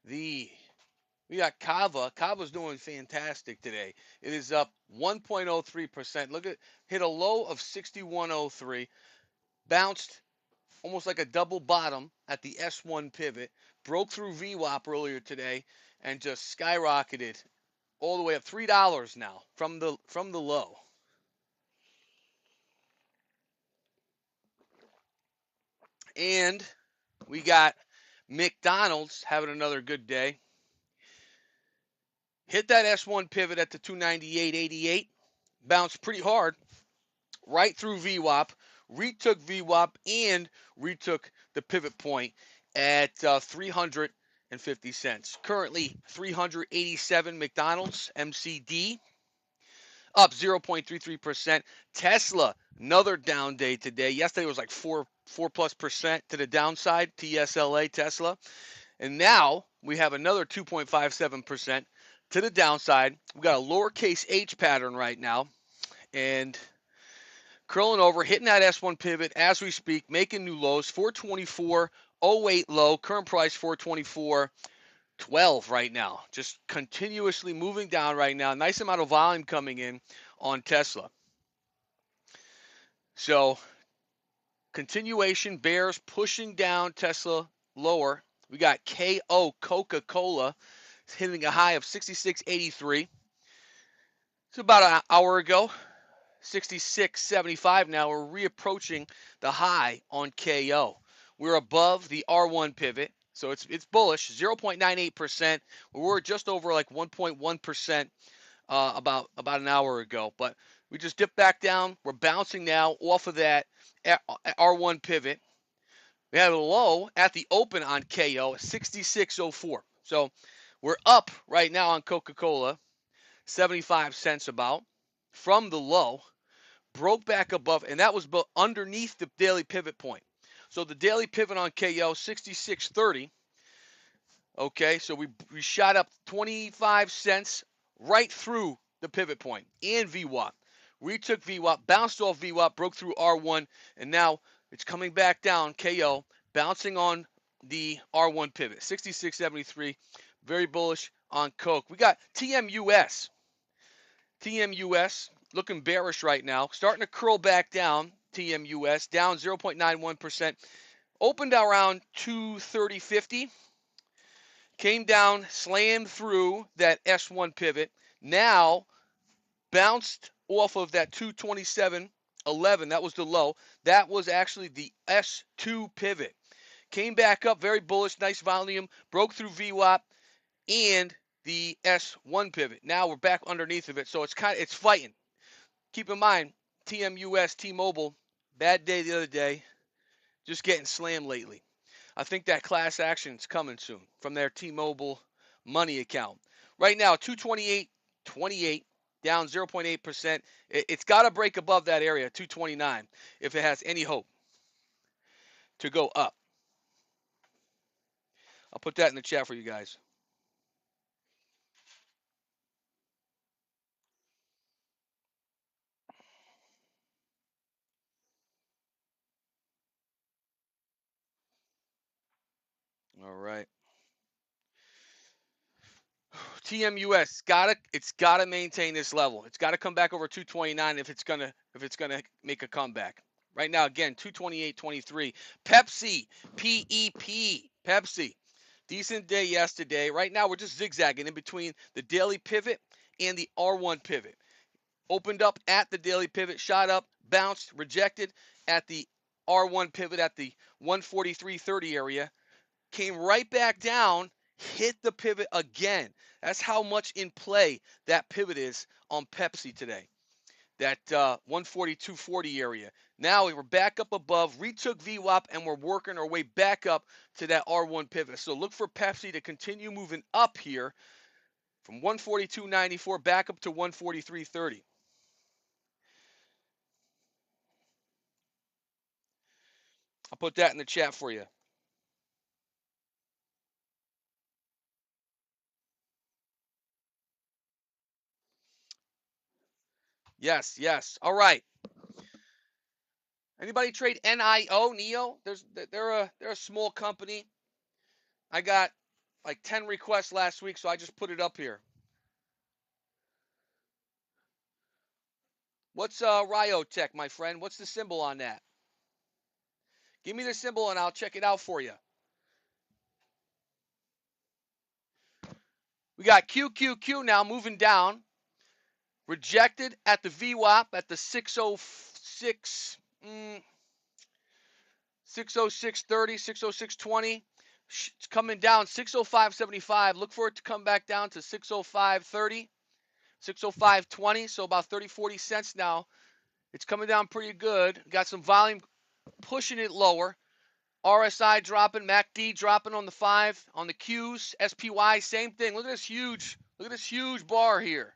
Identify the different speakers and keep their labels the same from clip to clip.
Speaker 1: The We got Kava. Kava's doing fantastic today. It is up 1.03%. Look at hit a low of 61.03, bounced almost like a double bottom at the S1 pivot, broke through VWAP earlier today, and just skyrocketed all the way up $3 now from the low. And we got McDonald's having another good day. Hit that S1 pivot at the 298.88, bounced pretty hard right through VWAP, retook VWAP, and retook the pivot point at 350 cents. Currently 387 McDonald's MCD, up 0.33%. Tesla, another down day today. Yesterday was like 4+ percent to the downside. TSLA Tesla. And now we have another 2.57% to the downside. We've got a lowercase h pattern right now. And curling over, hitting that S1 pivot as we speak, making new lows. 424.08 low. Current price 424.12 right now. Just continuously moving down right now. Nice amount of volume coming in on Tesla. So continuation, bears pushing down Tesla lower. We got KO, Coca-Cola, hitting a high of 66.83. It's about an hour ago. 66.75 now. We're reapproaching the high on KO. We're above the R1 pivot, so it's bullish. 0.98%. We were just over like 1.1% about an hour ago, but we just dipped back down. We're bouncing now off of that R1 pivot. We had a low at the open on KO at 66.04. So we're up right now on Coca-Cola, 75 cents about from the low, broke back above, and that was underneath the daily pivot point. So the daily pivot on KO, 66.30. Okay, so we shot up 25 cents right through the pivot point and VWAP. We took VWAP, bounced off VWAP, broke through R1, and now it's coming back down, KO, bouncing on the R1 pivot, 66.73. Very bullish on Coke. We got TMUS. TMUS looking bearish right now, starting to curl back down. TMUS down 0.91%. Opened around 230.50. Came down, slammed through that S1 pivot. Now bounced off of that 227.11. That was the low. That was actually the S2 pivot. Came back up, very bullish, nice volume, broke through VWAP and the S1 pivot. Now we're back underneath of it, so it's fighting. Keep in mind, TMUS, T-Mobile, bad day the other day, just getting slammed lately. I think that class action's coming soon from their T-Mobile money account. Right now, 228.28, down 0.8%. It's got to break above that area, 229, if it has any hope to go up. I'll put that in the chat for you guys. All right. TMUS it's gotta maintain this level. It's gotta come back over 229 if it's gonna make a comeback. Right now, again, 228.23. Pepsi, PEP, Pepsi. Decent day yesterday. Right now, we're just zigzagging in between the daily pivot and the R1 pivot. Opened up at the daily pivot, shot up, bounced, rejected at the R1 pivot at the 143.30 area, came right back down, hit the pivot again. That's how much in play that pivot is on Pepsi today. That 142.40 area. Now we were back up above, retook VWAP, and we're working our way back up to that R1 pivot. So look for Pepsi to continue moving up here from 142.94 back up to 143.30. I'll put that in the chat for you. Yes, yes. All right. Anybody trade NIO, Neo? They're a small company. I got like 10 requests last week, so I just put it up here. What's Ryotech, my friend? What's the symbol on that? Give me the symbol and I'll check it out for you. We got QQQ now moving down. Rejected at the VWAP at the 606, 606.30, 606.20. It's coming down 605.75. Look for it to come back down to 605.30, 605.20. So about 30, 40 cents now. It's coming down pretty good. Got some volume pushing it lower. RSI dropping, MACD dropping on the 5, on the Qs, SPY, same thing. Look at this huge bar here.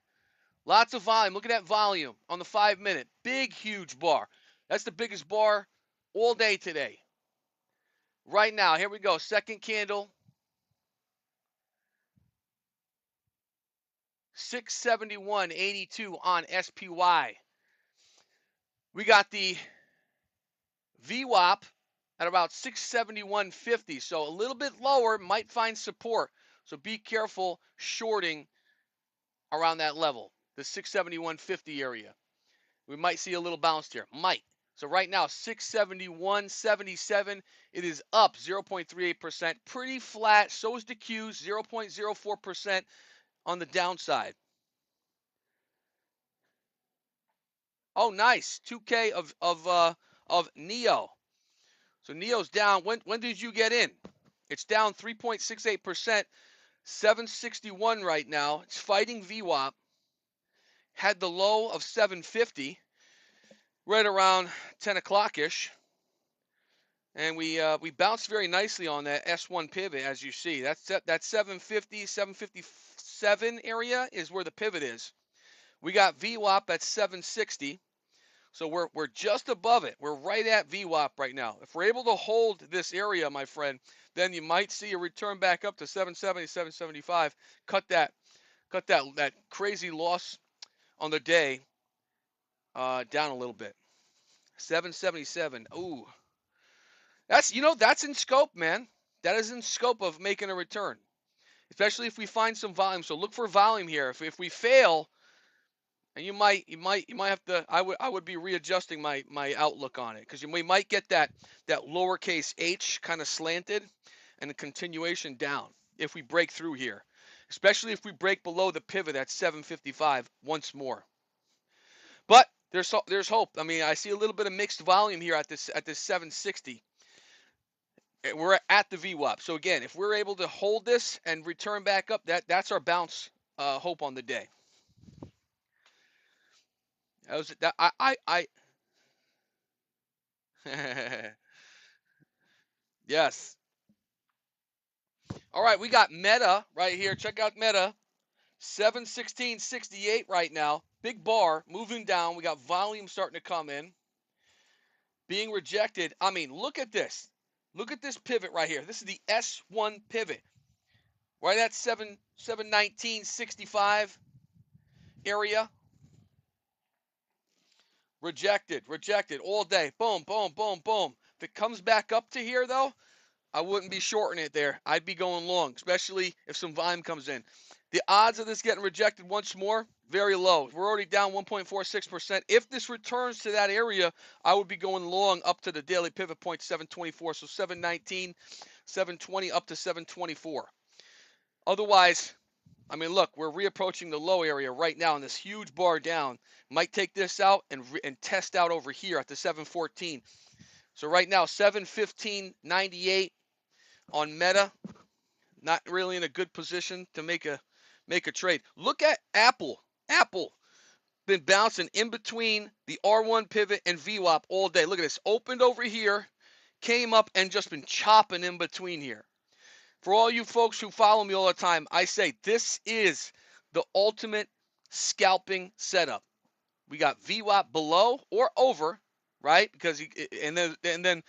Speaker 1: Lots of volume. Look at that volume on the 5-minute. Big, huge bar. That's the biggest bar all day today. Right now, here we go. Second candle. 671.82 on SPY. We got the VWAP at about 671.50. So a little bit lower, might find support. So be careful shorting around that level, the 671.50 area. We might see a little bounce here. Might. So right now, 671.77. It is up 0.38%. Pretty flat. So is the Qs, 0.04% on the downside. Oh, nice. 2K of NEO. So NEO's down. When did you get in? It's down 3.68%. 761 right now. It's fighting VWAP. Had the low of 750 right around 10 o'clock-ish. And we bounced very nicely on that S1 pivot, as you see. That 750, 757 area is where the pivot is. We got VWAP at 760. So we're just above it. We're right at VWAP right now. If we're able to hold this area, my friend, then you might see a return back up to 770, 775. Cut that crazy loss on the day down a little bit. 777. Ooh. That's in scope, man. That is in scope of making a return, especially if we find some volume. So look for volume here. If we fail, and you might have to. I would be readjusting my outlook on it, because we might get that lowercase h kind of slanted, and a continuation down if we break through here, especially if we break below the pivot at 755 once more. But there's hope. I mean, I see a little bit of mixed volume here at this 760. We're at the VWAP. So again, if we're able to hold this and return back up, that's our bounce hope on the day. That was that I yes. All right, we got Meta right here. Check out Meta. 716.68 right now. Big bar moving down. We got volume starting to come in. Being rejected. I mean, look at this. Look at this pivot right here. This is the S1 pivot. Right at 719.65 area. Rejected all day. Boom, boom, boom, boom. If it comes back up to here, though, I wouldn't be shorting it there. I'd be going long, especially if some volume comes in. The odds of this getting rejected once more, very low. We're already down 1.46%. If this returns to that area, I would be going long up to the daily pivot point, 724. So 719, 720 up to 724. Otherwise, I mean, look, we're reapproaching the low area right now in this huge bar down. Might take this out and test out over here at the 714. So right now, 715.98 on Meta. Not really in a good position to make a trade. Look at Apple. Apple been bouncing in between the R1 pivot and VWAP all day. Look at this. Opened over here, came up, and just been chopping in between here. For all you folks who follow me all the time, I say this is the ultimate scalping setup. We got VWAP below or over, right? Because and then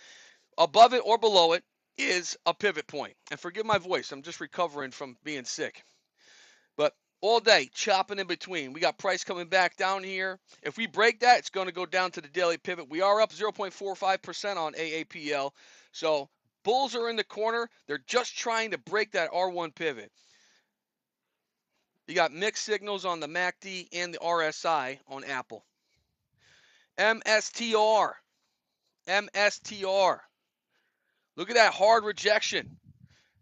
Speaker 1: above it or below it is a pivot point. And forgive my voice, I'm just recovering from being sick. But all day chopping in between. We got price coming back down here. If we break that, it's going to go down to the daily pivot. We are up 0.45% on AAPL. So Bulls are in the corner. They're just trying to break that R1 pivot. You got mixed signals on the MACD and the RSI on Apple. MSTR. MSTR. Look at that hard rejection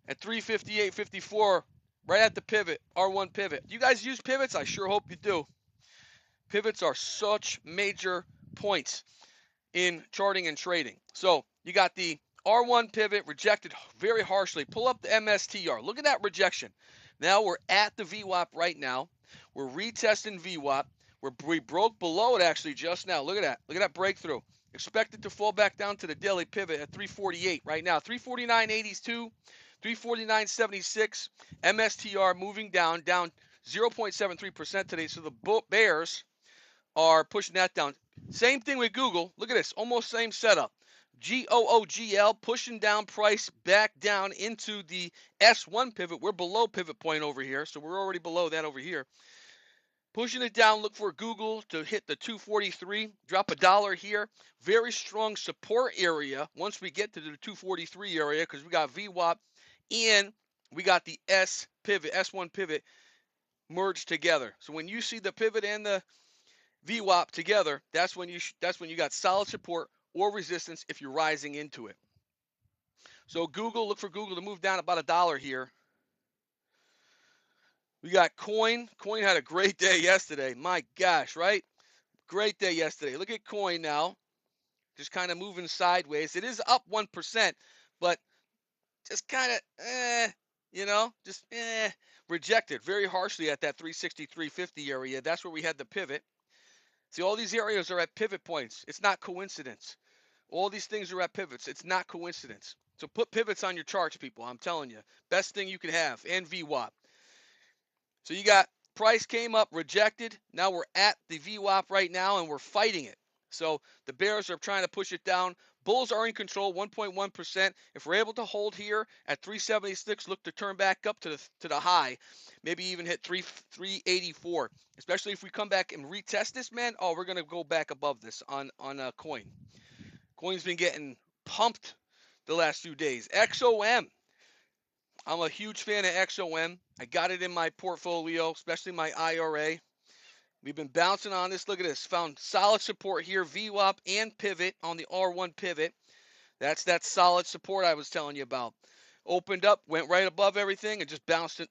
Speaker 1: at 358.54, right at the pivot, R1 pivot. You guys use pivots? I sure hope you do. Pivots are such major points in charting and trading. So you got the R1 pivot rejected very harshly. Pull up the MSTR. Look at that rejection. Now we're at the VWAP right now. We're retesting VWAP. We broke below it actually just now. Look at that. Look at that breakthrough. Expected to fall back down to the daily pivot at 348 right now. 349.82, 349.76. MSTR moving down 0.73% today. So the bears are pushing that down. Same thing with Google. Look at this. Almost same setup. GOOGL pushing down price back down into the S1 pivot. We're below pivot point over here, so we're already below that over here. Pushing it down, look for Google to hit the 243, drop $1 here. Very strong support area once we get to the 243 area because we got VWAP and we got the S pivot, S1 pivot merged together. So when you see the pivot and the VWAP together, that's when you got solid support or resistance if you're rising into it. So Google, look for Google to move down about $1 here. We got Coin. Coin had a great day yesterday. My gosh, right? Great day yesterday. Look at Coin now. Just kind of moving sideways. It is up 1%, but just kind of, rejected very harshly at that 363.50 area. That's where we had the pivot. See, all these areas are at pivot points. It's not coincidence. All these things are at pivots. It's not coincidence. So put pivots on your charts, people. I'm telling you. Best thing you can have. And VWAP. So you got price came up, rejected. Now we're at the VWAP right now, and we're fighting it. So the bears are trying to push it down. Bulls are in control, 1.1%. If we're able to hold here at 376, look to turn back up to the high, maybe even hit 384. Especially if we come back and retest this, man. Oh, we're gonna go back above this on Coin. Coin's been getting pumped the last few days. XOM. I'm a huge fan of XOM. I got it in my portfolio, especially my IRA. We've been bouncing on this. Look at this. Found solid support here. VWAP and pivot on the R1 pivot. That's that solid support I was telling you about. Opened up, went right above everything, and just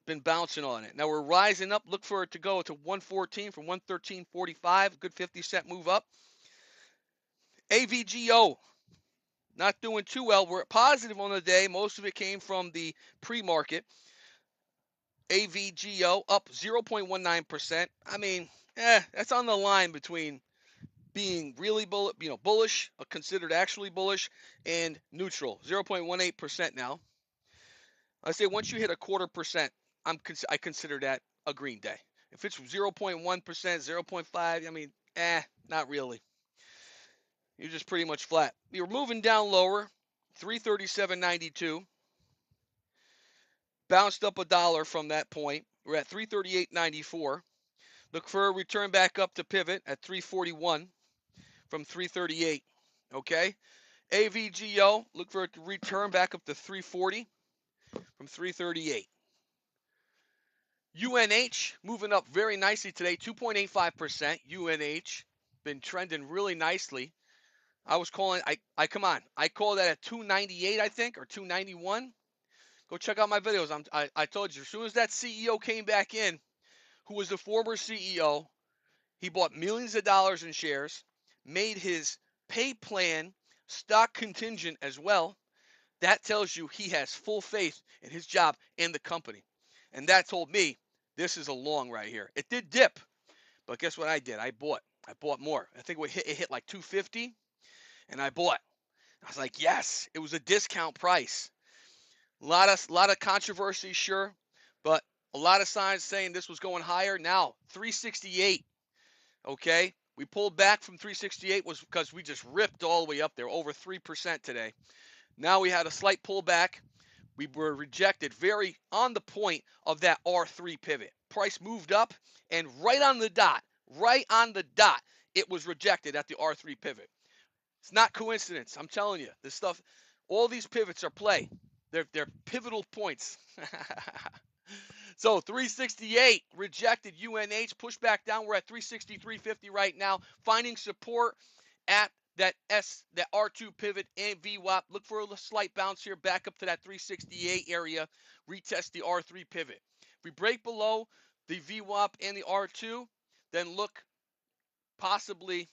Speaker 1: been bouncing on it. Now we're rising up. Look for it to go to 114 from 113.45. Good 50-cent move up. AVGO. Not doing too well. We're positive on the day. Most of it came from the pre-market. AVGO up 0.19%. I mean, that's on the line between being really bullish, considered actually bullish, and neutral. 0.18% now. I say once you hit 0.25%, I consider that a green day. If it's 0.1%, 0.5, I mean, not really. You're just pretty much flat. You're moving down lower, 337.92. Bounced up $1 from that point. We're at 338.94. Look for a return back up to pivot at 341 from 338. Okay? AVGO, look for it to return back up to 340 from 338. UNH moving up very nicely today, 2.85%. UNH been trending really nicely. I was calling, I call that at 298, I think, or 291. Go check out my videos. I told you, as soon as that CEO came back in, who was the former CEO, he bought millions of dollars in shares, made his pay plan stock contingent as well. That tells you he has full faith in his job and the company. And that told me this is a long right here. It did dip, but guess what I did? I bought more. I think it hit like 250, and I bought. I was like, yes, it was a discount price. A lot of controversy, sure, but a lot of signs saying this was going higher. Now 368. Okay, we pulled back from 368 was because we just ripped all the way up there, over 3% today. Now we had a slight pullback. We were rejected very on the point of that R3 pivot. Price moved up, and right on the dot, it was rejected at the R3 pivot. It's not coincidence. I'm telling you, this stuff, All these pivots are play. They're pivotal points. So 368 rejected UNH, pushed back down. We're at 363.50 right now, finding support at that R2 pivot and VWAP. Look for a slight bounce here, back up to that 368 area, retest the R3 pivot. If we break below the VWAP and the R2, then look possibly,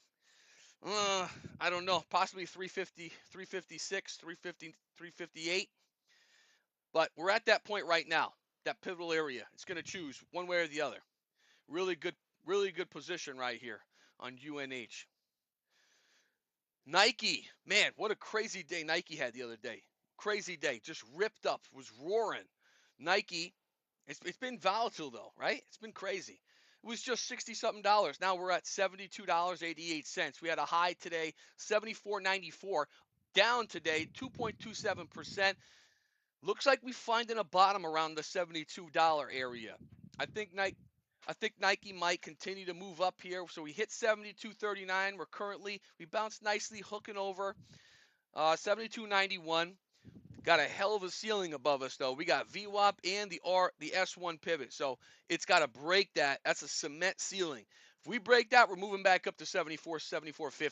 Speaker 1: I don't know, possibly 350, 356, 350, 358. But we're at that point right now, that pivotal area. It's going to choose one way or the other. Really good position right here on UNH. Nike, man, what a crazy day Nike had the other day. Crazy day, just ripped up, was roaring. Nike, it's been volatile though, right? It's been crazy. It was just $60-something. Now we're at $72.88. We had a high today, $74.94. Down today, 2.27%. Looks like we're finding a bottom around the $72 area. I think Nike might continue to move up here. So we hit 72.39. We bounced nicely, hooking over 72.91. Got a hell of a ceiling above us though. We got VWAP and the S1 pivot. So it's got to break that. That's a cement ceiling. If we break that, we're moving back up to 74.50.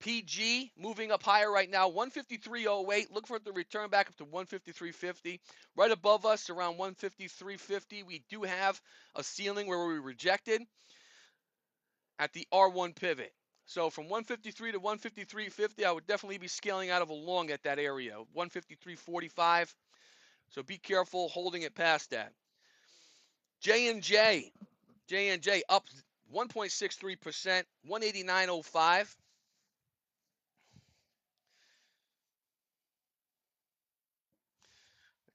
Speaker 1: PG moving up higher right now, 153.08. Look for it to return back up to 153.50. Right above us, around 153.50, we do have a ceiling where we rejected at the R1 pivot. So from 153 to 153.50, I would definitely be scaling out of a long at that area, 153.45. So be careful holding it past that. J&J up 1.63%, 189.05.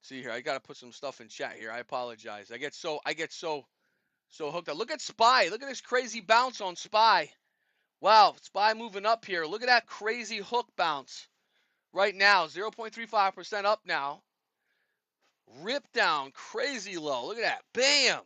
Speaker 1: See here, I gotta put some stuff in chat here. I apologize. I get so hooked up. Look at SPY. Look at this crazy bounce on SPY. Wow, SPY moving up here. Look at that crazy hook bounce right now. 0.35% up now. Rip down, crazy low. Look at that. Bam.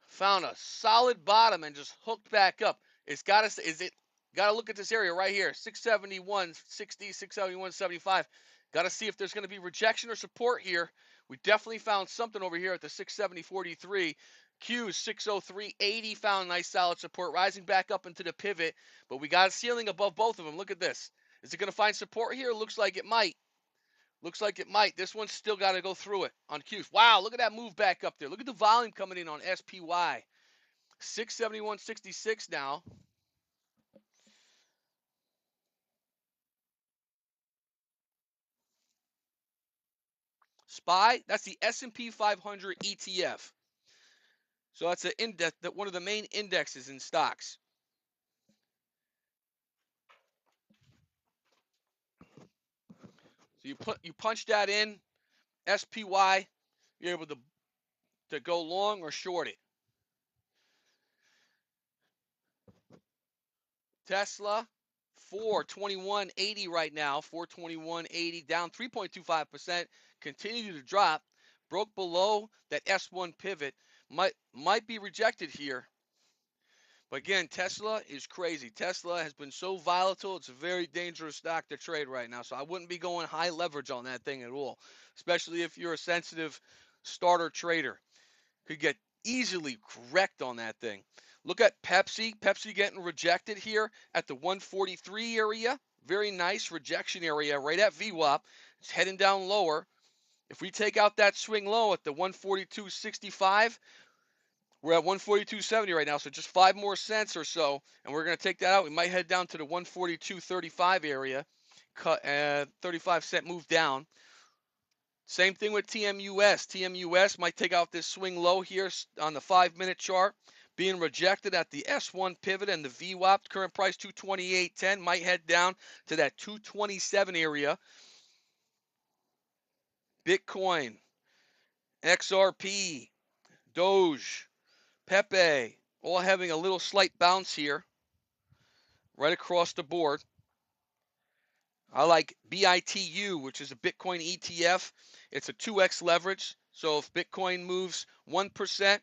Speaker 1: Found a solid bottom and just hooked back up. Gotta look at this area right here. 671.60, 671.75. Got to see if there's going to be rejection or support here. We definitely found something over here at the 670.43. Q's 603.80 found nice solid support, rising back up into the pivot. But we got a ceiling above both of them. Look at this. Is it going to find support here? Looks like it might. Looks like it might. This one's still got to go through it on Q's. Wow, look at that move back up there. Look at the volume coming in on SPY. 671.66 now. SPY, that's the S&P 500 ETF. So that's an index, one of the main indexes in stocks. So you punch that in, SPY, you're able to go long or short it. Tesla, 421.80 right now, 421.80, down 3.25%, continue to drop, broke below that S1 pivot, might be rejected here. But again, Tesla is crazy. Tesla has been so volatile, it's a very dangerous stock to trade right now. So I wouldn't be going high leverage on that thing at all, especially if you're a sensitive starter trader. Could get easily wrecked on that thing. Look at Pepsi. Pepsi getting rejected here at the 143 area. Very nice rejection area right at VWAP. It's heading down lower. If we take out that swing low at the 142.65, we're at 142.70 right now, so just 5 more cents or so, and we're going to take that out. We might head down to the 142.35 area, cut 35-cent move down. Same thing with TMUS. TMUS might take out this swing low here on the 5-minute chart, being rejected at the S1 pivot and the VWAP. Current price 228.10, might head down to that 227 area. Bitcoin, XRP, Doge, Pepe, all having a little slight bounce here, right across the board. I like BITU, which is a Bitcoin ETF. It's a 2x leverage. So if Bitcoin moves 1%,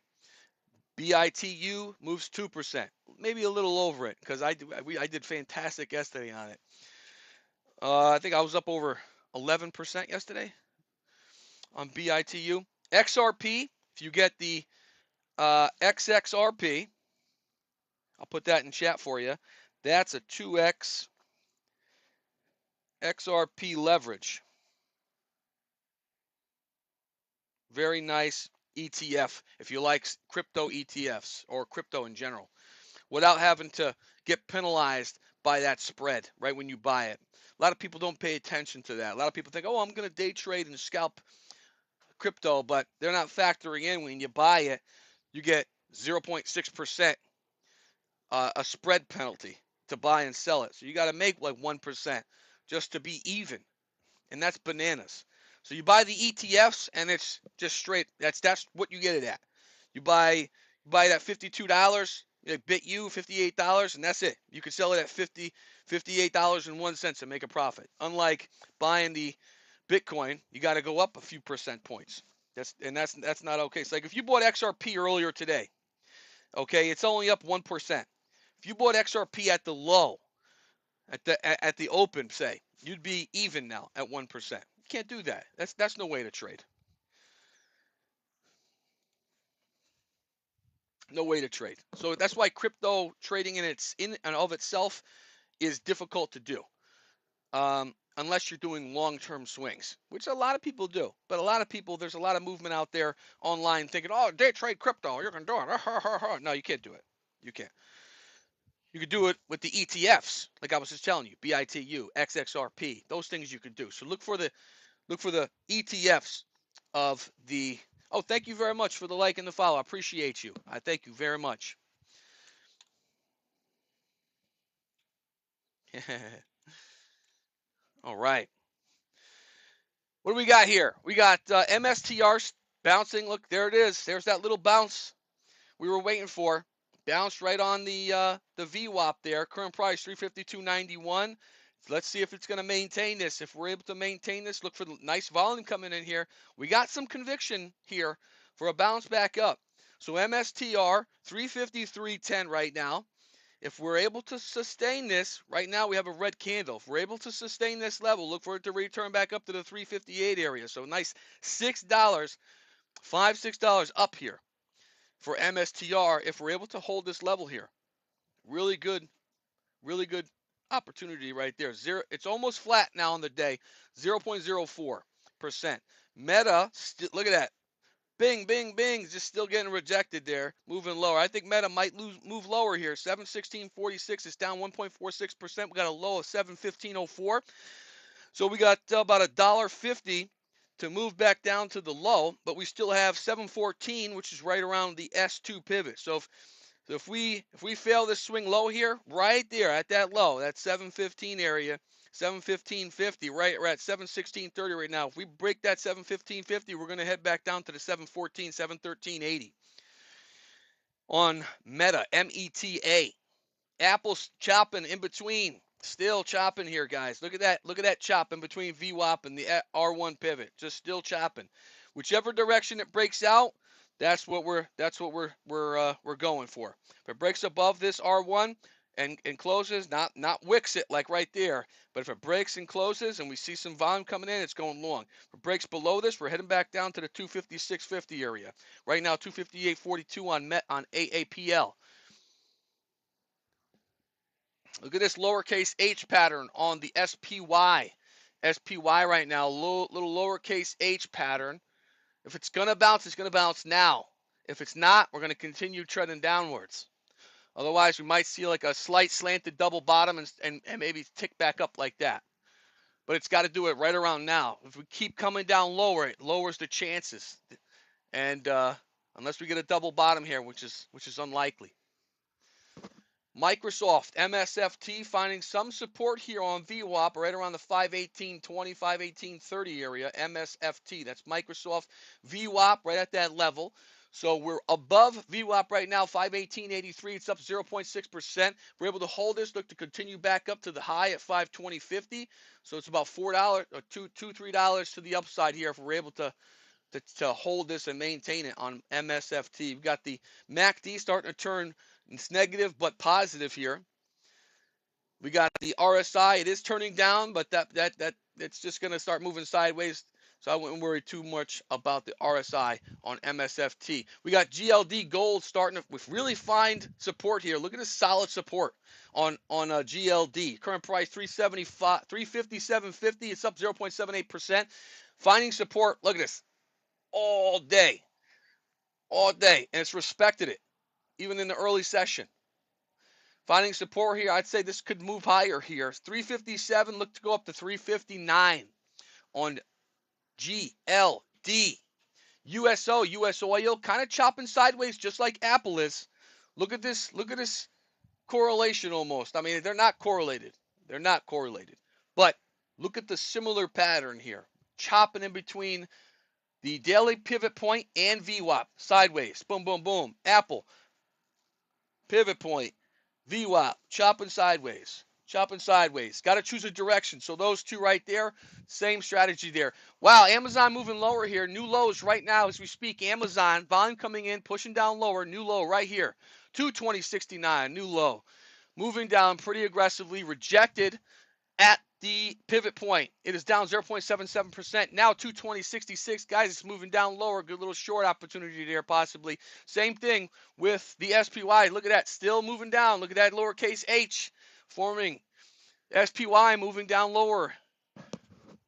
Speaker 1: BITU moves 2%. Maybe a little over it because I did fantastic yesterday on it. I think I was up over 11% yesterday on BITU. XRP, if you get the XXRP, I'll put that in chat for you. That's a 2x XRP leverage. Very nice ETF if you like crypto ETFs or crypto in general without having to get penalized by that spread right when you buy it. A lot of people don't pay attention to that. A lot of people think, oh, I'm going to day trade and scalp crypto, but they're not factoring in when you buy it, you get 0.6% a spread penalty to buy and sell it. So you got to make like 1% just to be even. And that's bananas. So you buy the ETFs and it's just straight. That's what you get it at. You buy that $52, BitU $58, and that's it. You can sell it at $58.01 and make a profit. Unlike buying the Bitcoin, you got to go up a few percent points. That's not okay. It's like if you bought XRP earlier today, okay, it's only up 1%. If you bought XRP at the low, at the open, say, you'd be even now at 1%. You can't do that. That's no way to trade. No way to trade. So that's why crypto trading in and of itself is difficult to do. Unless you're doing long-term swings, which a lot of people do. But a lot of people, there's a lot of movement out there online thinking, oh, day trade crypto, you're going to do it. No, you can't do it. You can't. You could do it with the ETFs, like I was just telling you, BITU, XXRP, those things you could do. So look for the ETFs of the. Oh, thank you very much for the like and the follow. I appreciate you. I thank you very much. All right. What do we got here? We got MSTR bouncing. Look, there it is. There's that little bounce we were waiting for. Bounced right on the VWAP there. Current price 352.91. Let's see if it's going to maintain this. If we're able to maintain this, look for the nice volume coming in here. We got some conviction here for a bounce back up. So MSTR 353.10 right now. If we're able to sustain this, right now we have a red candle. If we're able to sustain this level, look for it to return back up to the 358 area. So nice $6, $6 up here for MSTR if we're able to hold this level here. Really good opportunity right there. It's almost flat now on the day, 0.04%. Meta, look at that. Bing, bing, bing, just still getting rejected there, moving lower. I think Meta might move lower here. 716.46 is down 1.46%. We got a low of 715.04. So we got about $1.50 to move back down to the low, but we still have 714, which is right around the S2 pivot. So if we fail this swing low here, right there at that low, that 715 area, 715.50, right, we're at 716.30 right now. If we break that 715.50, we're going to head back down to the 714, 713.80 on Meta, META. Apple's chopping in between. Still chopping here, guys. Look at that. Look at that chop in between VWAP and the R1 pivot. Just still chopping. Whichever direction it breaks out, that's what we're going for. If it breaks above this R1 and closes, not wicks it like right there, but if it breaks and closes and we see some volume coming in, it's going long. If it breaks below this, we're heading back down to the 256.50 area. Right now, 258.42 on AAPL. Look at this lowercase h pattern on the SPY. SPY right now, little lowercase h pattern. If it's going to bounce, it's going to bounce now. If it's not, we're going to continue trending downwards. Otherwise, we might see like a slight slanted double bottom and maybe tick back up like that. But it's got to do it right around now. If we keep coming down lower, it lowers the chances. And unless we get a double bottom here, which is unlikely. Microsoft MSFT finding some support here on VWAP right around the 518.20, 518.30 area. MSFT, that's Microsoft VWAP right at that level. So we're above VWAP right now, 518.83. It's up 0.6%. We're able to hold this, look to continue back up to the high at 520.50. So it's about $4 or $3 to the upside here if we're able to hold this and maintain it on MSFT. We've got the MACD starting to turn. It's negative but positive here. We got the RSI. It is turning down, but that it's just going to start moving sideways. So I wouldn't worry too much about the RSI on MSFT. We got GLD gold starting to really find support here. Look at this solid support on GLD. Current price 375, 357.50. It's up 0.78%. Finding support. Look at this all day, and it's respected it even in the early session. Finding support here, I'd say this could move higher here. 357, look to go up to 359 on GLD. USO, US oil, kind of chopping sideways just like Apple is. Look at this correlation almost. I mean, they're not correlated. They're not correlated. But look at the similar pattern here. Chopping in between the daily pivot point and VWAP. Sideways. Boom, boom, boom. Apple. Pivot point. VWAP, chopping sideways. Got to choose a direction. So those two right there, same strategy there. Wow, Amazon moving lower here. New lows right now as we speak. Amazon, volume coming in, pushing down lower. New low right here. 220.69, new low. Moving down pretty aggressively. Rejected at the pivot point. It is down 0.77%. Now 220.66. Guys, it's moving down lower. Good little short opportunity there, possibly. Same thing with the SPY. Look at that. Still moving down. Look at that lowercase h forming. SPY moving down lower.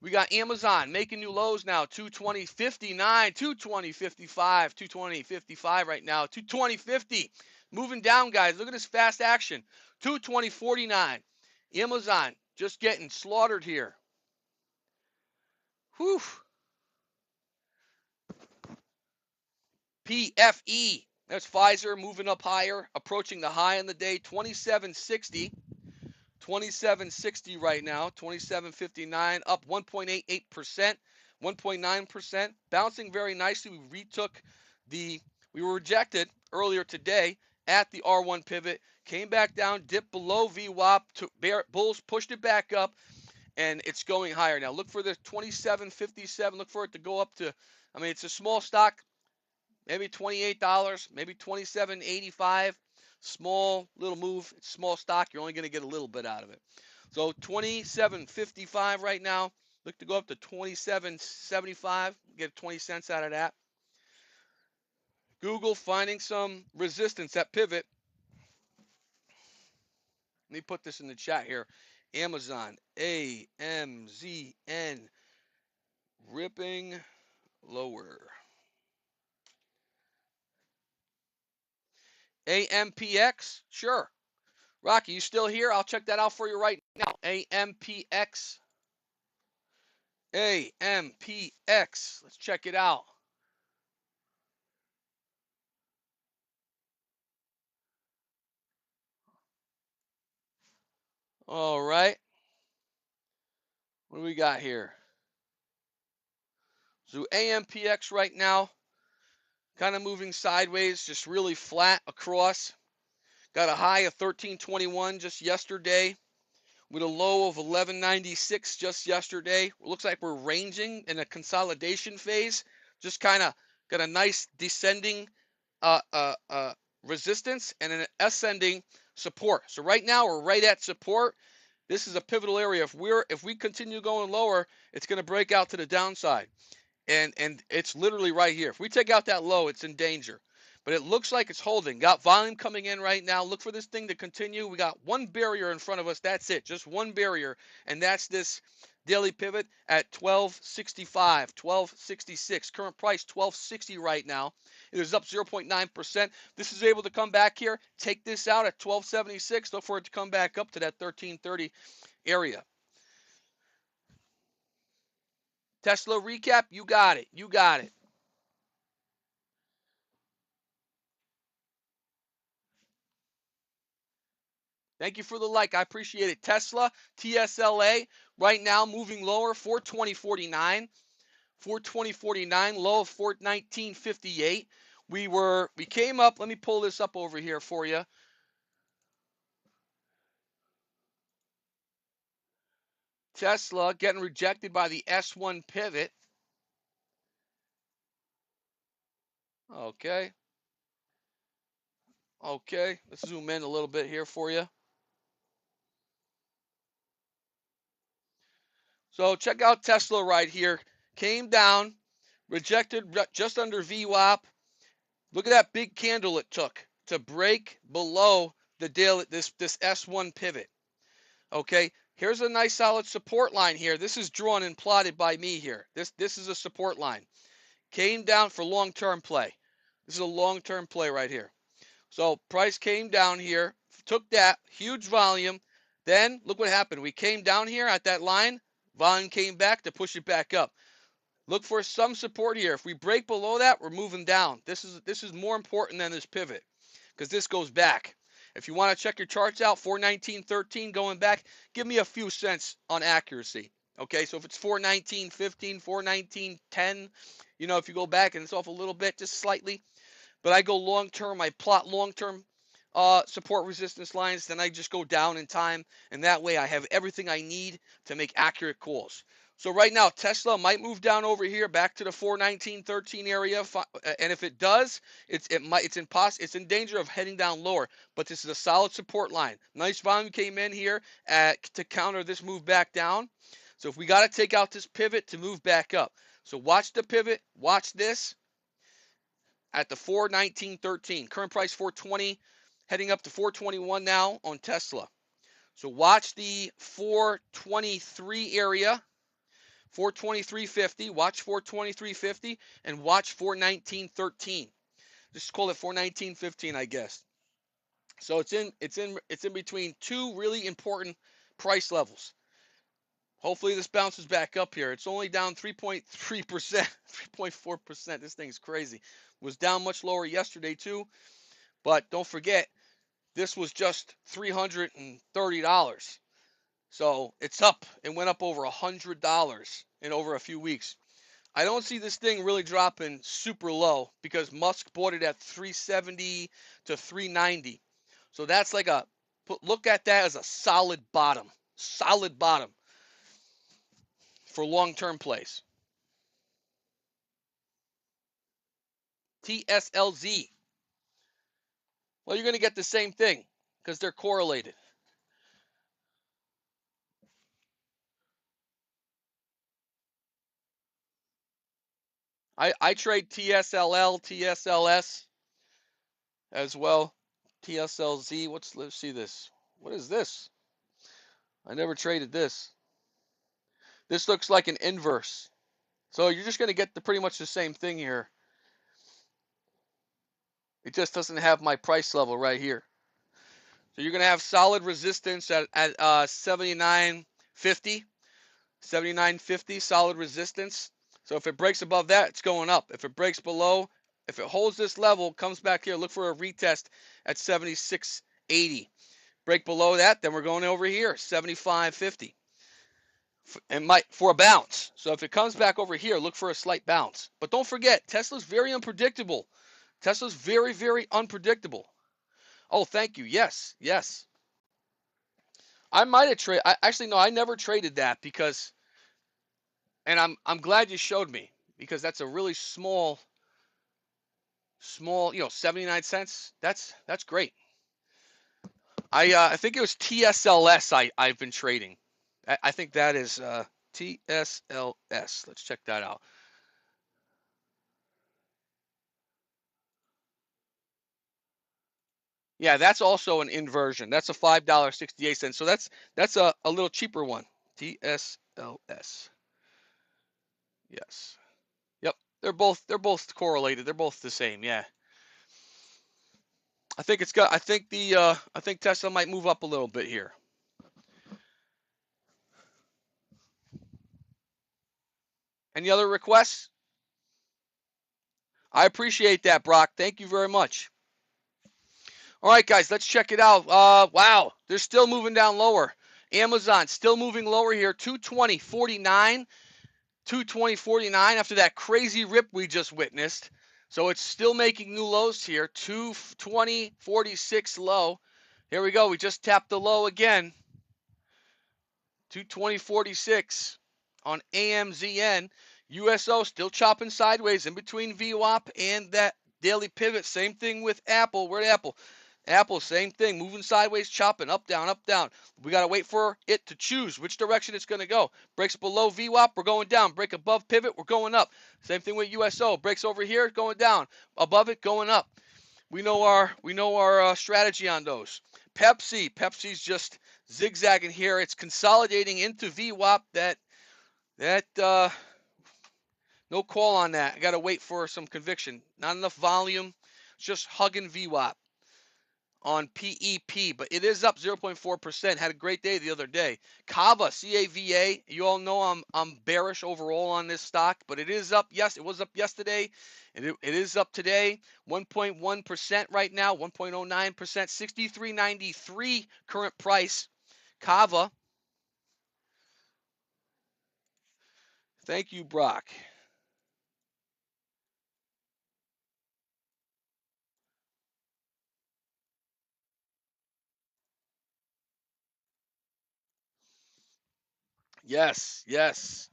Speaker 1: We got Amazon making new lows now. 220.59, 220.55, 220.55 right now. 220.50. Moving down, guys. Look at this fast action. 220.49. Amazon just getting slaughtered here. Whew. PFE. That's Pfizer moving up higher, approaching the high on the day, 27.60. 27.60 right now, 27.59, up 1.88%, 1.9%, bouncing very nicely. We were rejected earlier today at the R1 pivot, came back down, dipped below VWAP, bulls pushed it back up, and it's going higher now. Look for the 27.57. Look for it to go up to, I mean, it's a small stock, maybe $28, maybe $27.85. Small little move. It's small stock. You're only going to get a little bit out of it. So 27.55 right now. Look to go up to 27.75. Get 20 cents out of that. Google finding some resistance at pivot. Let me put this in the chat here. Amazon, AMZN, ripping lower. AMPX, sure. Rocky, you still here? I'll check that out for you right now. AMPX. AMPX. Let's check it out. All right. What do we got here? So AMPX right now, kind of moving sideways, just really flat across. Got a high of 1321 just yesterday with a low of 1196 just yesterday. Looks like we're ranging in a consolidation phase. Just kind of got a nice descending resistance and an ascending support. So right now we're right at support. This is a pivotal area. If we continue going lower, it's going to break out to the downside. And it's literally right here. If we take out that low, it's in danger. But it looks like it's holding. Got volume coming in right now. Look for this thing to continue. We got one barrier in front of us. That's it. Just one barrier. And that's this daily pivot at 1265, 1266. Current price 1260 right now. It is up 0.9%. This is able to come back here. Take this out at 1276. Look for it to come back up to that 1330 area. Tesla recap, you got it. You got it. Thank you for the like. I appreciate it. Tesla, TSLA, right now moving lower, 420.49. 420.49, low of 419.58. We came up, let me pull this up over here for you. Tesla getting rejected by the S1 pivot. Okay. Okay, let's zoom in a little bit here for you. So check out Tesla right here. Came down, rejected just under VWAP. Look at that big candle it took to break below the daily this S1 pivot. Okay, here's a nice solid support line here. This is drawn and plotted by me here. This is a support line. Came down for long-term play. This is a long-term play right here. So price came down here, took that huge volume. Then look what happened. We came down here at that line. Volume came back to push it back up. Look for some support here. If we break below that, we're moving down. This is more important than this pivot because this goes back. If you want to check your charts out, 419.13 going back, give me a few cents on accuracy. Okay, so if it's 419.15, 419.10, if you go back and it's off a little bit, just slightly, but I go long term. I plot long term support resistance lines. Then I just go down in time, and that way I have everything I need to make accurate calls. So right now, Tesla might move down over here back to the 419.13 area, and if it does, it's in danger of heading down lower. But this is a solid support line. Nice volume came in here to counter this move back down. So if we got to take out this pivot to move back up. So watch the pivot, watch this at the 419.13. Current price 420, heading up to 421 now on Tesla. So watch the 423 area. 423.50, watch 423.50, and watch 419.13. Just call it 419.15, I guess. So it's in between two really important price levels. Hopefully this bounces back up here. It's only down 3.3%, 3.4%. This thing's crazy. It was down much lower yesterday too, but don't forget this was just $330. So it's up. It went up over $100 in over a few weeks. I don't see this thing really dropping super low because Musk bought it at 370 to 390. So that's like look at that as a solid bottom for long-term plays. TSLZ. Well, you're going to get the same thing because they're correlated. I trade TSLL, TSLS as well. TSLZ. Let's see this. What is this? I never traded this. This looks like an inverse. So you're just going to get pretty much the same thing here. It just doesn't have my price level right here. So you're going to have solid resistance at 79.50. 79.50 solid resistance. So if it breaks above that, it's going up. If it breaks below, if it holds this level, comes back here, look for a retest at 76.80. Break below that, then we're going over here, 75.50. And for a bounce. So if it comes back over here, look for a slight bounce. But don't forget, Tesla's very unpredictable. Tesla's very, very unpredictable. Oh, thank you. Yes. I might have traded. Actually, no, I never traded that because, and I'm glad you showed me because that's a really small, 79 cents. That's great. I think it was TSLS I've been trading. I think that is TSLS. Let's check that out. Yeah, that's also an inversion. That's a $5.68. So that's a little cheaper one. TSLS. Yes. Yep. They're both correlated. They're both the same. Yeah. I think Tesla might move up a little bit here. Any other requests? I appreciate that, Brock. Thank you very much. All right, guys, let's check it out. Wow, they're still moving down lower. Amazon still moving lower here, 220.49, 220.49 after that crazy rip we just witnessed. So it's still making new lows here, 220.46 low. Here we go. We just tapped the low again. 220.46 on AMZN. USO still chopping sideways in between VWAP and that daily pivot. Same thing with Apple. Where'd Apple? Apple, same thing, moving sideways, chopping, up, down, up, down. We got to wait for it to choose which direction it's going to go. Breaks below VWAP, we're going down. Break above pivot, we're going up. Same thing with USO. Breaks over here, going down. Above it, going up. We know our strategy on those. Pepsi's just zigzagging here. It's consolidating into VWAP. That no call on that. I got to wait for some conviction. Not enough volume. Just hugging VWAP on PEP, but it is up 0.4%. Had a great day the other day. Kava, CAVA. You all know I'm bearish overall on this stock, but it is up. Yes, it was up yesterday, and it is up today. 1.1% right now. 1.09%. 63.93 current price. Kava. Thank you, Brock. Yes, yes.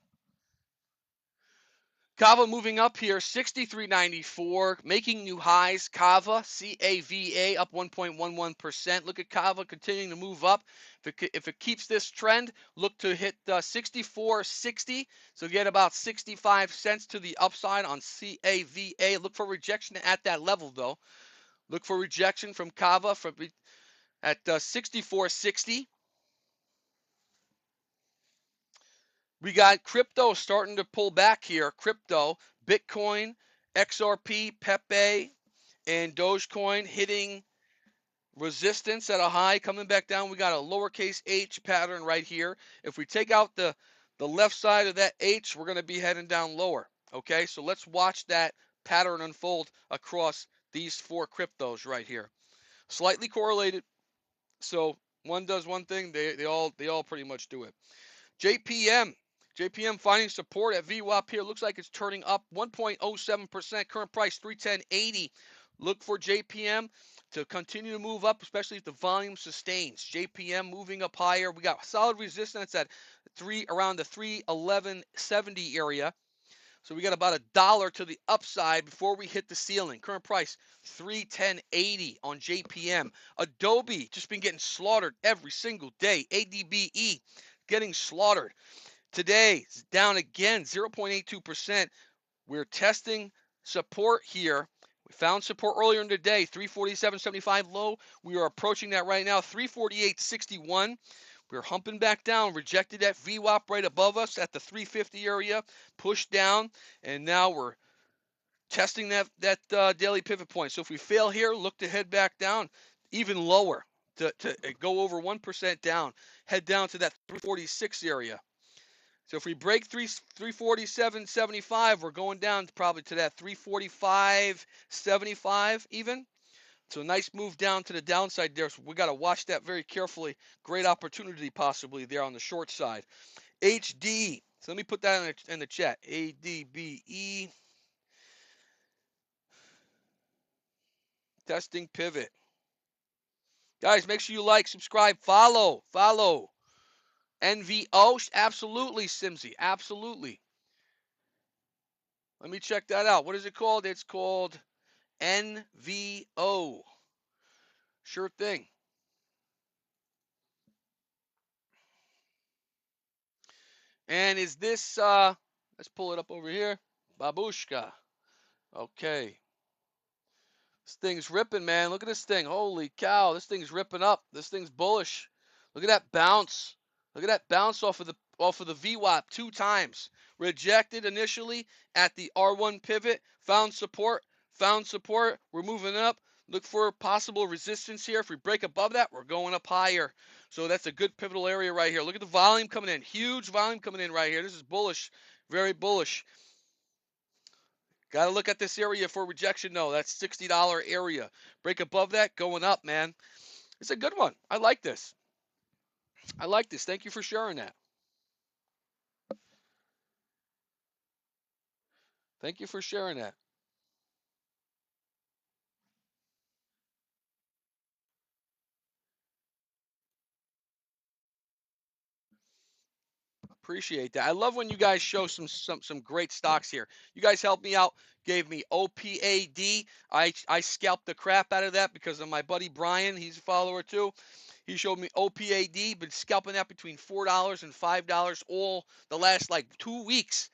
Speaker 1: Kava moving up here, 63.94, making new highs. Kava, CAVA, up 1.11%. Look at Kava continuing to move up. If it keeps this trend, look to hit 64.60. So get about 65 cents to the upside on CAVA. Look for rejection at that level, though. Look for rejection from Kava at 64.60. We got crypto starting to pull back here. Crypto, Bitcoin, XRP, Pepe, and Dogecoin hitting resistance at a high, coming back down. We got a lowercase h pattern right here. If we take out the left side of that H, we're going to be heading down lower. Okay, so let's watch that pattern unfold across these four cryptos right here. Slightly correlated. So one does one thing, they all pretty much do it. JPM finding support at VWAP here. Looks like it's turning up 1.07%. Current price 310.80. Look for JPM to continue to move up, especially if the volume sustains. JPM moving up higher. We got solid resistance at around the 311.70 area. So we got about $1 to the upside before we hit the ceiling. Current price 310.80 on JPM. Adobe just been getting slaughtered every single day. ADBE getting slaughtered. Today, it's down again, 0.82%. We're testing support here. We found support earlier in the day, 347.75 low. We are approaching that right now, 348.61. We're humping back down, rejected that VWAP right above us at the 350 area, pushed down, and now we're testing that daily pivot point. So if we fail here, look to head back down even lower to go over 1% down, head down to that 346 area. So if we break 347.75, we're going down probably to that 345.75 even. So a nice move down to the downside there. So we got to watch that very carefully. Great opportunity possibly there on the short side. HD. So let me put that in the chat. ADBE. Testing pivot. Guys, make sure you like, subscribe, follow. NVO. Absolutely, Simsy. Absolutely. Let me check that out. What is it called? It's called NVO. Sure thing. And is this, let's pull it up over here. Babushka. Okay. This thing's ripping, man. Look at this thing. Holy cow. This thing's ripping up. This thing's bullish. Look at that bounce. Look at that bounce off of the VWAP 2 times. Rejected initially at the R1 pivot. Found support. We're moving up. Look for possible resistance here. If we break above that, we're going up higher. So that's a good pivotal area right here. Look at the volume coming in. Huge volume coming in right here. This is bullish. Very bullish. Got to look at this area for rejection. No, that's $60 area. Break above that, going up, man. It's a good one. I like this. Thank you for sharing that. Thank you for sharing that. Appreciate that. I love when you guys show some great stocks here. You guys help me out. gave me OPAD. I scalped the crap out of that because of my buddy Brian. He's a follower too. He showed me OPAD, been scalping that between $4 and $5 all the last like 2 weeks.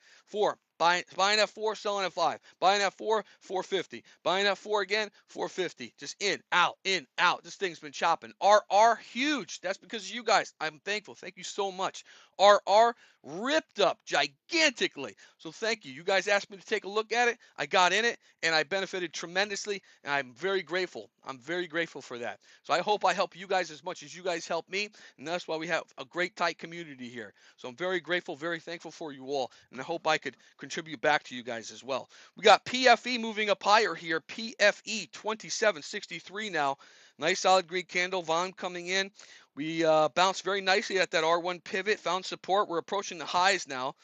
Speaker 1: Buying at 4, selling at 5. Buying at 4, 450. Buying at 4 again, 450. Just in, out, in, out. This thing's been chopping. RR huge. That's because of you guys. I'm thankful. Thank you so much. RR ripped up gigantically. So thank you. You guys asked me to take a look at it. I got in it and I benefited tremendously, and I'm very grateful. I'm very grateful for that. So I hope I help you guys as much as you guys help me, and that's why we have a great tight community here. So I'm very grateful, very thankful for you all, and I hope I could contribute back to you guys as well. We got PFE moving up higher here. PFE 2763 now. Nice solid green candle. Volume coming in. We bounced very nicely at that R1 pivot, found support. We're approaching the highs now.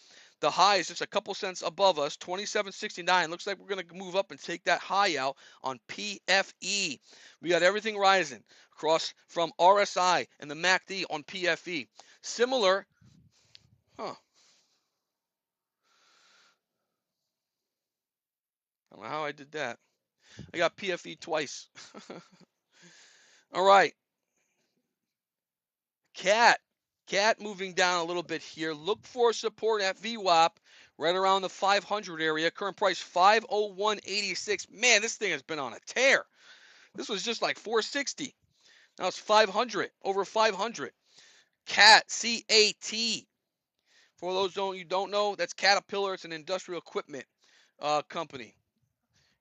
Speaker 1: The high is just a couple cents above us, 27.69. Looks like we're going to move up and take that high out on PFE. We got everything rising across from RSI and the MACD on PFE. Similar, huh? I don't know how I did that. I got PFE twice. All right. Cat moving down a little bit here. Look for support at VWAP right around the 500 area. Current price 501.86. Man, this thing has been on a tear. This was just like 460. Now it's 500, over 500. Cat, C-A-T. For those you don't know, that's Caterpillar. It's an industrial equipment company.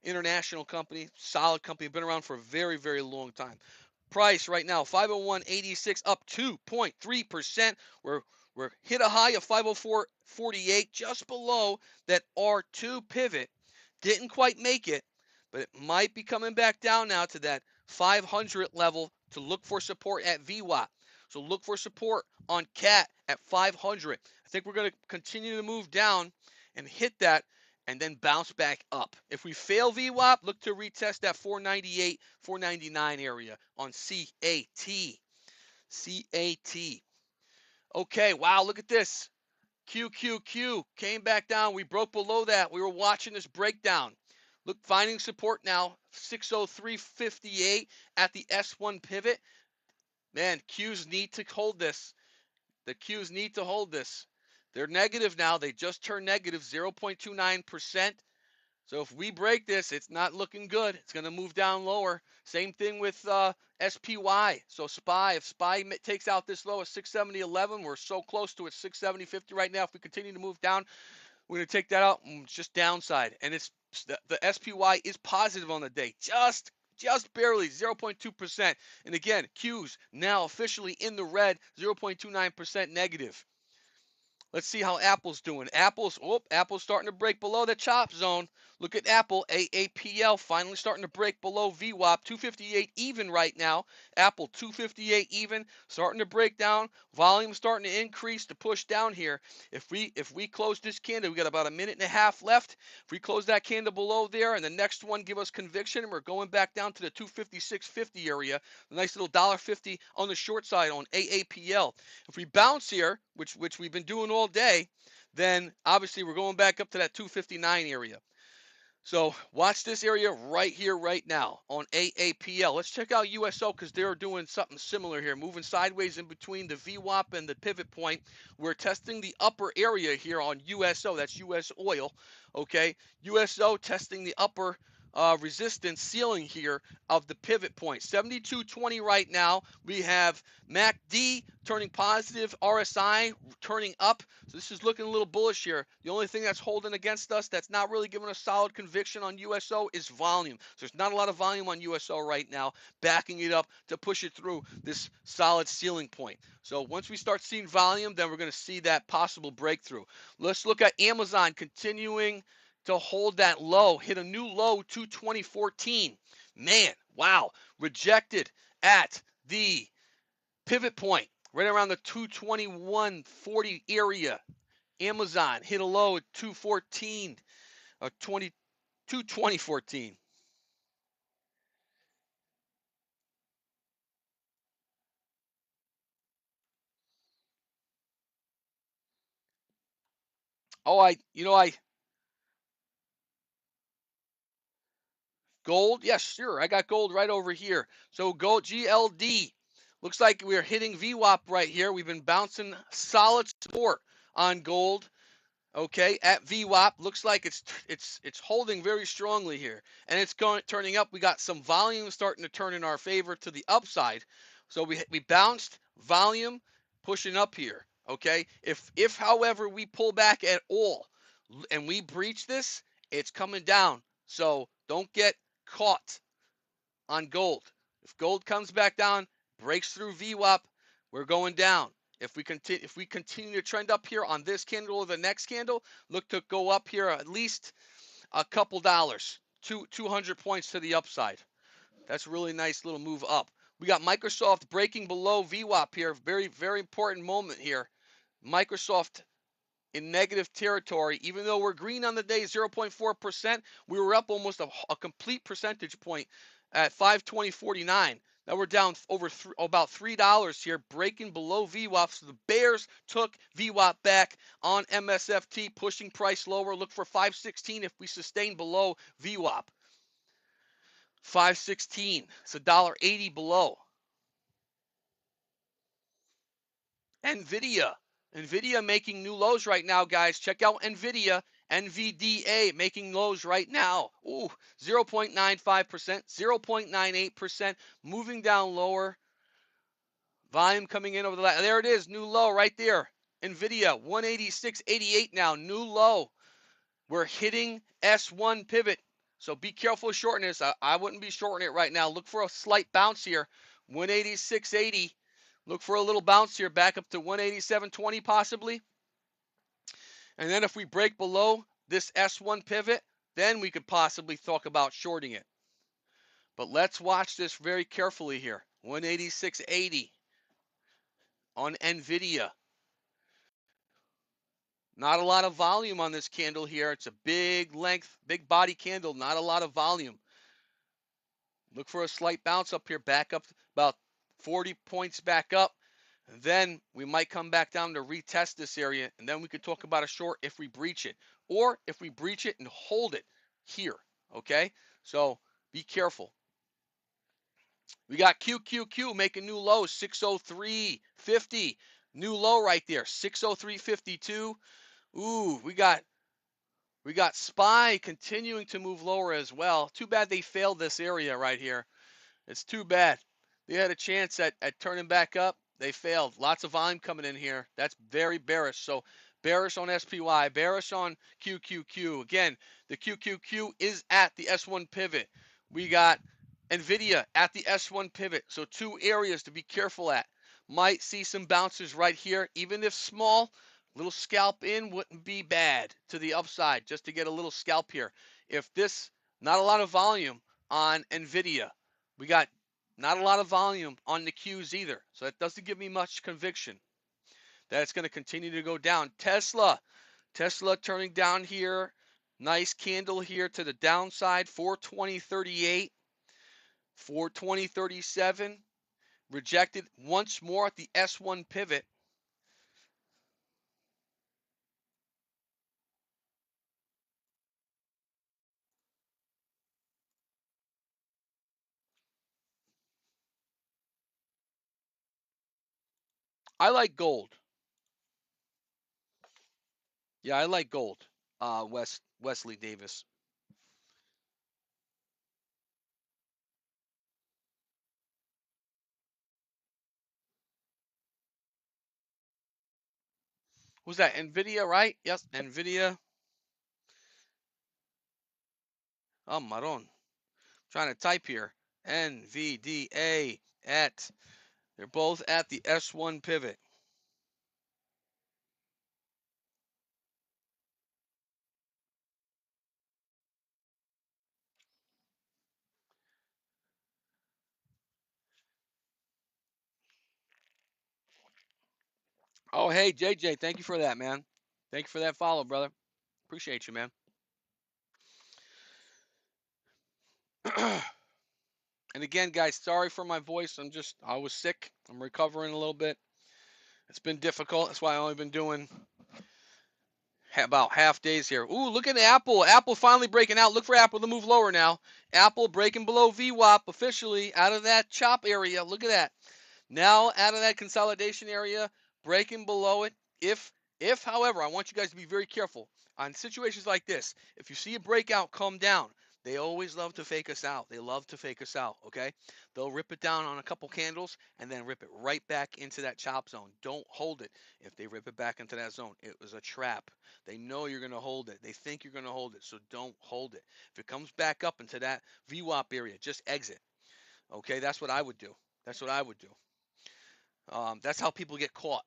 Speaker 1: International company, solid company, been around for a very, very long time. Price right now, 501.86, up 2.3%. We're hit a high of 504.48, just below that R2 pivot. Didn't quite make it, but it might be coming back down now to that 500 level to look for support at VWAP. So look for support on CAT at 500. I think we're going to continue to move down and hit that and then bounce back up. If we fail VWAP, look to retest that 498, 499 area on CAT. CAT. Okay, wow, look at this. QQQ came back down. We broke below that. We were watching this breakdown. Look, finding support now, 603.58 at the S1 pivot. Man, Qs need to hold this. The Qs need to hold this. They're negative now. They just turned negative 0.29%. So if we break this, it's not looking good. It's going to move down lower. Same thing with SPY. So SPY, if SPY takes out this low at 670.11, we're so close to it, 670.50 right now. If we continue to move down, we're going to take that out. It's just downside. And it's the SPY is positive on the day. Just barely 0.2%. And again, Qs now officially in the red, 0.29% negative. Let's see how Apple's doing. Apple's starting to break below the chop zone. Look at Apple, AAPL finally starting to break below VWAP, 258 even right now. Apple 258 even, starting to break down. Volume starting to increase to push down here. If we close this candle, we got about a minute and a half left. If we close that candle below there and the next one give us conviction, and we're going back down to the 256.50 area, a nice little $1.50 on the short side on AAPL. If we bounce here, which we've been doing all day, then obviously we're going back up to that 259 area. So watch this area right here, right now on AAPL. Let's check out USO because they're doing something similar here, moving sideways in between the VWAP and the pivot point. We're testing the upper area here on USO. That's US oil. Okay, USO testing the upper resistance ceiling here of the pivot point. 72.20 right now. We have MACD turning positive, RSI turning up. So this is looking a little bullish here. The only thing that's holding against us, that's not really giving us solid conviction on USO, is volume. So there's not a lot of volume on USO right now, backing it up to push it through this solid ceiling point. So once we start seeing volume, then we're going to see that possible breakthrough. Let's look at Amazon continuing to hold that low, hit a new low, 220.14. Man, wow, rejected at the pivot point, right around the 221.40 area. Amazon hit a low at 214, or 220.14. Oh, I Gold, yes, sure. I got gold right over here. So gold GLD. Looks like we're hitting VWAP right here. We've been bouncing solid support on gold. Okay, at VWAP, looks like it's holding very strongly here, and it's turning up. We got some volume starting to turn in our favor to the upside. So we bounced volume, pushing up here. Okay, if however we pull back at all, and we breach this, it's coming down. So don't get caught on gold. If gold comes back down, breaks through VWAP, we're going down. If we continue to trend up here on this candle or the next candle, look to go up here at least a couple dollars, 200 points to the upside. That's a really nice little move up. We got Microsoft breaking below VWAP here. Very, very important moment here. Microsoft in negative territory. Even though we're green on the day, 0.4%, we were up almost a complete percentage point at 520.49. Now we're down over about $3 here, breaking below VWAP. So the bears took VWAP back on MSFT, pushing price lower. Look for 516 if we sustain below VWAP. 516. It's $1.80 below. NVIDIA. NVIDIA making new lows right now, guys. Check out NVIDIA. NVDA making lows right now. Ooh, 0.95%, 0.98%, moving down lower. Volume coming in over the last. There it is, new low right there. NVIDIA, 186.88 now, new low. We're hitting S1 pivot. So be careful shorting this. I wouldn't be shorting it right now. Look for a slight bounce here. 186.80. Look for a little bounce here, back up to 187.20 possibly. And then if we break below this S1 pivot, then we could possibly talk about shorting it. But let's watch this very carefully here. 186.80 on NVIDIA. Not a lot of volume on this candle here. It's a big length, big body candle, not a lot of volume. Look for a slight bounce up here, back up about 40 points back up. And then we might come back down to retest this area, and then we could talk about a short if we breach it, or if we breach it and hold it here. Okay, so be careful. We got QQQ making new lows, 603.50, new low right there, 603.52. Ooh, we got SPY continuing to move lower as well. Too bad they failed this area right here. It's too bad. They had a chance at turning back up. They failed. Lots of volume coming in here. That's very bearish. So bearish on SPY, bearish on QQQ. Again, the QQQ is at the S1 pivot. We got NVIDIA at the S1 pivot. So two areas to be careful at. Might see some bounces right here, even if small. Little scalp in wouldn't be bad to the upside, just to get a little scalp here. If this, not a lot of volume on NVIDIA. We got not a lot of volume on the Qs either. So that doesn't give me much conviction that it's going to continue to go down. Tesla turning down here. Nice candle here to the downside. 420.38, 420.37. Rejected once more at the S1 pivot. I like gold. Yeah, I like gold. Wesley Davis. Who's that? NVIDIA, right? Yes, NVIDIA. Oh, Maron. Trying to type here. NVDA at. They're both at the S1 pivot. Oh, hey, JJ, thank you for that, man. Thank you for that follow, brother. Appreciate you, man. And again, guys, sorry for my voice. I was sick. I'm recovering a little bit. It's been difficult. That's why I've only been doing about half days here. Ooh, look at Apple. Apple finally breaking out. Look for Apple to move lower now. Apple breaking below VWAP officially out of that chop area. Look at that. Now out of that consolidation area, breaking below it. If, however, I want you guys to be very careful on situations like this. If you see a breakout come down, they always love to fake us out. They love to fake us out, okay? They'll rip it down on a couple candles and then rip it right back into that chop zone. Don't hold it. If they rip it back into that zone, it was a trap. They know you're going to hold it. They think you're going to hold it, so don't hold it. If it comes back up into that VWAP area, just exit. Okay, that's what I would do. That's what I would do. That's how people get caught.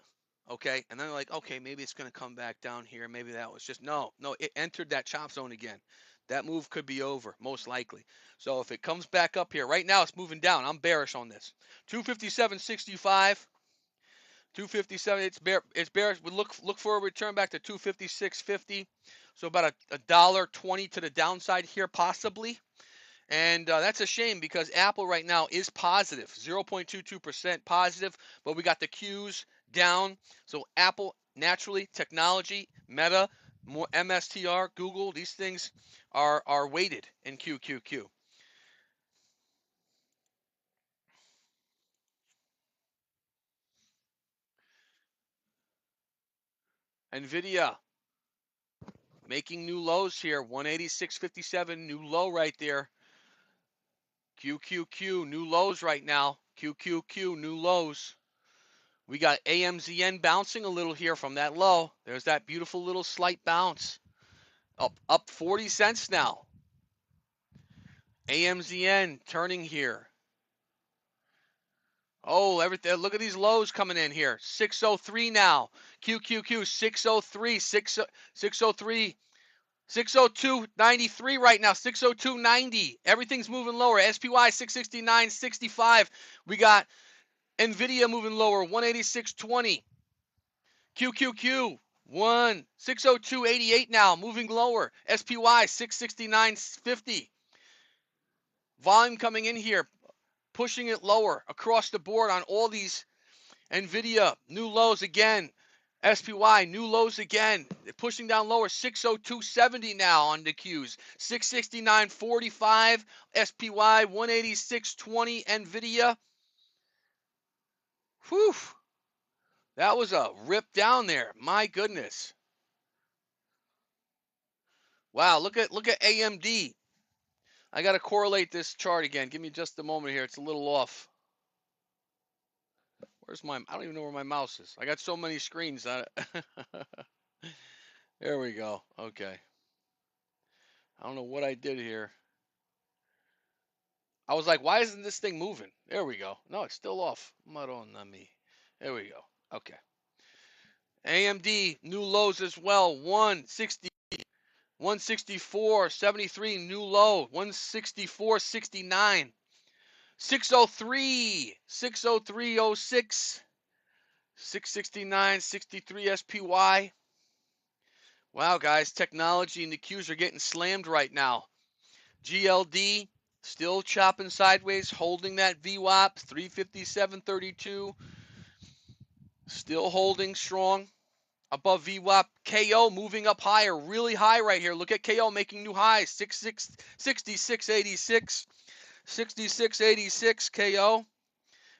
Speaker 1: Okay, and then they're like, okay, maybe it's going to come back down here. Maybe that was just no. It entered that chop zone again. That move could be over, most likely. So if it comes back up here, right now it's moving down. I'm bearish on this. 257.65. 257. It's bearish. We look for a return back to 256.50. So about a $1.20 to the downside here, possibly. And that's a shame because Apple right now is positive, 0.22% positive, but we got the Qs down. So Apple, naturally, technology, Meta, more MSTR, Google, these things are weighted in QQQ. NVIDIA making new lows here, 186.57, new low right there. QQQ, new lows right now. QQQ, new lows. We got AMZN bouncing a little here from that low. There's that beautiful little slight bounce. Up 40 cents now. AMZN turning here. Oh, everything. Look at these lows coming in here. 603 now. QQQ 603, 603, 602.93 right now. 602.90. Everything's moving lower. SPY 669.65. We got NVIDIA moving lower. 186.20. QQQ 602.88 now, moving lower. SPY 669.50. Volume coming in here, pushing it lower across the board on all these. NVIDIA, new lows again. SPY, new lows again. They're pushing down lower. 602.70 now on the Qs. 669.45. SPY 186.20. NVIDIA. Whew. That was a rip down there. My goodness. Wow, look at AMD. I got to correlate this chart again. Give me just a moment here. It's a little off. Where's my, I don't even know where my mouse is. I got so many screens. There we go. Okay. I don't know what I did here. I was like, why isn't this thing moving? There we go. No, it's still off. Madonna. There we go. Okay. AMD, new lows as well. 160, 164.73, new low. 164.69. 603, 603.06, 669.63 SPY. Wow, guys, technology and the Qs are getting slammed right now. GLD still chopping sideways, holding that VWAP, 357.32. Still holding strong above VWAP. KO moving up higher, really high right here. Look at KO making new highs, 66.86. 66.86 KO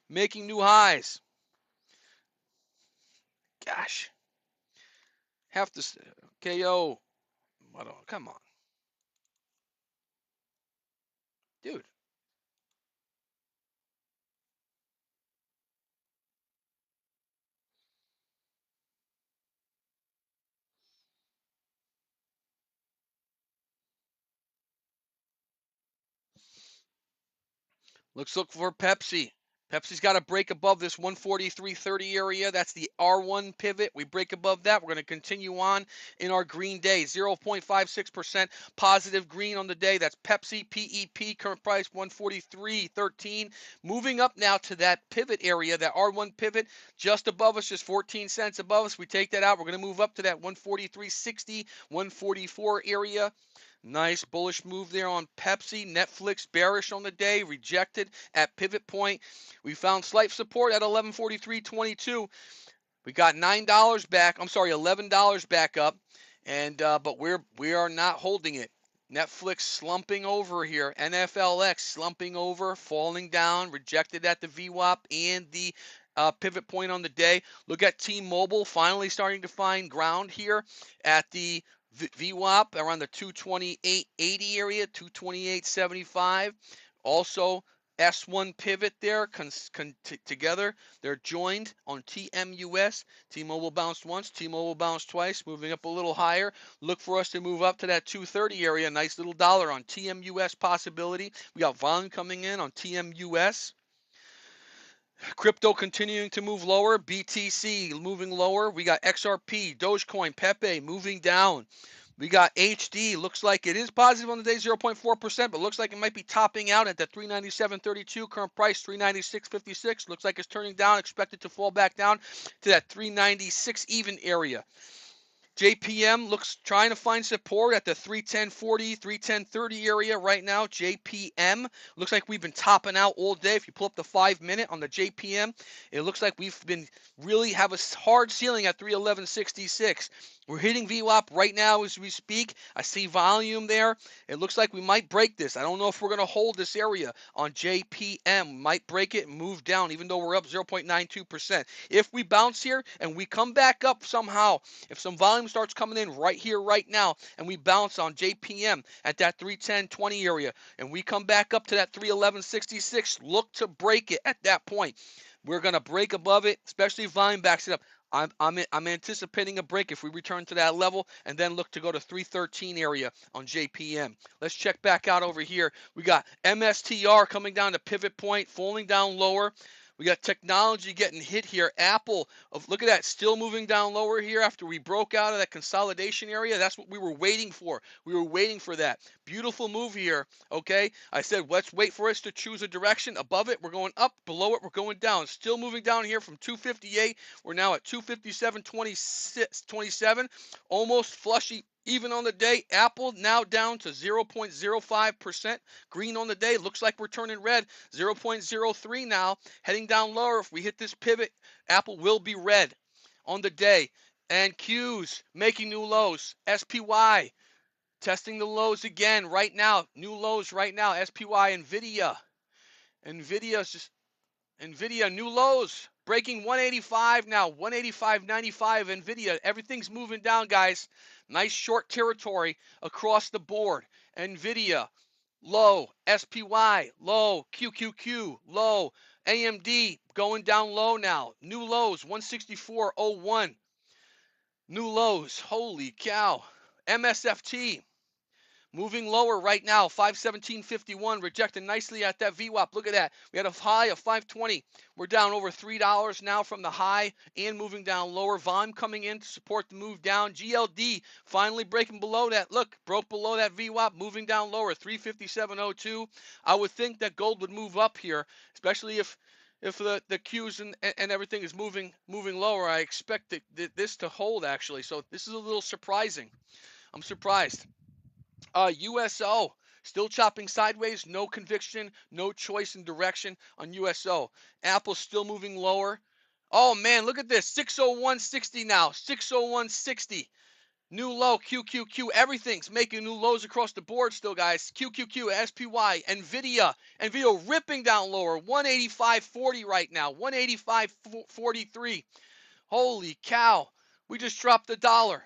Speaker 1: making new highs. Gosh. Have to KO. Come on. Dude. Let's look for Pepsi. Pepsi's got to break above this 143.30 area. That's the R1 pivot. We break above that. We're going to continue on in our green day. 0.56% positive green on the day. That's Pepsi, PEP, current price 143.13. Moving up now to that pivot area, that R1 pivot just above us, just 14 cents above us. We take that out. We're going to move up to that 143.60, 144 area. Nice bullish move there on Pepsi. Netflix bearish on the day, rejected at pivot point. We found slight support at 1143.22. We got $9 back. I'm sorry, $11 back up. And but we are not holding it. Netflix slumping over here. NFLX slumping over, falling down, rejected at the VWAP and the pivot point on the day. Look at T-Mobile finally starting to find ground here at the VWAP around the 228.80 area, 228.75. Also, S1 pivot there together. They're joined on TMUS. T-Mobile bounced once, T-Mobile bounced twice, moving up a little higher. Look for us to move up to that 230 area. Nice little dollar on TMUS possibility. We got volume coming in on TMUS. Crypto continuing to move lower. BTC moving lower. We got XRP, Dogecoin, Pepe moving down. We got HD. Looks like it is positive on the day, 0.4%, but looks like it might be topping out at that 397.32. Current price 396.56. Looks like it's turning down. Expected to fall back down to that 396 even area. JPM looks trying to find support at the 310.40, 310.30 area right now. JPM looks like we've been topping out all day. If you pull up the 5-minute on the JPM, it looks like we've been really have a hard ceiling at 311.66. We're hitting VWAP right now as we speak. I see volume there. It looks like we might break this. I don't know if we're going to hold this area on JPM. Might break it and move down, even though we're up 0.92%. If we bounce here and we come back up somehow, if some volume starts coming in right here, right now, and we bounce on JPM at that 310.20 area, and we come back up to that 311.66, look to break it at that point. We're going to break above it, especially if volume backs it up. I'm anticipating a break if we return to that level and then look to go to 313 area on JPM. Let's check back out over here. We got MSTR coming down to pivot point, falling down lower. We got technology getting hit here. Apple, look at that, still moving down lower here after we broke out of that consolidation area. That's what we were waiting for. We were waiting for that. Beautiful move here, okay? I said, let's wait for us to choose a direction. Above it, we're going up. Below it, we're going down. Still moving down here from 258. We're now at 257.27. Almost flushy even on the day. Apple now down to 0.05%. Green on the day. Looks like we're turning red. 0.03 now. Heading down lower. If we hit this pivot, Apple will be red on the day. And Q's making new lows. SPY testing the lows again right now. New lows right now. SPY, NVIDIA. NVIDIA, new lows. Breaking 185 now. 185.95 NVIDIA. Everything's moving down, guys. Nice short territory across the board. NVIDIA, low. SPY, low. QQQ, low. AMD going down low now. New lows, 164.01. New lows. Holy cow. MSFT moving lower right now, 517.51, rejected nicely at that VWAP. Look at that. We had a high of 520. We're down over $3 now from the high and moving down lower. Volume coming in to support the move down. GLD finally breaking below that. Look, broke below that VWAP, moving down lower, 357.02. I would think that gold would move up here, especially if the Qs and everything is moving lower. I expect this to hold, actually. So this is a little surprising. I'm surprised. USO still chopping sideways, no conviction, no choice in direction on USO. Apple still moving lower. Oh man, look at this, 601.60 now, 601.60. New low, QQQ, everything's making new lows across the board still, guys. QQQ, SPY, NVIDIA ripping down lower, 185.40 right now, 185.43. Holy cow, we just dropped $1.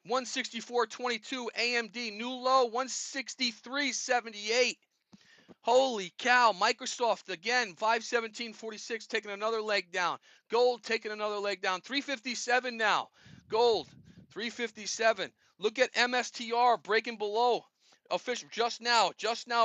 Speaker 1: 164.22. AMD new low 163.78. Holy cow. Microsoft again 517.46 taking another leg down. Gold taking another leg down. 357 now. Gold 357. Look at MSTR breaking below official just now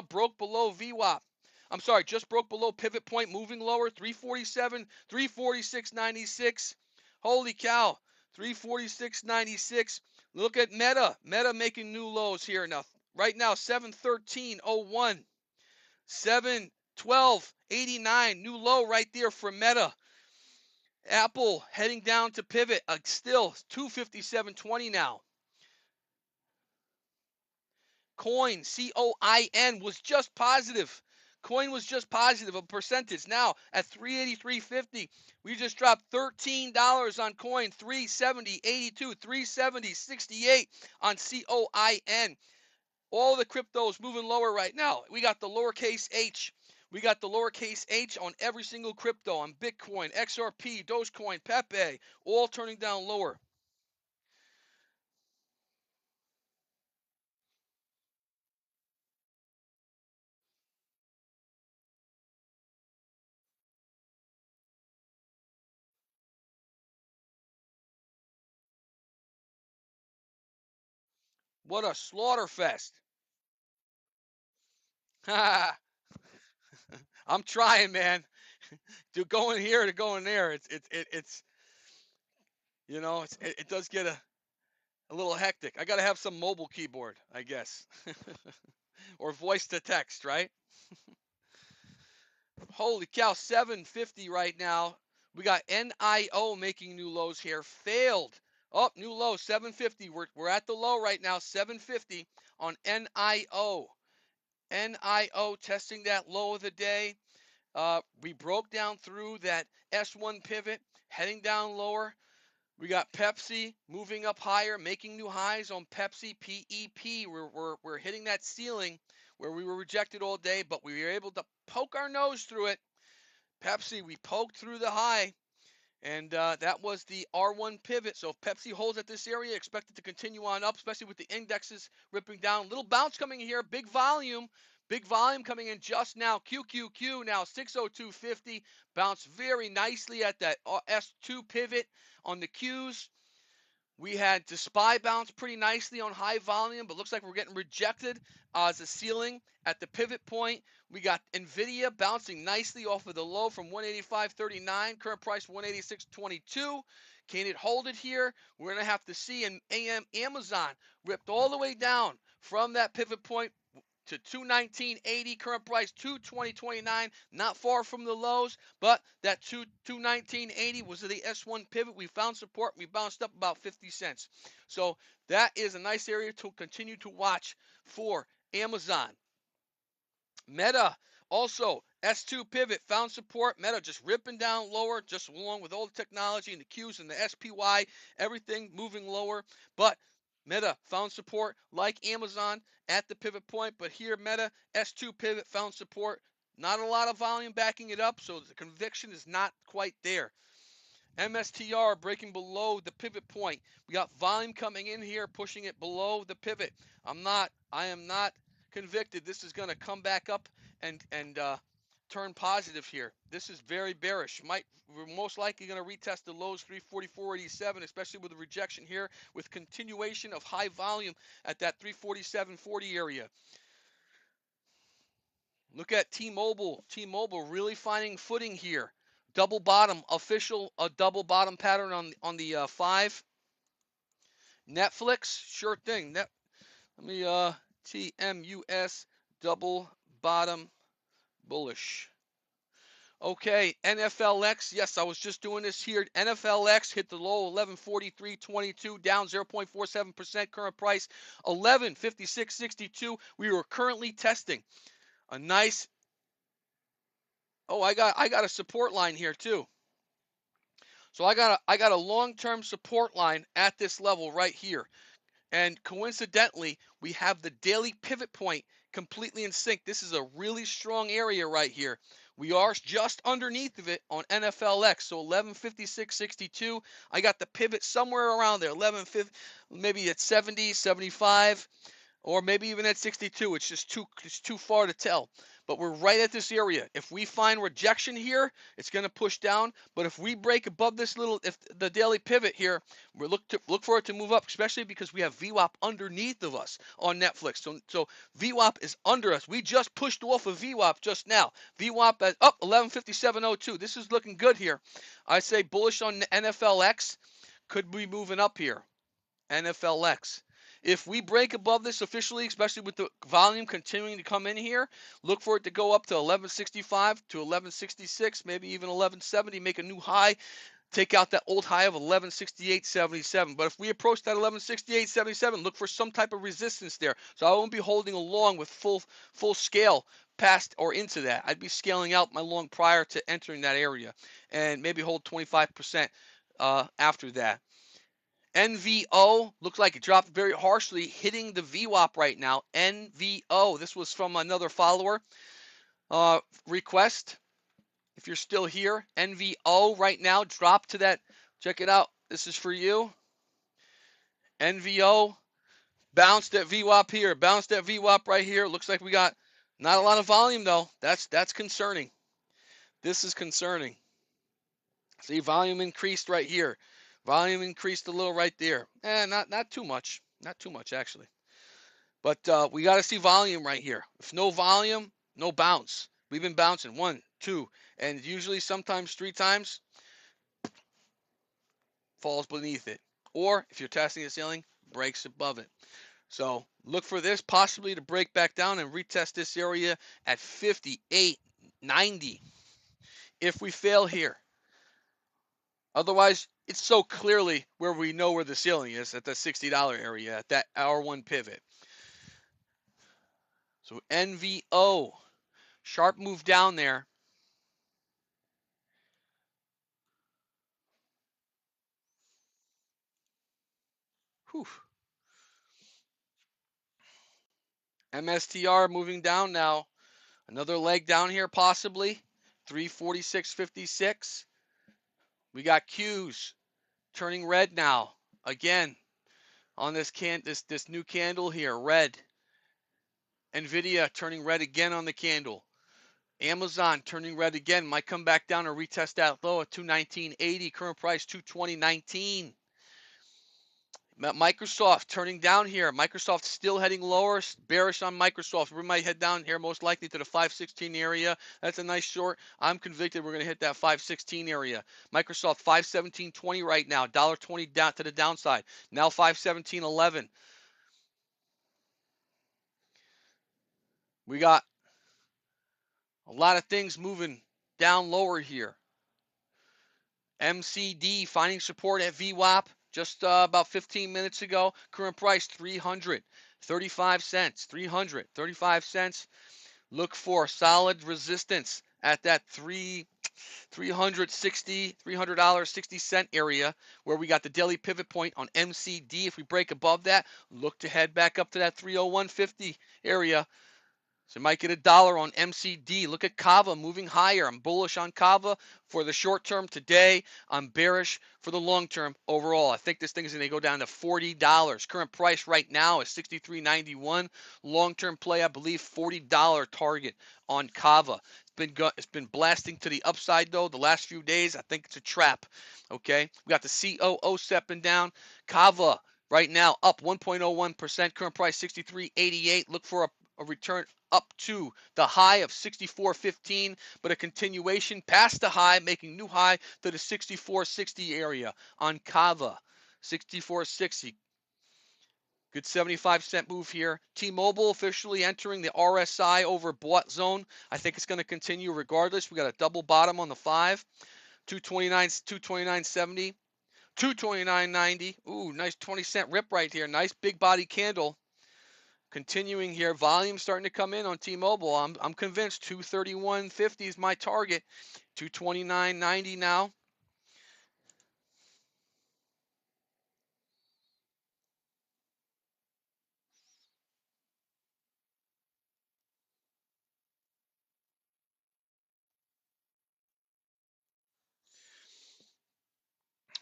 Speaker 1: broke below VWAP. I'm sorry, just broke below pivot point, moving lower, 347, 346.96. Holy cow, 346.96. Look at Meta. Meta making new lows here now. Right now, 713.01. 712.89. New low right there for Meta. Apple heading down to pivot. Still 257.20 now. Coin, COIN, was just positive. Coin was just positive a percentage. Now at 383.50, we just dropped $13 on coin. 370.82, 370.68 on COIN. All the cryptos moving lower right now. We got the lowercase h. We got the lowercase h on every single crypto, on Bitcoin, XRP, Dogecoin, Pepe, all turning down lower. What a slaughter fest. I'm trying, man. To going here to going there. It's it does get a little hectic. I got to have some mobile keyboard, I guess. Or voice to text, right? Holy cow, 750 right now. We got NIO making new lows here. Failed. Oh, new low, 750. We're at the low right now, 750 on NIO. NIO testing that low of the day. We broke down through that S1 pivot, heading down lower. We got Pepsi moving up higher, making new highs on Pepsi, PEP. We're hitting that ceiling where we were rejected all day, but we were able to poke our nose through it. Pepsi, we poked through the high, and that was the R1 pivot. So if Pepsi holds at this area, expect it to continue on up, especially with the indexes ripping down. Little bounce coming here, big volume coming in just now. QQQ now 602.50, bounced very nicely at that S2 pivot on the Qs. We had the SPY bounce pretty nicely on high volume, but looks like we're getting rejected as a ceiling at the pivot point. We got NVIDIA bouncing nicely off of the low from 185.39, current price 186.22. Can it hold it here? We're going to have to see. And Amazon ripped all the way down from that pivot point to 219.80, current price 220.29, not far from the lows, but that 219.80 was the S1 pivot. We found support. We bounced up about 50 cents. So that is a nice area to continue to watch for Amazon. Meta also S2 pivot found support. Meta just ripping down lower, just along with all the technology and the Qs and the SPY, everything moving lower. But Meta found support like Amazon at the pivot point, but here Meta S2 pivot found support. Not a lot of volume backing it up, so the conviction is not quite there. MSTR breaking below the pivot point. We got volume coming in here, pushing it below the pivot. I am not convicted this is going to come back up and turn positive here. This is very bearish. We're most likely going to retest the lows 344.87, especially with the rejection here, with continuation of high volume at that 347.40 area. Look at T-Mobile. T-Mobile really finding footing here. Double bottom, a double bottom pattern on the 5. Netflix, sure thing. Let me TMUS double bottom bullish. Okay, NFLX. Yes, I was just doing this here. NFLX hit the low 1143.22, down 0.47%. Current price 1156.62. We were currently testing a nice. Oh, I got a support line here too. So I got a long-term support line at this level right here. And coincidentally, we have the daily pivot point completely in sync. This is a really strong area right here. We are just underneath of it on NFLX. So 1156.62. I got the pivot somewhere around there. 1150, maybe at 70, 75. Or maybe even at 62. It's just too far to tell. But we're right at this area. If we find rejection here, it's going to push down. But if we break above this if the daily pivot here, we look for it to move up, especially because we have VWAP underneath of us on Netflix. So VWAP is under us. We just pushed off of VWAP just now. VWAP at up 1157.02. This is looking good here. I say bullish on NFLX. Could be moving up here. NFLX. If we break above this officially, especially with the volume continuing to come in here, look for it to go up to 1165 to 1166, maybe even 1170, make a new high, take out that old high of 1168.77. But if we approach that 1168.77, look for some type of resistance there. So I won't be holding along with full scale past or into that. I'd be scaling out my long prior to entering that area and maybe hold 25% after that. NVO looks like it dropped very harshly, hitting the VWAP right now. NVO. This was from another follower request. If you're still here, NVO right now dropped to that. Check it out. This is for you. NVO bounced at VWAP here. Bounced at VWAP right here. Looks like we got not a lot of volume though. That's concerning. This is concerning. See, volume increased right here. Volume increased a little right there. Not too much. Not too much, actually. But we got to see volume right here. If no volume, no bounce. We've been bouncing 1, 2, and usually sometimes 3 times falls beneath it. Or if you're testing the ceiling, breaks above it. So look for this possibly to break back down and retest this area at 58.90 if we fail here. Otherwise, it's so clearly where we know where the ceiling is at the $60 area, at that hour 1 pivot. So NVO, sharp move down there. Whew. MSTR moving down now. Another leg down here possibly. 346.56. We got Qs turning red now. Again, on this new candle here, red. Nvidia turning red again on the candle. Amazon turning red again. Might come back down and retest that low at 219.80. Current price 220.19. Microsoft turning down here. Microsoft still heading lower. Bearish on Microsoft. We might head down here most likely to the 516 area. That's a nice short. I'm convicted we're going to hit that 516 area. Microsoft 517.20 right now. $1.20 down to the downside. Now 517.11. We got a lot of things moving down lower here. MCD finding support at VWAP just about 15 minutes ago. Current price 335 cents. 335 cents. Look for solid resistance at that $300.60 area where we got the daily pivot point on MCD. If we break above that, look to head back up to that 301.50 area. So you might get $1 on MCD. Look at Kava moving higher. I'm bullish on Kava for the short term today. I'm bearish for the long term overall. I think this thing is going to go down to $40. Current price right now is $63.91. Long term play, I believe, $40 target on Kava. It's been blasting to the upside though the last few days. I think it's a trap. Okay, we got the COO stepping down. Kava right now up 1.01%. Current price 63.88. Look for a return up to the high of 64.15, but a continuation past the high, making new high to the 64.60 area on Kava. 64.60. Good 75-cent move here. T-Mobile officially entering the RSI overbought zone. I think it's going to continue regardless. We got a double bottom on the 5. 229.70. 229.90. Ooh, nice 20-cent rip right here. Nice big body candle. Continuing here, volume starting to come in on T-Mobile. I'm convinced 231.50 is my target. 229.90 now.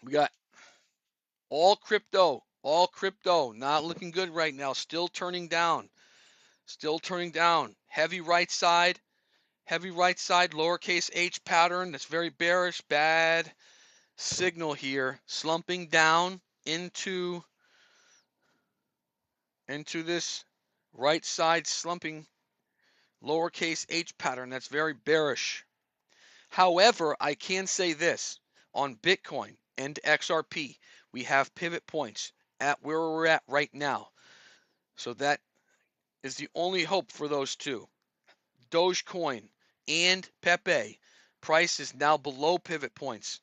Speaker 1: We got all crypto, not looking good right now. Still turning down. Heavy right side, lowercase h pattern. That's very bearish. Bad signal here. Slumping down into this right side slumping lowercase h pattern. That's very bearish. However, I can say this on Bitcoin and XRP, we have pivot points at where we're at right now. So that is the only hope for those two. Dogecoin and Pepe price is now below pivot points.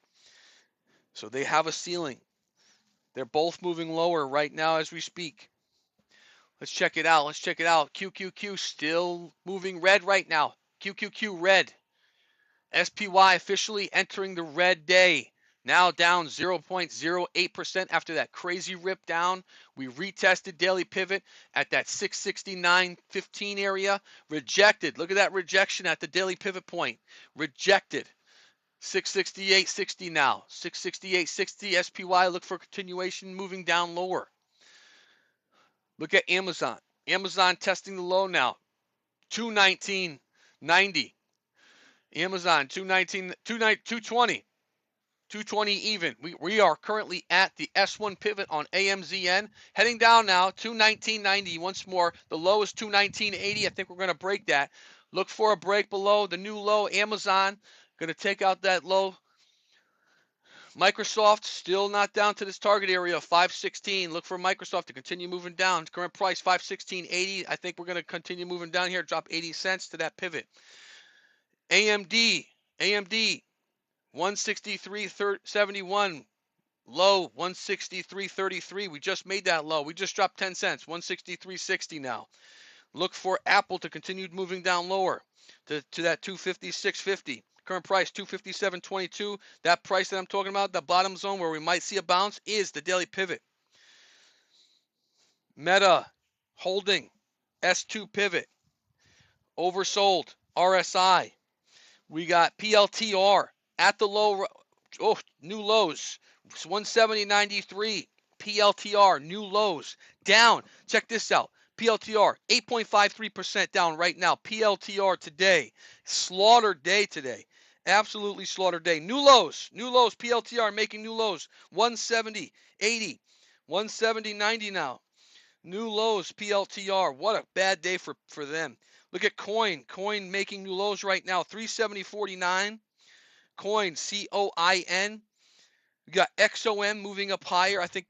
Speaker 1: So they have a ceiling. They're both moving lower right now as we speak. Let's check it out. Let's check it out. QQQ still moving red right now. QQQ red. SPY officially entering the red day. Now down 0.08% after that crazy rip down. We retested daily pivot at that 669.15 area. Rejected. Look at that rejection at the daily pivot point. Rejected. 668.60 now. 668.60 SPY. Look for continuation moving down lower. Look at Amazon. Amazon testing the low now. 219.90. Amazon 220. 220 even. We are currently at the S1 pivot on AMZN. Heading down now, 219.90 once more. The low is 219.80. I think we're going to break that. Look for a break below the new low. Amazon going to take out that low. Microsoft still not down to this target area of 516. Look for Microsoft to continue moving down. Current price 516.80. I think we're going to continue moving down here. Drop 80 cents to that pivot. AMD 163.71. Low 163.33. We just made that low. We just dropped 10 cents. 163.60 now. Look for Apple to continue moving down lower to that 256.50. Current price 257.22. That price that I'm talking about, the bottom zone where we might see a bounce, is the daily pivot. Meta holding S2 pivot. Oversold RSI. We got PLTR at the low. Oh, new lows. 170.93. PLTR, new lows. Down. Check this out. PLTR, 8.53% down right now. PLTR today. Slaughtered day today. Absolutely slaughtered day. New lows. New lows. PLTR making new lows. 170.80. 170.90 now. New lows. PLTR. What a bad day for them. Look at Coin. Coin making new lows right now. 370.49. Coin, COIN. We got XOM moving up higher. I think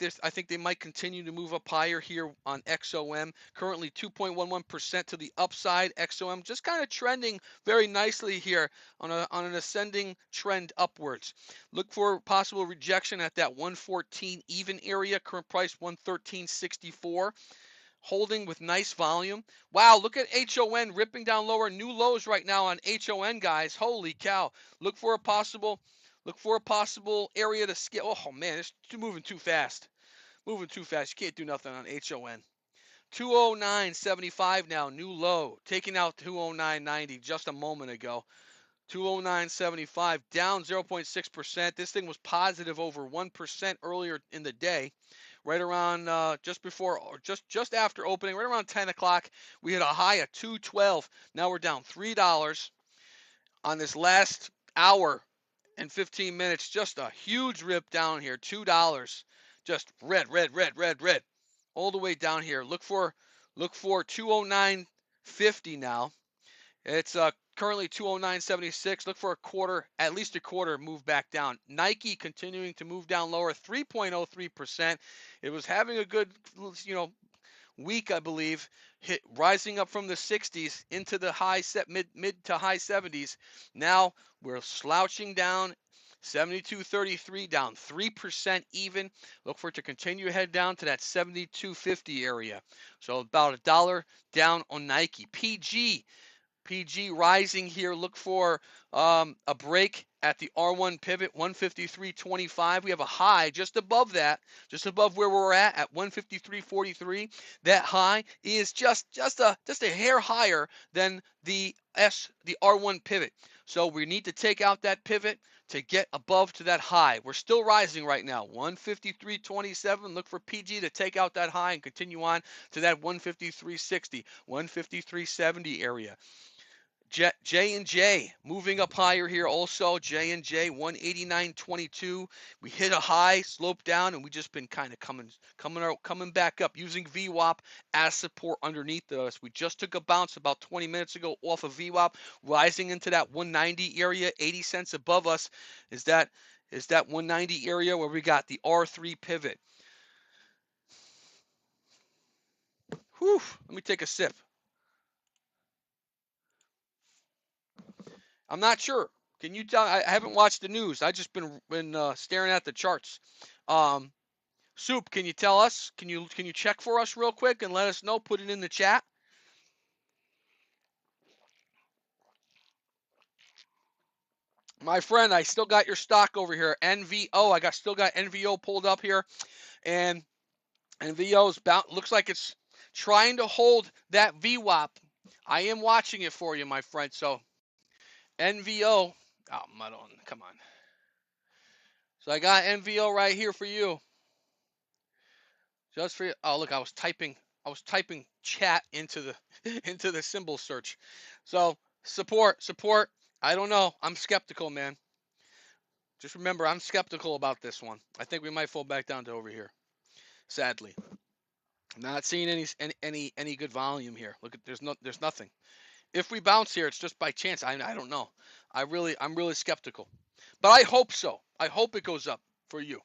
Speaker 1: they might continue to move up higher here on XOM. Currently 2.11% to the upside. XOM just kind of trending very nicely here on an ascending trend upwards. Look for possible rejection at that 114 even area. Current price 113.64. Holding with nice volume. Wow, look at HON ripping down lower. New lows right now on HON, guys. Holy cow. Look for a possible area to scale. Oh man, it's moving too fast. Moving too fast. You can't do nothing on HON. 209.75 now, new low. Taking out 209.90 just a moment ago. 209.75 down 0.6%. This thing was positive over 1% earlier in the day. Right around just before or just after opening, right around 10 o'clock, we hit a high of 212. Now we're down $3 on this last hour and 15 minutes. Just a huge rip down here. $2. Just red, all the way down here. Look for 209.50 now. It's currently 209.76. Look for a quarter, at least a quarter move back down. Nike continuing to move down lower, 3.03%. It was having a good, week, I believe, rising up from the 60s into the mid to high 70s. Now we're slouching down. 72.33 down 3% even. Look for it to continue to head down to that 72.50 area. So about $1 down on Nike. PG rising here. Look for a break at the R1 pivot, 153.25. We have a high just above that, just above where we're at 153.43. That high is just a hair higher than the R1 pivot. So we need to take out that pivot to get above to that high. We're still rising right now, 153.27. Look for PG to take out that high and continue on to that 153.60, 153.70 area. J&J moving up higher here also. J&J 189.22. We hit a high, sloped down, and we just been kind of coming back up using VWAP as support underneath us. We just took a bounce about 20 minutes ago off of VWAP, rising into that 190 area. 80 cents above us is that 190 area where we got the R3 pivot. Whew, let me take a sip. I'm not sure. Can you tell? I haven't watched the news. I just been staring at the charts. Soup, can you tell us? Can you check for us real quick and let us know? Put it in the chat. My friend, I still got your stock over here. NVO, still got NVO pulled up here, and NVO's looks like it's trying to hold that VWAP. I am watching it for you, my friend. So NVO, oh, come on. So I got NVO right here for you. Just for you. Oh, look, I was typing chat into the into the symbol search. So support. I don't know. I'm skeptical, man. Just remember, I'm skeptical about this one. I think we might fall back down to over here. Sadly, I'm not seeing any good volume here. Look at there's nothing. If we bounce here, it's just by chance. I don't know. I'm really skeptical, but I hope so. I hope it goes up for you.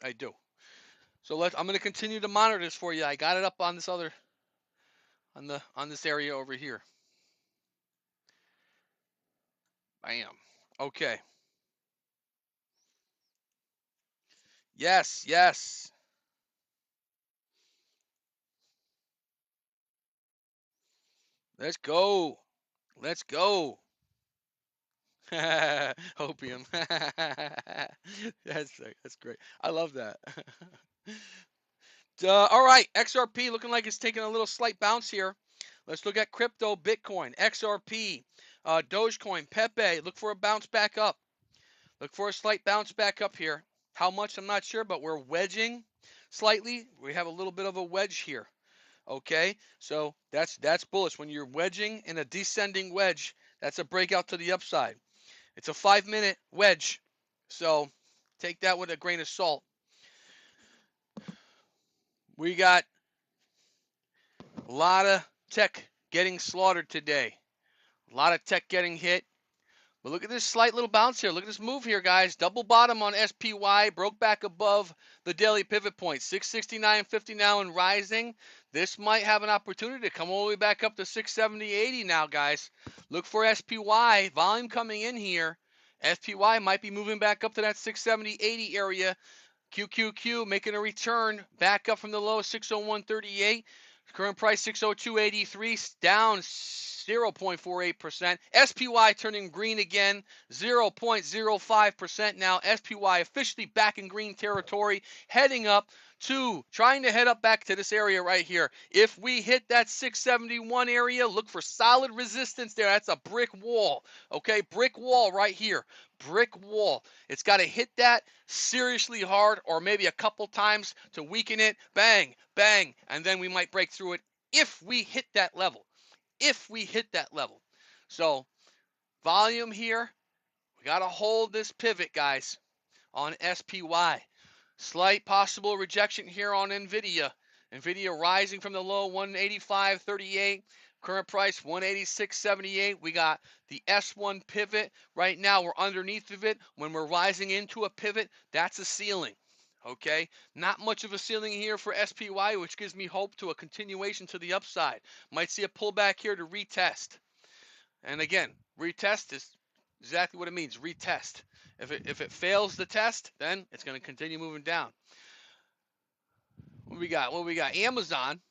Speaker 1: I do. So I'm going to continue to monitor this for you. I got it up on this other on this area over here. Bam. Okay. Yes. Let's go. Opium. That's great. I love that. All right, XRP looking like it's taking a little slight bounce here. Let's look at crypto, Bitcoin, XRP, Dogecoin, Pepe. Look for a bounce back up. Look for a slight bounce back up here. How much, I'm not sure, but we're wedging slightly. We have a little bit of a wedge here. Okay, so that's bullish. When you're wedging in a descending wedge, that's a breakout to the upside. It's a 5-minute wedge, so take that with a grain of salt. We got a lot of tech getting slaughtered today. A lot of tech getting hit. But look at this slight little bounce here. Look at this move here, guys. Double bottom on SPY. Broke back above the daily pivot point. 669.50 now and rising. This might have an opportunity to come all the way back up to 670.80 now, guys. Look for SPY. Volume coming in here. SPY might be moving back up to that 670.80 area. QQQ making a return back up from the low 601.38. Current price 602.83, down 0.48%. SPY turning green again, 0.05% now. SPY officially back in green territory, heading up trying to head up back to this area right here. If we hit that 671 area, look for solid resistance there. That's a brick wall, okay? Brick wall right here. Brick wall. It's got to hit that seriously hard or maybe a couple times to weaken it. Bang, bang, and then we might break through it if we hit that level. So volume here. We got to hold this pivot, guys, on SPY. Slight possible rejection here on NVIDIA. NVIDIA rising from the low 185.38. Current price 186.78. We got the S1 pivot. Right now we're underneath of it. When we're rising into a pivot, that's a ceiling. Okay, not much of a ceiling here for SPY, which gives me hope to a continuation to the upside. Might see a pullback here to retest. And again, retest is exactly what it means, retest. If it fails the test, then it's going to continue moving down. What we got? Amazon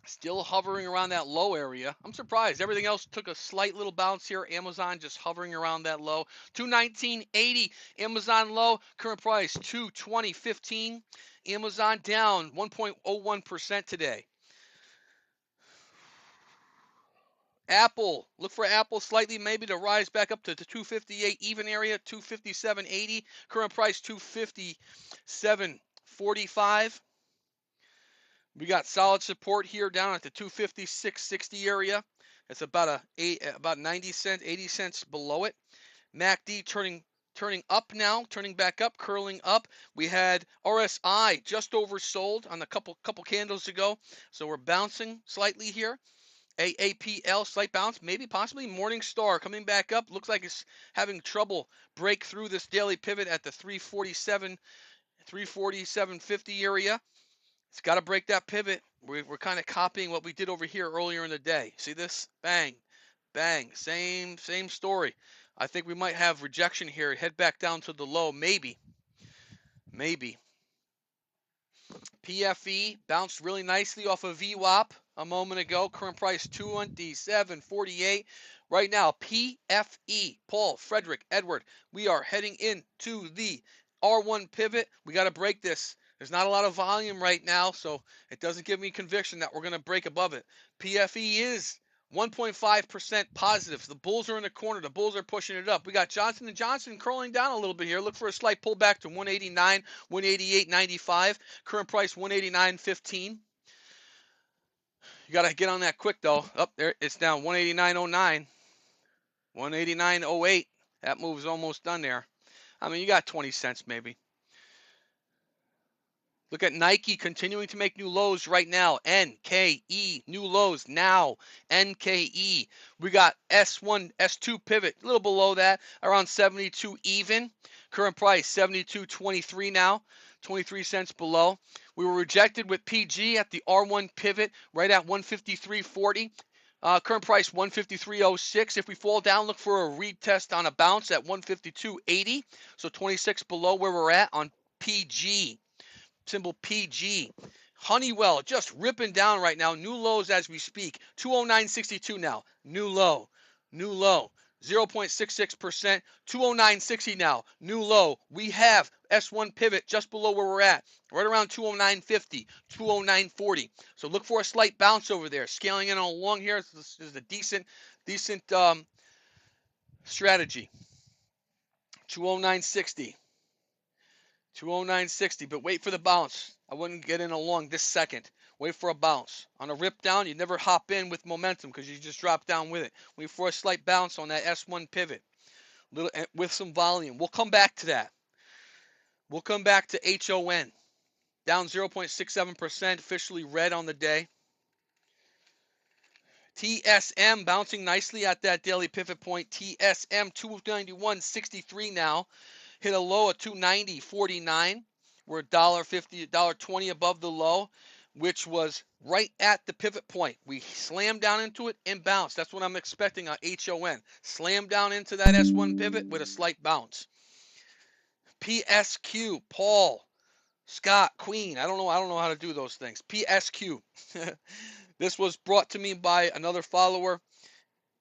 Speaker 1: still hovering around that low area. I'm surprised. Everything else took a slight little bounce here. Amazon just hovering around that low. 219.80 Amazon low. Current price 220.15. Amazon down 1.01% today. Apple, look for Apple slightly maybe to rise back up to the 258 even area, 257.80. Current price 257.45. We got solid support here down at the 256.60 area. It's about 90 cents, 80 cents below it. MACD turning up now, turning back up, curling up. We had RSI just oversold on a couple candles ago, so we're bouncing slightly here. AAPL slight bounce, maybe possibly Morningstar coming back up. Looks like it's having trouble break through this daily pivot at the 347.50 area. It's got to break that pivot. We're kind of copying what we did over here earlier in the day. See this? Bang, bang, same story. I think we might have rejection here. Head back down to the low, maybe. PFE bounced really nicely off of VWAP a moment ago. Current price 227.48. Right now, PFE, Paul, Frederick, Edward, we are heading into the R1 pivot. We got to break this. There's not a lot of volume right now, so it doesn't give me conviction that we're going to break above it. PFE is 1.5% positive. The bulls are in the corner. The bulls are pushing it up. We got Johnson & Johnson curling down a little bit here. Look for a slight pullback to 189, 188.95. Current price 189.15. You got to get on that quick, though. Up there, it's down 189.09, 189.08. That move's almost done there. I mean, you got 20 cents maybe. Look at Nike continuing to make new lows right now. NKE, new lows now. NKE. We got S1, S2 pivot, a little below that, around 72 even. Current price, 72.23 now, 23 cents below. We were rejected with PG at the R1 pivot right at 153.40. Current price 153.06. If we fall down, look for a retest on a bounce at 152.80. So 26 below where we're at on PG. Symbol PG. Honeywell just ripping down right now. New lows as we speak. 209.62 now. New low. New low. 0.66%. 209.60 now. New low. We have S1 pivot just below where we're at. Right around 209.50. 209.40. So look for a slight bounce over there. Scaling in along here. This is a decent strategy. 209.60. 209.60, but wait for the bounce. I wouldn't get in along this second. Wait for a bounce. On a rip down, you never hop in with momentum because you just drop down with it. Wait for a slight bounce on that S1 pivot with some volume. We'll come back to that. We'll come back to HON. Down 0.67%, officially red on the day. TSM bouncing nicely at that daily pivot point. TSM 291.63 now. Hit a low of 290.49. We're $1.50, $1.20 above the low, which was right at the pivot point. We slammed down into it and bounced. That's what I'm expecting on HON. Slam down into that S1 pivot with a slight bounce. PSQ, Paul, Scott, Queen. I don't know how to do those things. PSQ. This was brought to me by another follower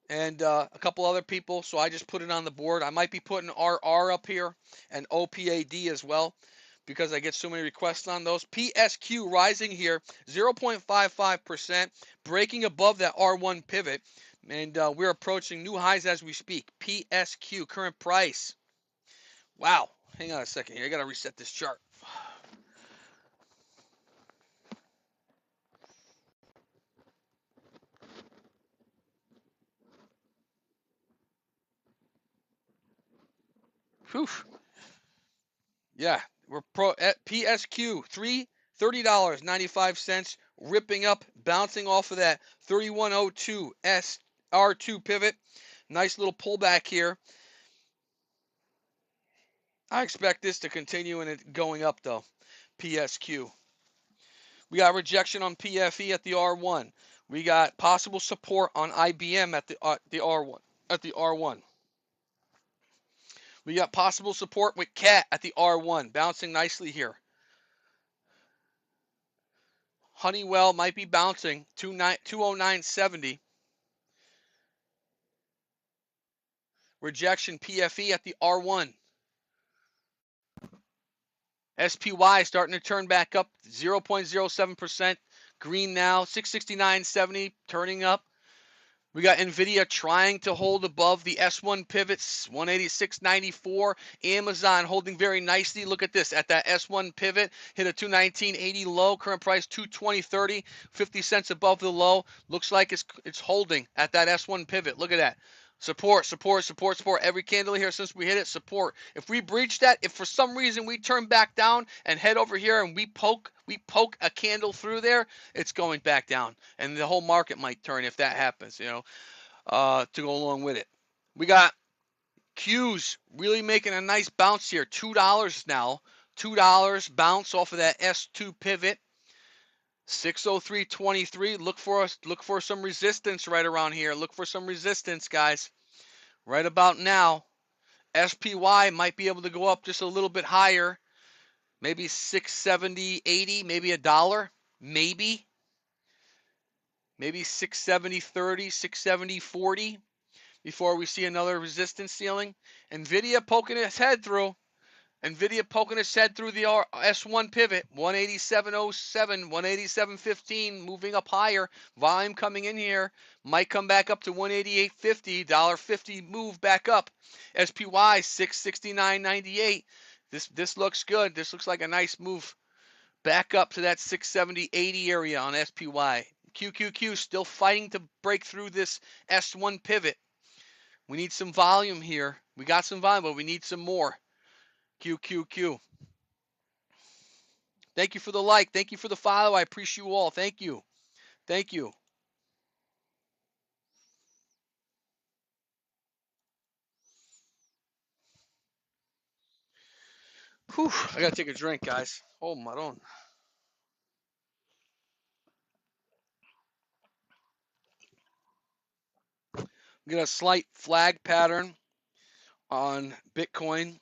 Speaker 1: and a couple other people, so I just put it on the board. I might be putting RR up here and OPAD as well because I get so many requests on those. PSQ rising here, 0.55%, breaking above that R1 pivot, and we're approaching new highs as we speak. PSQ, current price. Wow. Hang on a second here. I got to reset this chart. Whew. Yeah, we're at PSQ, $30.95, ripping up, bouncing off of that 3102 SR2 pivot. Nice little pullback here. I expect this to continue and it going up though. PSQ. We got rejection on PFE at the R1. We got possible support on IBM at the R1. At the R1. We got possible support with CAT at the R1, bouncing nicely here. Honeywell might be bouncing 209.70. Rejection PFE at the R1. SPY starting to turn back up 0.07%. Green now, 669.70, turning up. We got NVIDIA trying to hold above the S1 pivots, 186.94. Amazon holding very nicely. Look at this. At that S1 pivot, hit a 219.80 low. Current price 220.30, 50 cents above the low. Looks like it's holding at that S1 pivot. Look at that. Support, support, support, support. Every candle here since we hit it, support. If we breach that, if for some reason we turn back down and head over here and we poke a candle through there, it's going back down. And the whole market might turn if that happens, to go along with it. We got Q's really making a nice bounce here. $2 now. $2 bounce off of that S2 pivot. 603.23. Look for some resistance right around here. Look for some resistance, guys. Right about now. SPY might be able to go up just a little bit higher. maybe 670, 80, maybe a dollar, maybe 670, 30, 670, 40 before we see another resistance ceiling. Nvidia poking its head through. Nvidia poking its head through the S1 pivot, 187.07, 187.15, moving up higher. Volume coming in here. Might come back up to 188.50, $1.50 move back up. SPY 669.98. This looks good. This looks like a nice move back up to that 670.80 area on SPY. QQQ still fighting to break through this S1 pivot. We need some volume here. We got some volume, but we need some more. QQQ. Thank you for the like. Thank you for the follow. I appreciate you all. Thank you. Thank you. Whew, I gotta take a drink, guys. Oh my own. We got a slight flag pattern on Bitcoin.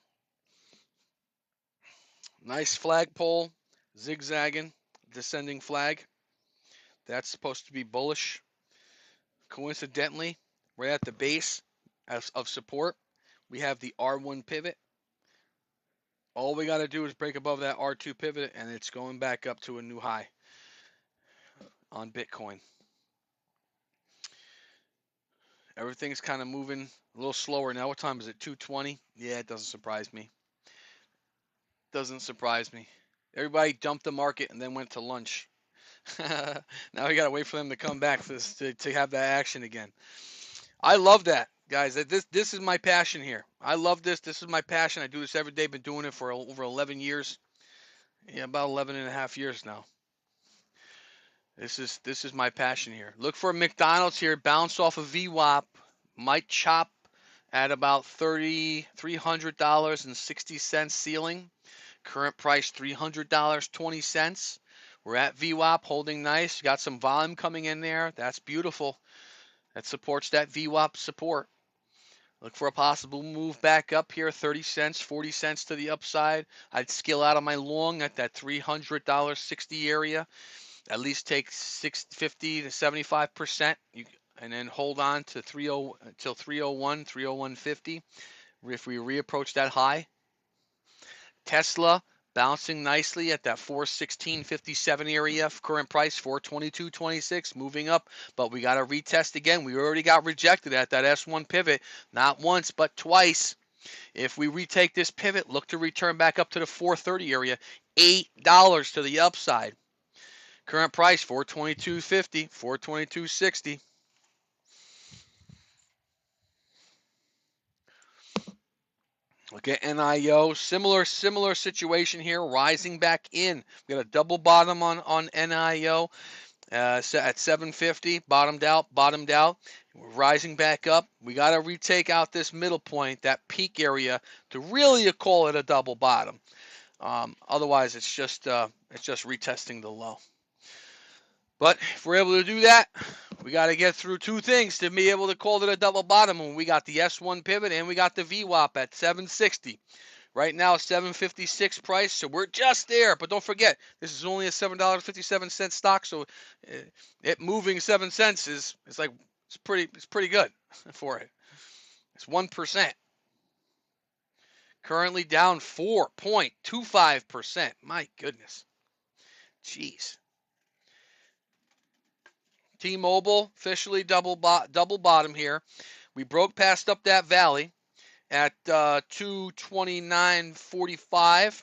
Speaker 1: Nice flagpole, zigzagging, descending flag. That's supposed to be bullish. Coincidentally, right at the base of support, we have the R1 pivot. All we got to do is break above that R2 pivot, and it's going back up to a new high on Bitcoin. Everything's kind of moving a little slower now. What time is it? 2:20? Yeah, it doesn't surprise me. Doesn't surprise me. Everybody dumped the market and then went to lunch. Now we got to wait for them to come back to have that action again. I love that, guys. This is my passion here. I love this. This is my passion. I do this every day. Been doing it for over 11 years. Yeah, about 11 and a half years now. This is my passion here. Look for McDonald's here. Bounce off of VWAP. Might chop at about $300.60 ceiling. Current price $300.20. We're at VWAP holding nice. Got some volume coming in there. That's beautiful. That supports that VWAP support. Look for a possible move back up here, 30 cents, 40 cents to the upside. I'd scale out of my long at that $300.60 area. At least take 50 to 75%, and then hold on to 30 until 301, 301.50 if we reapproach that high. Tesla bouncing nicely at that 416.57 area. Current price 422.26, moving up, but we got to retest again. We already got rejected at that S1 pivot, not once but twice. If we retake this pivot, look to return back up to the 430 area, $8 to the upside. Current price 422.50, 422.60. Look at NIO. Similar situation here, rising back in. We got a double bottom on NIO at 750. Bottomed out. We're rising back up. We got to retake out this middle point, that peak area, to really call it a double bottom. Otherwise, it's just retesting the low. But if we're able to do that, we got to get through two things to be able to call it a double bottom. And we got the S1 pivot and we got the VWAP at 760. Right now, 756 price, so we're just there. But don't forget, this is only a $7.57 stock, so it moving 7 cents is pretty good for it. It's 1%. Currently down 4.25%. My goodness. Jeez. T-Mobile officially double bottom here. We broke past up that valley at 229.45.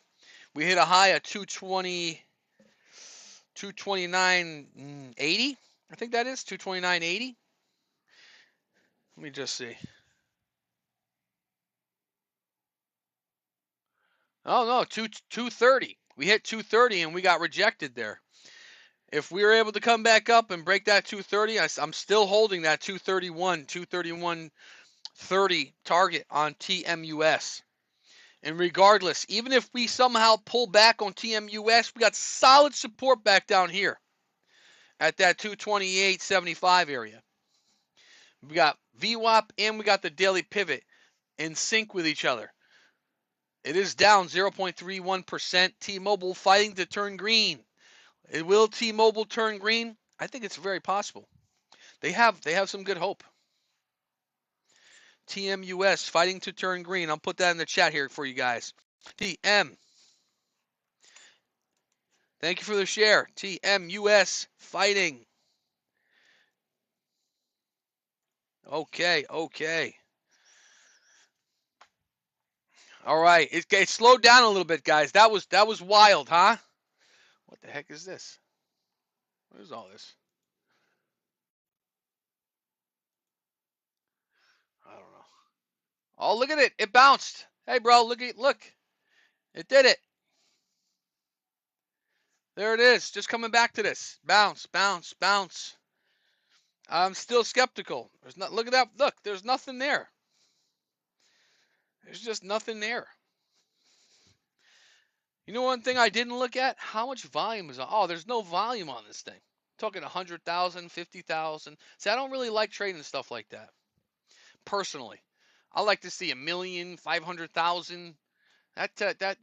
Speaker 1: We hit a high at 229.80. I think that is 229.80. Let me just see. Oh no, 230. We hit 230 and we got rejected there. If we were able to come back up and break that 230, I'm still holding that 231.30 target on TMUS. And regardless, even if we somehow pull back on TMUS, we got solid support back down here at that 228.75 area. We got VWAP and we got the daily pivot in sync with each other. It is down 0.31%. T-Mobile fighting to turn green. Will T-Mobile turn green? I think it's very possible. They have some good hope. TMUS fighting to turn green. I'll put that in the chat here for you guys. TM. Thank you for the share. TMUS fighting. Okay. All right. It slowed down a little bit, guys. That was wild, huh? What the heck is this? What is all this? I don't know. Oh, look at it. It bounced. Hey, bro, look. It did it. There it is. Just coming back to this. Bounce, bounce, bounce. I'm still skeptical. There's not. Look at that. Look, there's nothing there. There's just nothing there. You know one thing I didn't look at? How much volume is on? Oh, there's no volume on this thing. I'm talking 100,000, 50,000. See, I don't really like trading stuff like that. Personally, I like to see 1,000,000, 500,000. That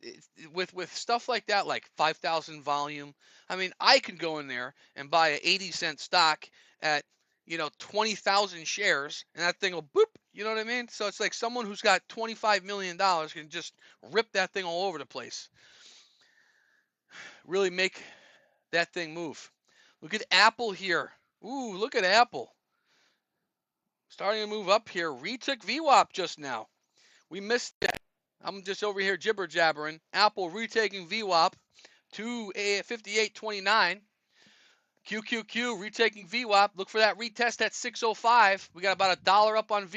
Speaker 1: with stuff like that, like 5,000 volume. I mean, I could go in there and buy a 80-cent stock at 20,000 shares, and that thing will boop. You know what I mean? So it's like someone who's got $25 million can just rip that thing all over the place. Really make that thing move. Look at Apple here. Ooh, look at Apple. Starting to move up here. Retook VWAP just now. We missed that. I'm just over here jibber jabbering. Apple retaking VWAP to a 58.29. QQQ retaking VWAP. Look for that retest at 605. We got about $1 up on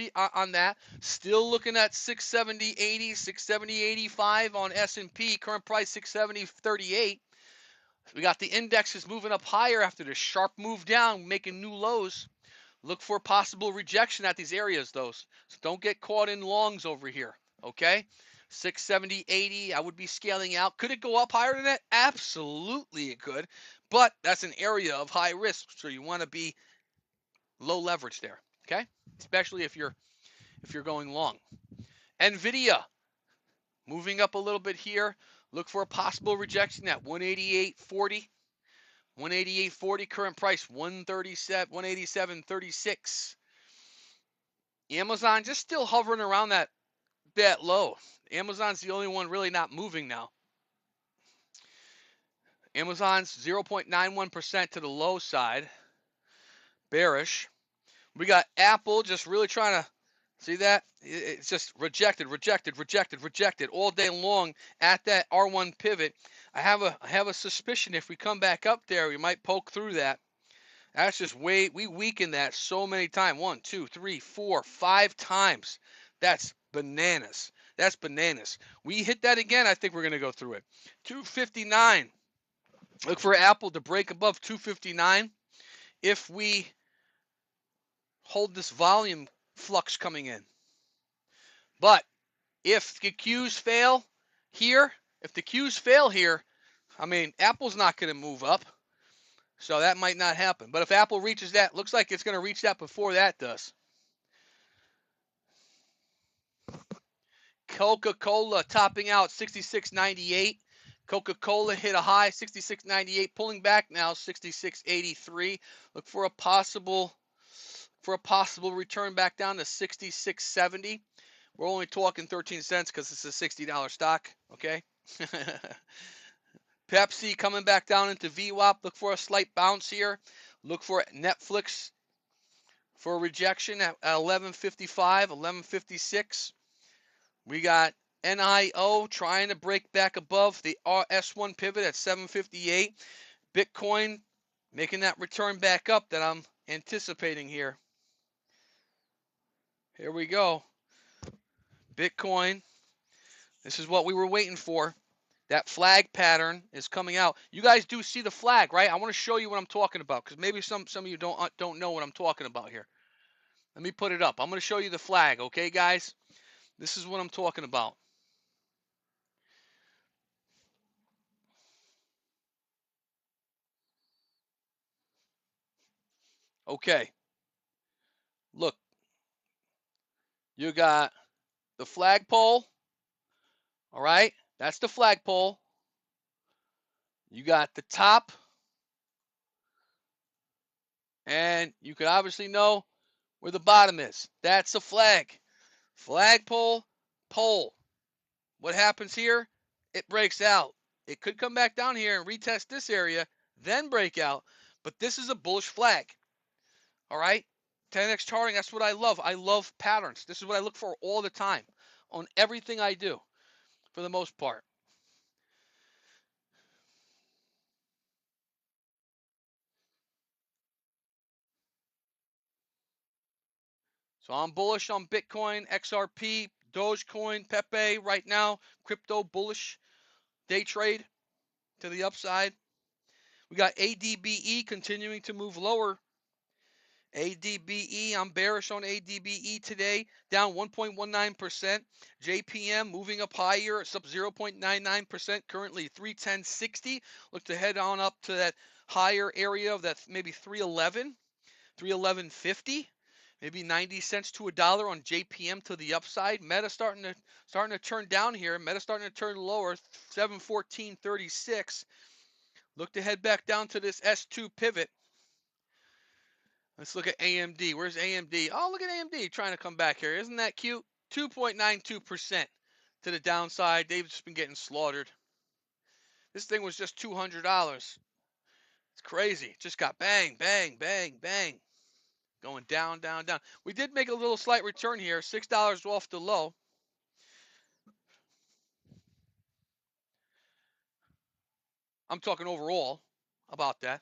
Speaker 1: that. Still looking at 670.80, 670.85 on S&P. Current price 670.38. We got the indexes moving up higher after the sharp move down, making new lows. Look for possible rejection at these areas, though. So don't get caught in longs over here, okay? 670.80, I would be scaling out. Could it go up higher than that? Absolutely it could, but that's an area of high risk, so you want to be low leverage there, okay? Especially if you're going long. NVIDIA moving up a little bit here. Look for a possible rejection at 188.40. 188.40 current price 187.36. Amazon just still hovering around that low. Amazon's the only one really not moving now. Amazon's 0.91% to the low side, bearish. We got Apple just really trying to see that. It's just rejected all day long at that R1 pivot. I have a suspicion if we come back up there, we might poke through that. That's just we weakened that so many times. 1, 2, 3, 4, 5 times. That's bananas. That's bananas. We hit that again, I think we're going to go through it. 259. Look for Apple to break above 259. If we hold this volume flux coming in. But if the Qs fail here, I mean, Apple's not going to move up. So that might not happen. But if Apple reaches that, looks like it's going to reach that before that does. Coca-Cola topping out 66.98. Coca-Cola hit a high 66.98, pulling back now 66.83. Look for a possible return back down to 66.70. We're only talking 13 cents because it's a $60 stock, okay? Pepsi coming back down into VWAP. Look for a slight bounce here. Look for Netflix for a rejection at 11.55, 11.56. We got NIO trying to break back above the S1 pivot at 7.58. Bitcoin making that return back up that I'm anticipating here. Here we go. Bitcoin. This is what we were waiting for. That flag pattern is coming out. You guys do see the flag, right? I want to show you what I'm talking about because maybe some of you don't know what I'm talking about here. Let me put it up. I'm going to show you the flag, okay, guys? This is what I'm talking about. Okay. Look. You got the flagpole All right, that's the flagpole. You got the top, and you can obviously know where the bottom is. That's a flag. Flagpole, pole. What happens here? It breaks out. It could come back down here and retest this area, then break out. But this is a bullish flag. All right? 10x charting, that's what I love. I love patterns. This is what I look for all the time on everything I do, for the most part. So I'm bullish on Bitcoin, XRP, Dogecoin, Pepe right now. Crypto bullish. Day trade to the upside. We got ADBE continuing to move lower. ADBE, I'm bearish on ADBE today, down 1.19%. JPM moving up higher, it's up 0.99%, currently 310.60. Look to head on up to that higher area of that maybe 311, 311.50. Maybe 90 cents to $1 on JPM to the upside. Meta starting to turn down here. Meta starting to turn lower, 714.36. Look to head back down to this S2 pivot. Let's look at AMD. Where's AMD? Oh, look at AMD trying to come back here. Isn't that cute? 2.92% to the downside. They've just been getting slaughtered. This thing was just $200. It's crazy. Just got bang, bang, bang, bang. Going down, down, down. We did make a little slight return here. $6 off the low. I'm talking overall about that.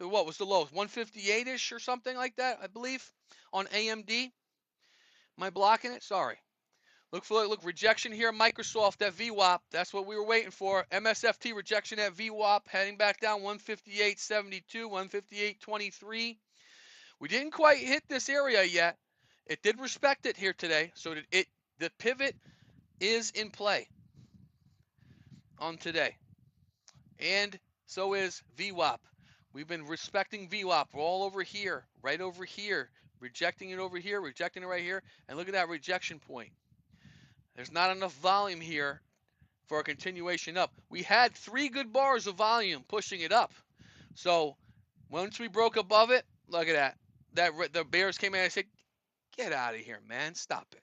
Speaker 1: What was the low? 158-ish or something like that, I believe, on AMD. Am I blocking it? Sorry. Look, rejection here. Microsoft at VWAP. That's what we were waiting for. MSFT rejection at VWAP. Heading back down 158.72, 158.23. We didn't quite hit this area yet. It did respect it here today. So the pivot is in play on today. And so is VWAP. We've been respecting VWAP. We're all over here, right over here. Rejecting it over here, rejecting it right here. And look at that rejection point. There's not enough volume here for a continuation up. We had 3 good bars of volume pushing it up. So once we broke above it, look at that. The bears came in and said, "Get out of here, man. Stop it."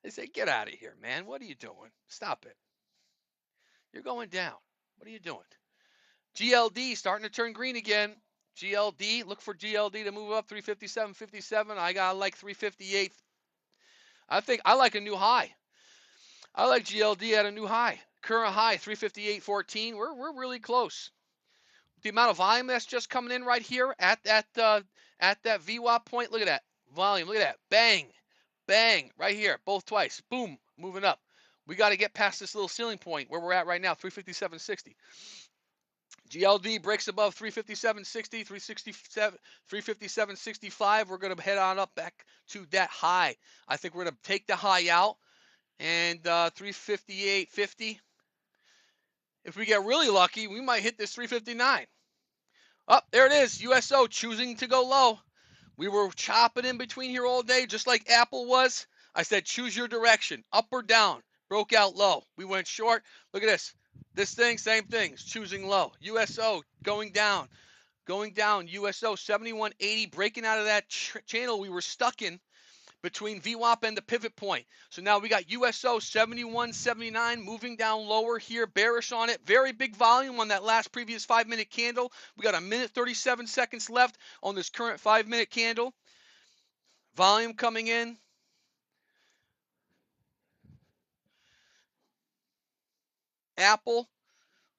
Speaker 1: They said, "Get out of here, man. What are you doing? Stop it. You're going down. What are you doing?" GLD starting to turn green again. GLD, look for GLD to move up 357.57. I got like 358. I think I like a new high. I like GLD at a new high. Current high 358.14. We're really close. The amount of volume that's just coming in right here at that VWAP point. Look at that volume. Look at that. Bang, bang, right here. Both twice. Boom, moving up. We got to get past this little ceiling point where we're at right now, 357.60. GLD breaks above 357.60, 367, 357.65. We're going to head on up back to that high. I think we're going to take the high out and 358.50. If we get really lucky, we might hit this 359. Oh, there it is. USO choosing to go low. We were chopping in between here all day, just like Apple was. I said, choose your direction, up or down. Broke out low. We went short. Look at this. This thing, same thing. It's choosing low. USO going down. Going down. USO 71.80, breaking out of that channel we were stuck in between VWAP and the pivot point. So now we got USO 71.79 moving down lower here, bearish on it. Very big volume on that last previous 5-minute candle. We got a minute 37 seconds left on this current 5-minute candle. Volume coming in. Apple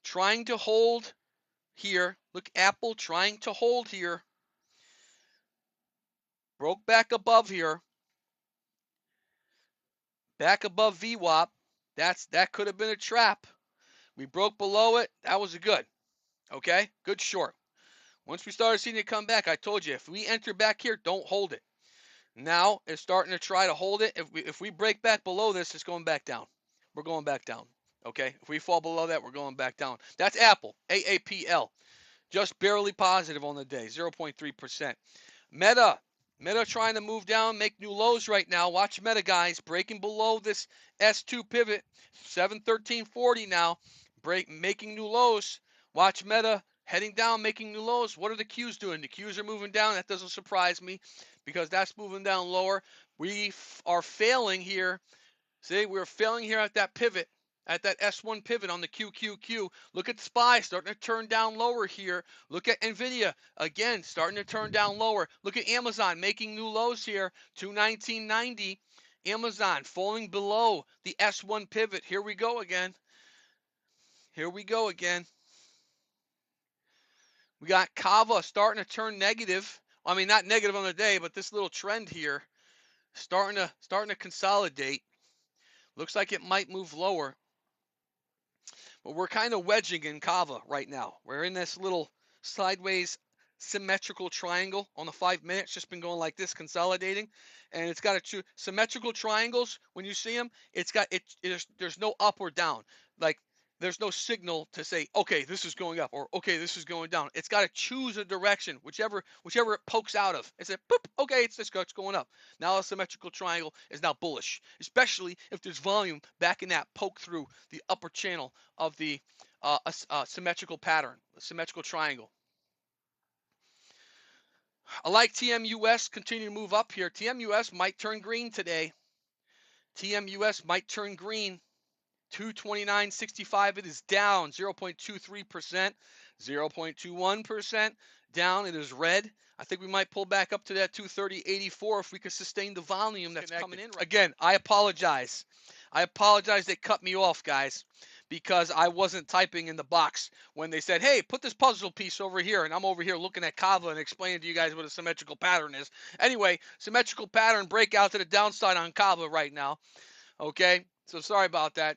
Speaker 1: trying to hold here. Look, Apple trying to hold here. Broke back above here. Back above VWAP. That could have been a trap. We broke below it. That was a good. Okay? Good short. Once we started seeing it come back, I told you, if we enter back here, don't hold it. Now it's starting to try to hold it. If we break back below this, it's going back down. We're going back down. Okay? If we fall below that, we're going back down. That's Apple, AAPL. Just barely positive on the day, 0.3%. Meta, Meta trying to move down, make new lows right now. Watch Meta, guys, breaking below this S2 pivot, 713.40 now, making new lows. Watch Meta heading down, making new lows. What are the Qs doing? The Qs are moving down. That doesn't surprise me because that's moving down lower. We are failing here. See, we're failing here at that pivot, at that S1 pivot on the QQQ. Look at SPY starting to turn down lower here. Look at NVIDIA, again, starting to turn down lower. Look at Amazon making new lows here, 219.90. Amazon falling below the S1 pivot. Here we go again. Here we go again. We got Kava starting to turn negative. I mean, not negative on the day, but this little trend here starting to consolidate. Looks like it might move lower. But we're kind of wedging in Kava right now. We're in this little sideways symmetrical triangle on the 5 minutes, just been going like this, consolidating, and it's got a symmetrical triangles. When you see them, there's no up or down. Like there's no signal to say, okay, this is going up or okay, this is going down. It's got to choose a direction, whichever it pokes out of. It's a boop, okay, it's going up. Now a symmetrical triangle is now bullish, especially if there's volume back in that poke through the upper channel of the symmetrical pattern, a symmetrical triangle. I like TMUS continue to move up here. TMUS might turn green today. TMUS might turn green. 229.65. It is down 0.23%, 0.21% down. It is red. I think we might pull back up to that 230.84 if we could sustain the volume that's coming in. Again, I apologize. They cut me off, guys, because I wasn't typing in the box when they said, hey, put this puzzle piece over here. And I'm over here looking at Kava and explaining to you guys what a symmetrical pattern is. Anyway, symmetrical pattern breakout to the downside on Kava right now. Okay, so sorry about that.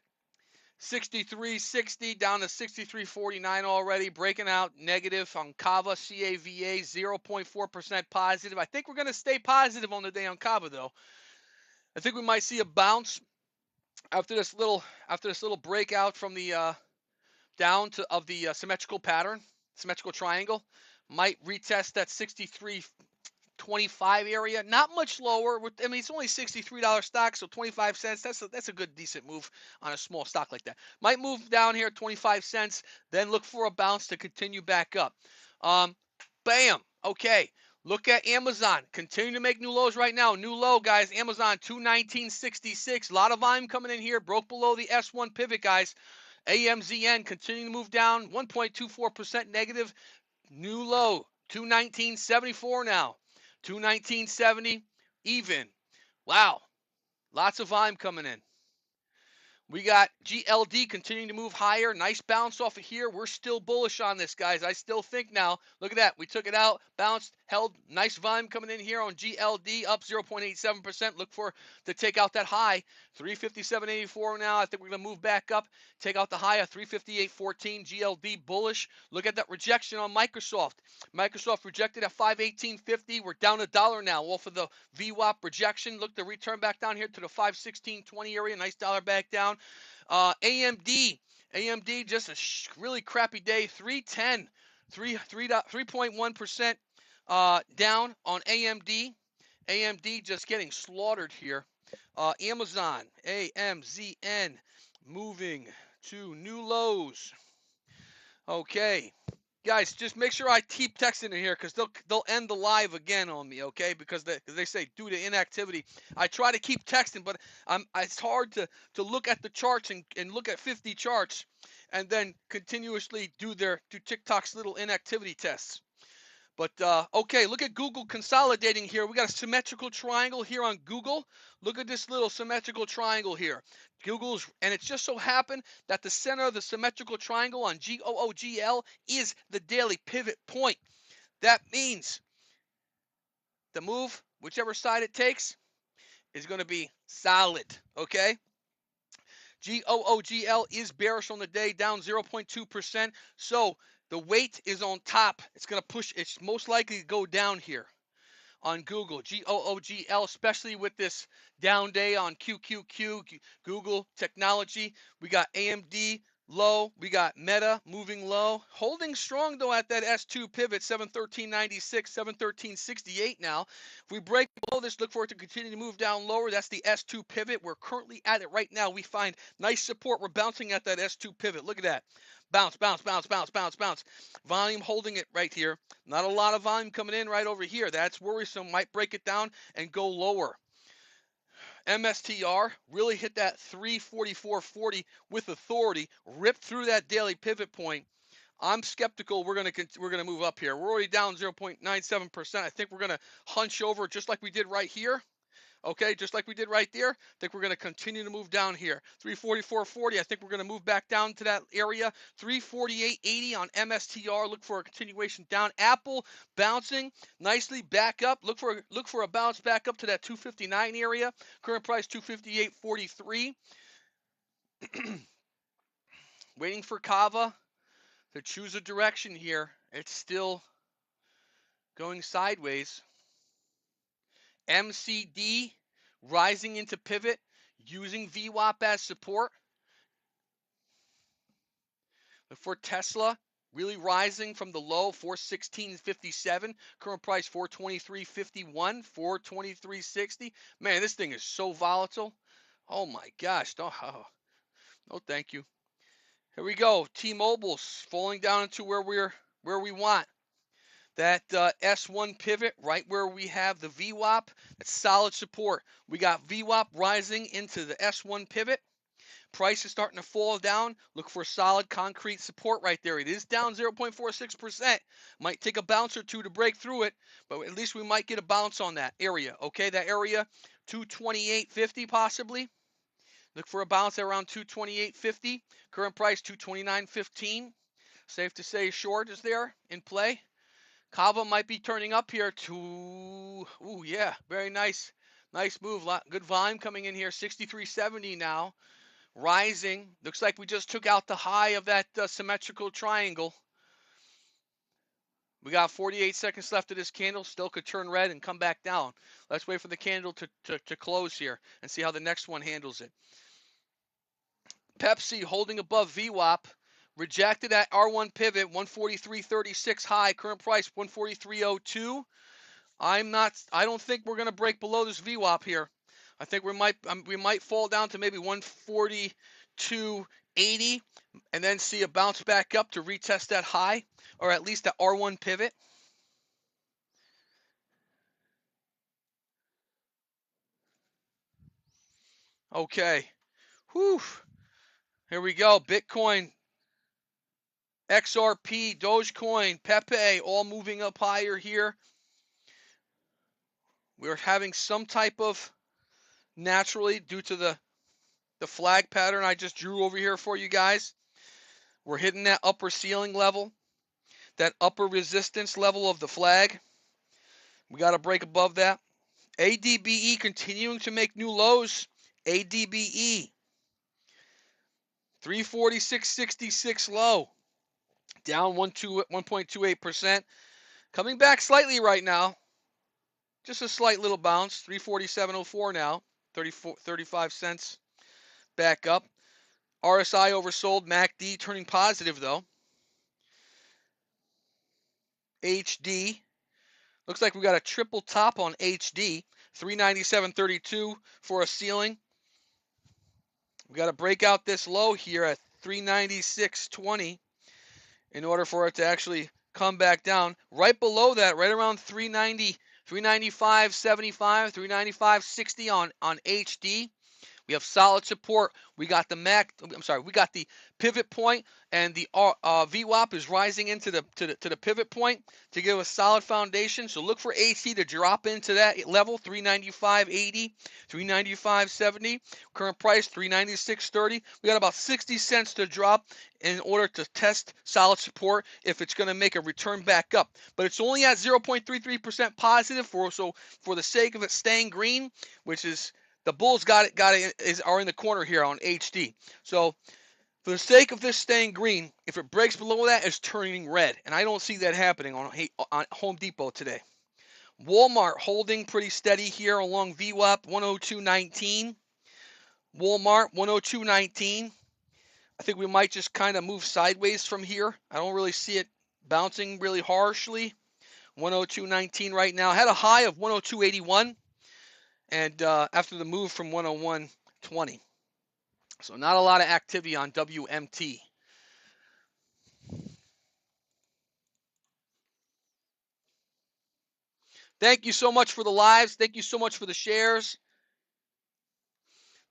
Speaker 1: 63.60 down to 63.49 already, breaking out negative on Kava, CAVA, 0.4% positive. I think we're going to stay positive on the day on Kava, though. I think we might see a bounce after this little breakout from the down to of the symmetrical pattern, symmetrical triangle. Might retest that 63.25 area, not much lower. I mean, it's only $63 stock, so 25 cents. That's a good, decent move on a small stock like that. Might move down here 25 cents, then look for a bounce to continue back up. Bam. Okay. Look at Amazon. Continue to make new lows right now. New low, guys. Amazon 219.66. A lot of volume coming in here. Broke below the S1 pivot, guys. AMZN continuing to move down. 1.24% negative. New low. 219.74 now. 219.70 even. Wow. Lots of volume coming in. We got GLD continuing to move higher. Nice bounce off of here. We're still bullish on this, guys. I still think now. Look at that. We took it out, bounced, held. Nice volume coming in here on GLD, up 0.87%. Look for to take out that high. 357.84 now. I think we're going to move back up, take out the high of 358.14. GLD bullish. Look at that rejection on Microsoft. Microsoft rejected at 518.50. We're down $1 now off of the VWAP rejection. Look to return back down here to the 516.20 area. Nice dollar back down. AMD just a really crappy day. 3.1% down on AMD. AMD just getting slaughtered here. Amazon, AMZN, moving to new lows. Okay. Guys, just make sure I keep texting in here because they'll end the live again on me, okay? Because they say due to inactivity. I try to keep texting, but it's hard to look at the charts and look at 50 charts and then continuously do TikTok's little inactivity tests. But okay, look at Google consolidating here. We got a symmetrical triangle here on Google. Look at this little symmetrical triangle here. And it just so happened that the center of the symmetrical triangle on GOOGL is the daily pivot point. That means the move, whichever side it takes, is going to be solid, okay? GOOGL is bearish on the day, down 0.2%. So the weight is on top. It's going to push. It's most likely to go down here on Google, GOOGL, especially with this down day on QQQ, Google technology. We got AMD low. We got Meta moving low, holding strong though at that S2 pivot, 713.96, 713.68 now. If we break below this, look for it to continue to move down lower. That's the S2 pivot. We're currently at it right now. We find nice support. We're bouncing at that S2 pivot. Look at that. Bounce, bounce, bounce, bounce, bounce, bounce. Volume holding it right here. Not a lot of volume coming in right over here. That's worrisome. Might break it down and go lower. MSTR really hit that 344.40 with authority, ripped through that daily pivot point. I'm skeptical we're gonna move up here. We're already down 0.97%. I think we're gonna hunch over just like we did right here. Okay, just like we did right there. I think we're going to continue to move down here. 344.40. I think we're going to move back down to that area. 348.80 on MSTR. Look for a continuation down. Apple bouncing nicely back up. Look for a bounce back up to that 259 area. Current price 258.43. Waiting for Kava to choose a direction here. It's still going sideways. MCD rising into pivot, using VWAP as support. For Tesla, really rising from the low, 416.57. Current price 423.51, 423.60. Man, this thing is so volatile. Oh my gosh. No, thank you. Here we go. T-Mobile's falling down into where we want. That S1 pivot right where we have the VWAP, that's solid support. We got VWAP rising into the S1 pivot. Price is starting to fall down. Look for solid concrete support right there. It is down 0.46%. Might take a bounce or two to break through it, but at least we might get a bounce on that area. Okay, that area, 228.50 possibly. Look for a bounce around 228.50. Current price 229.15. Safe to say short is there in play. Kava might be turning up here to, ooh, yeah, very nice. Nice move. Good volume coming in here. 63.70 now. Rising. Looks like we just took out the high of that symmetrical triangle. We got 48 seconds left of this candle. Still could turn red and come back down. Let's wait for the candle to close here and see how the next one handles it. Pepsi holding above VWAP. Rejected at R1 pivot, 143.36 high. Current price 143.02. I don't think we're going to break below this VWAP here. I think we might fall down to maybe 142.80 and then see a bounce back up to retest that high, or at least the R1 pivot. Okay. Whew. Here we go. Bitcoin, XRP, Dogecoin, Pepe, all moving up higher here. We're having some type of, naturally, due to the flag pattern I just drew over here for you guys, we're hitting that upper ceiling level, that upper resistance level of the flag. We got to break above that. ADBE continuing to make new lows. ADBE 346.66 low, down 1.28%. Coming back slightly right now. Just a slight little bounce. 347.04 now. 35 cents back up. RSI oversold. MACD turning positive though. HD. Looks like we got a triple top on HD. 397.32 for a ceiling. We got to break out this low here at 396.20 in order for it to actually come back down. Right below that, right around 390, 395.75, 395.60 on HD. We have solid support. We got the we got the pivot point, and the VWAP is rising into the pivot point to give a solid foundation. So look for HT to drop into that level, 395.80, 395.70. Current price 396.30. We got about 60 cents to drop in order to test solid support if it's going to make a return back up. But it's only at 0.33% positive for the sake of it staying green, which is the bulls are in the corner here on HD. So for the sake of this staying green, if it breaks below that, it's turning red. And I don't see that happening on Home Depot today. Walmart holding pretty steady here along VWAP 102.19. Walmart 102.19. I think we might just kind of move sideways from here. I don't really see it bouncing really harshly. 102.19 right now. Had a high of 102.81, and after the move from 101.20. So not a lot of activity on WMT. Thank you so much for the lives. Thank you so much for the shares.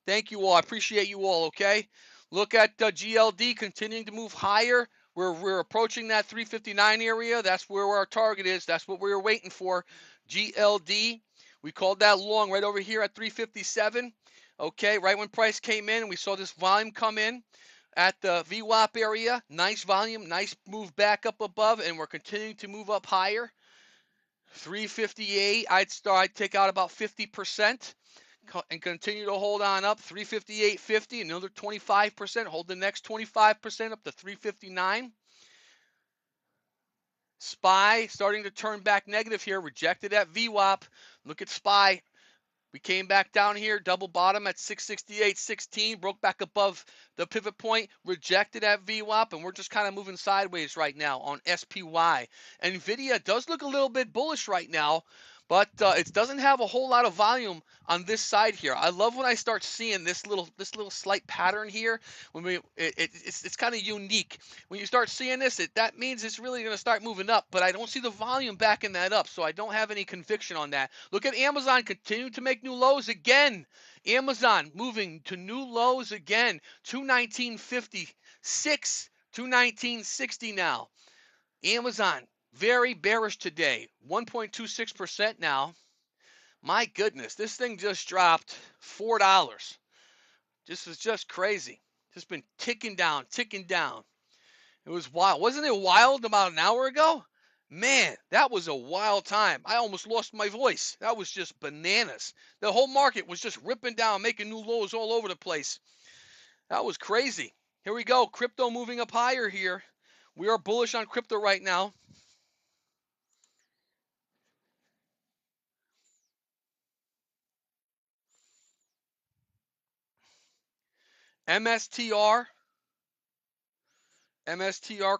Speaker 1: Thank you all. I appreciate you all, okay? Look at GLD continuing to move higher. We're approaching that 359 area. That's where our target is. That's what we were waiting for. GLD, we called that long right over here at 357. Okay, right when price came in, we saw this volume come in at the VWAP area. Nice volume, nice move back up above, and we're continuing to move up higher. 358, I'd take out about 50% and continue to hold on up. 358.50, another 25%. Hold the next 25% up to 359. SPY starting to turn back negative here. Rejected at VWAP. Look at SPY. We came back down here, double bottom at 668.16, broke back above the pivot point, rejected at VWAP, and we're just kind of moving sideways right now on SPY. NVIDIA does look a little bit bullish right now, but it doesn't have a whole lot of volume on this side here. I love when I start seeing this little slight pattern here. When it's kind of unique. When you start seeing this, that means it's really going to start moving up, but I don't see the volume backing that up, so I don't have any conviction on that. Look at Amazon continue to make new lows again. Amazon moving to new lows again. 219.56, 219.60 now. Amazon very bearish today. 1.26% now. My goodness, this thing just dropped $4. This is just crazy. Just been ticking down, ticking down. It was wild. Wasn't it wild about an hour ago? Man, that was a wild time. I almost lost my voice. That was just bananas. The whole market was just ripping down, making new lows all over the place. That was crazy. Here we go. Crypto moving up higher here. We are bullish on crypto right now. MSTR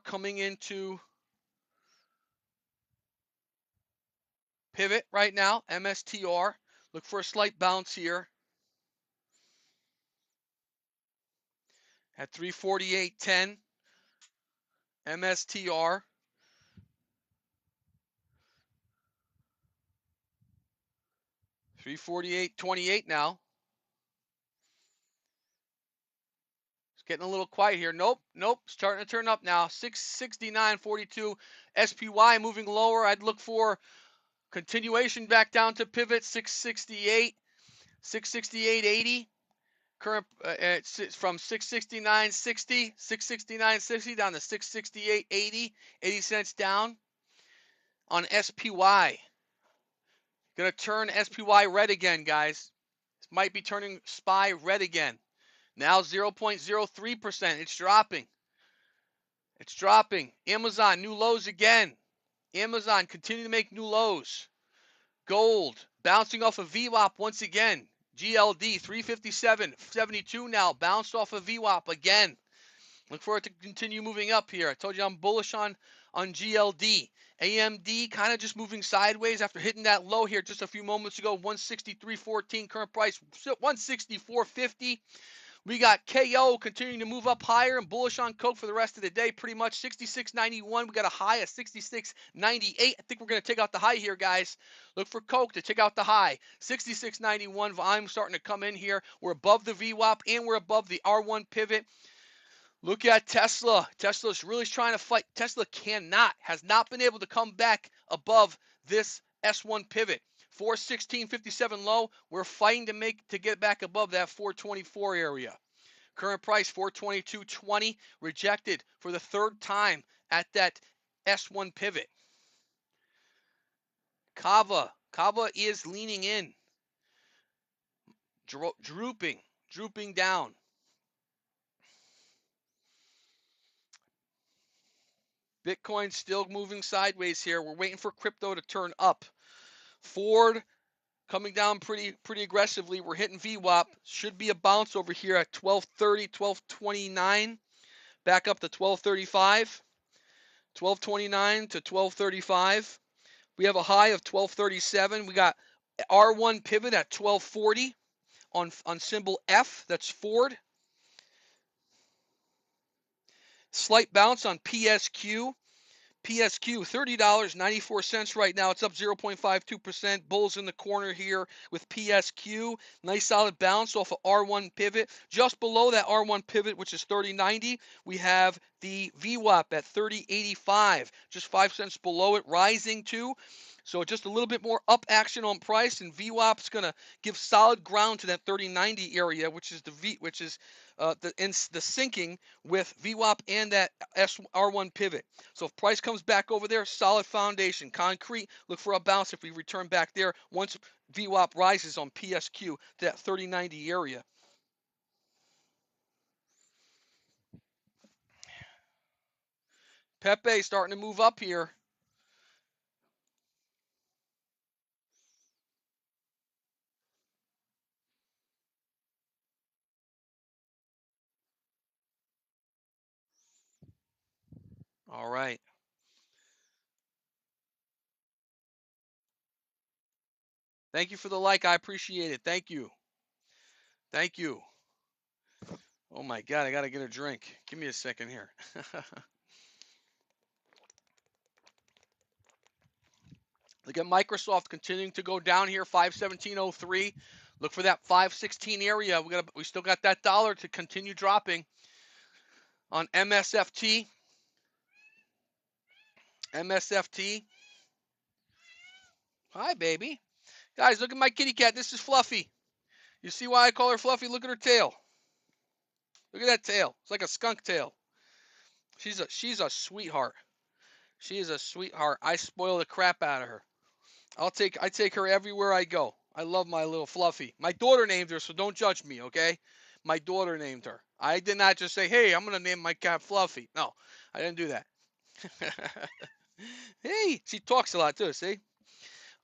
Speaker 1: coming into pivot right now. MSTR. Look for a slight bounce here at 348.10. MSTR. 348.28 now. It's getting a little quiet here. Nope. Starting to turn up now. 669.42. SPY moving lower. I'd look for continuation back down to pivot. 668. 668.80. Current it's from 669.60. 669.60 down to 668.80. 80 cents down on SPY. Gonna turn SPY red again, guys. This might be turning SPY red again. Now 0.03%. It's dropping. It's dropping. Amazon, new lows again. Amazon, continue to make new lows. Gold, bouncing off of VWAP once again. GLD, 357.72 now. Bounced off of VWAP again. Look for it to continue moving up here. I told you I'm bullish on GLD. AMD kind of just moving sideways after hitting that low here just a few moments ago. 163.14 current price, 164.50. We got KO continuing to move up higher and bullish on Coke for the rest of the day. Pretty much 66.91. We got a high of 66.98. I think we're going to take out the high here, guys. Look for Coke to take out the high. 66.91. Volume starting to come in here. We're above the VWAP and we're above the R1 pivot. Look at Tesla. Tesla's really trying to fight. Tesla has not been able to come back above this S1 pivot. 416.57 low. We're fighting to get back above that 424 area. Current price 422.20. Rejected for the third time at that S1 pivot. Kava is leaning in. Drooping down. Bitcoin still moving sideways here. We're waiting for crypto to turn up. Ford coming down pretty aggressively. We're hitting VWAP. Should be a bounce over here at 1230, 1229. back up to 1235, 1229 to 1235. We have a high of 1237. We got R1 pivot at 1240 on symbol F. That's Ford. Slight bounce on PSQ. PSQ, $30.94 right now. It's up 0.52%. Bulls in the corner here with PSQ. Nice solid bounce off of R1 pivot. Just below that R1 pivot, which is 30.90, we have the VWAP at 30.85. Just 5 cents below it, rising too. So just a little bit more up action on price, and VWAP is going to give solid ground to that 30.90 area, which is the sinking with VWAP and that R1 pivot. So if price comes back over there, solid foundation, concrete, look for a bounce if we return back there once VWAP rises on PSQ to that 30.90 area. Pepe starting to move up here. All right. Thank you for the like. I appreciate it. Thank you. Thank you. Oh my God, I got to get a drink. Give me a second here. Look at Microsoft continuing to go down here, 517.03. Look for that 516 area. We still got that dollar to continue dropping on MSFT. MSFT. Hi, baby. Guys, look at my kitty cat. This is Fluffy. You see why I call her Fluffy? Look at her tail. Look at that tail. It's like a skunk tail. She's a sweetheart. She is a sweetheart. I spoil the crap out of her. I take her everywhere I go. I love my little Fluffy. My daughter named her, so don't judge me, okay? My daughter named her. I did not just say, hey, I'm going to name my cat Fluffy. No, I didn't do that. Hey, she talks a lot too, see?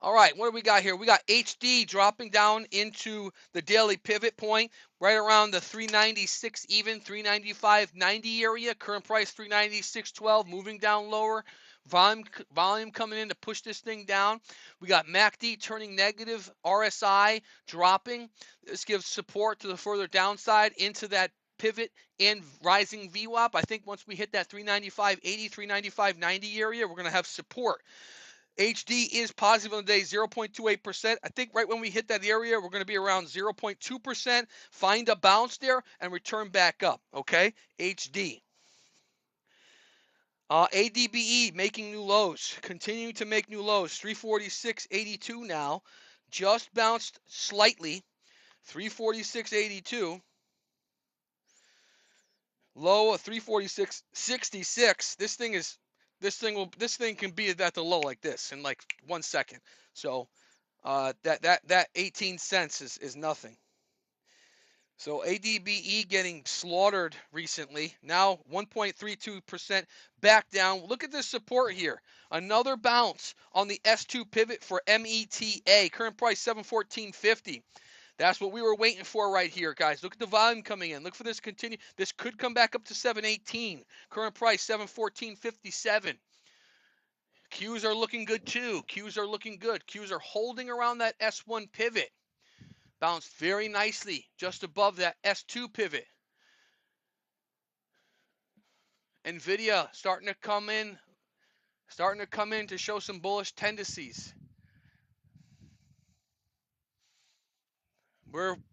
Speaker 1: All right, what do we got here? We got HD dropping down into the daily pivot point right around the 396 even, 395.90 area. Current price 396.12, moving down lower. Volume coming in to push this thing down. We got MACD turning negative, RSI dropping. This gives support to the further downside into that pivot and rising VWAP. I think once we hit that 395.80, 395.90 area, we're going to have support. HD is positive on the day, 0.28%. I think right when we hit that area, we're going to be around 0.2%. Find a bounce there and return back up, okay? HD. ADBE making new lows, continuing to make new lows. 346.82 now. Just bounced slightly. 346.82. Low of 346.66. This thing can be at the low like this in like 1 second. So that 18 cents is nothing. So ADBE getting slaughtered recently. Now 1.32% back down. Look at this support here. Another bounce on the S2 pivot for META. Current price 714.50. That's what we were waiting for right here, guys. Look at the volume coming in. Look for this continue. This could come back up to 718. Current price 714.57. Qs are looking good too. Qs are looking good. Qs are holding around that S1 pivot. Bounced very nicely just above that S2 pivot. NVIDIA starting to come in to show some bullish tendencies.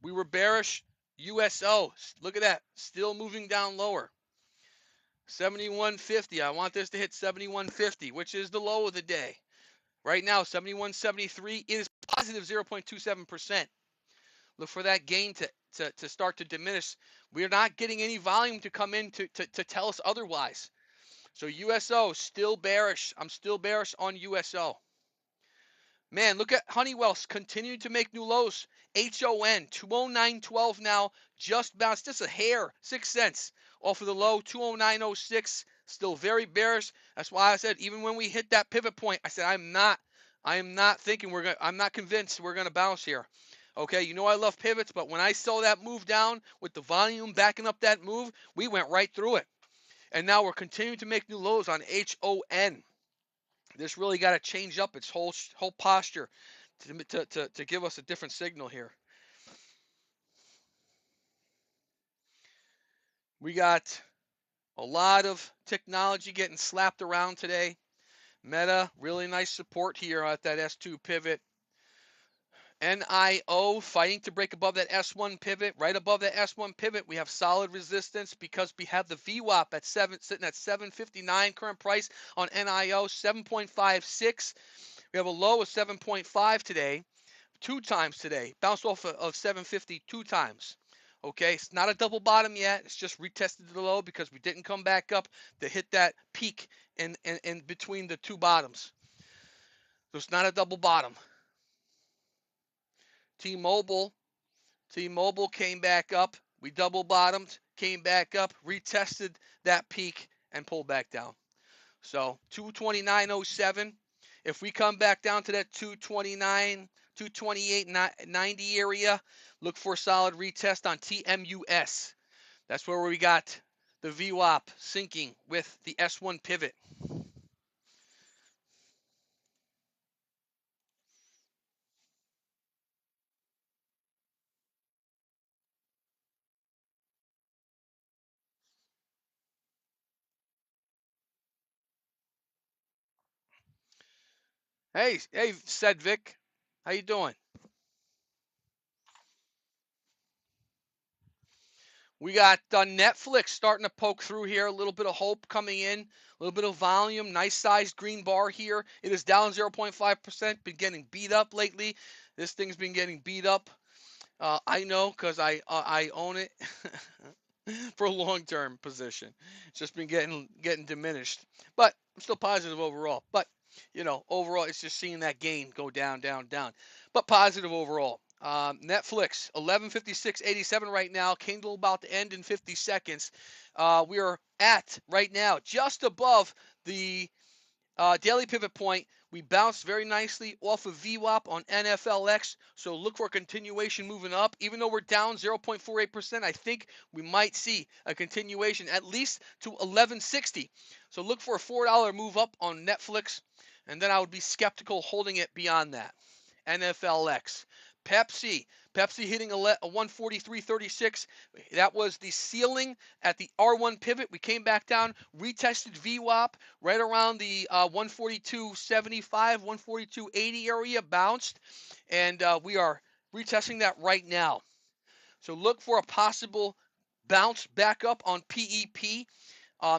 Speaker 1: We were bearish. USO, look at that, still moving down lower. 71.50. I want this to hit 71.50, which is the low of the day. Right now, 71.73 is positive 0.27%. Look for that gain to start to diminish. We're not getting any volume to come in to tell us otherwise. So USO, still bearish. I'm still bearish on USO. Man, look at Honeywell's continuing to make new lows. HON, 209.12 now, just bounced, just a hair, 6 cents off of the low, 209.06, still very bearish. That's why I said, even when we hit that pivot point, I said, I'm not convinced we're going to bounce here. Okay, you know I love pivots, but when I saw that move down with the volume backing up that move, we went right through it. And now we're continuing to make new lows on HON. This really got to change up its whole posture to give us a different signal here. We got a lot of technology getting slapped around today. Meta, really nice support here at that S2 pivot. NIO fighting to break above that S1 pivot. Right above that S1 pivot, we have solid resistance because we have the VWAP at sitting at 759 current price on NIO, 7.56. We have a low of 7.5 today, 2 times today. Bounced off of 750 2 times. Okay, it's not a double bottom yet. It's just retested the low because we didn't come back up to hit that peak in between the 2 bottoms. So it's not a double bottom. T-Mobile came back up. We double bottomed, came back up, retested that peak, and pulled back down. So 229.07. If we come back down to that 229, 228.90 area, look for a solid retest on TMUS. That's where we got the VWAP sinking with the S1 pivot. Hey, Sedvik, how you doing? We got Netflix starting to poke through here. A little bit of hope coming in. A little bit of volume. Nice sized green bar here. It is down 0.5%. Been getting beat up lately. This thing's been getting beat up. I know because I own it for a long-term position. It's just been getting diminished. But I'm still positive overall. But overall, it's just seeing that gain go down, down, down. But positive overall. Netflix, 11:56.87 right now. Candle about to end in 50 seconds. We are at right now just above the daily pivot point. We bounced very nicely off of VWAP on NFLX, so look for a continuation moving up. Even though we're down 0.48%, I think we might see a continuation at least to 1160. So look for a $4 move up on Netflix, and then I would be skeptical holding it beyond that. NFLX. Pepsi hitting a 143.36. That was the ceiling at the R1 pivot. We came back down, retested VWAP right around the 142.75, 142.80 area, bounced, and we are retesting that right now. So look for a possible bounce back up on PEP.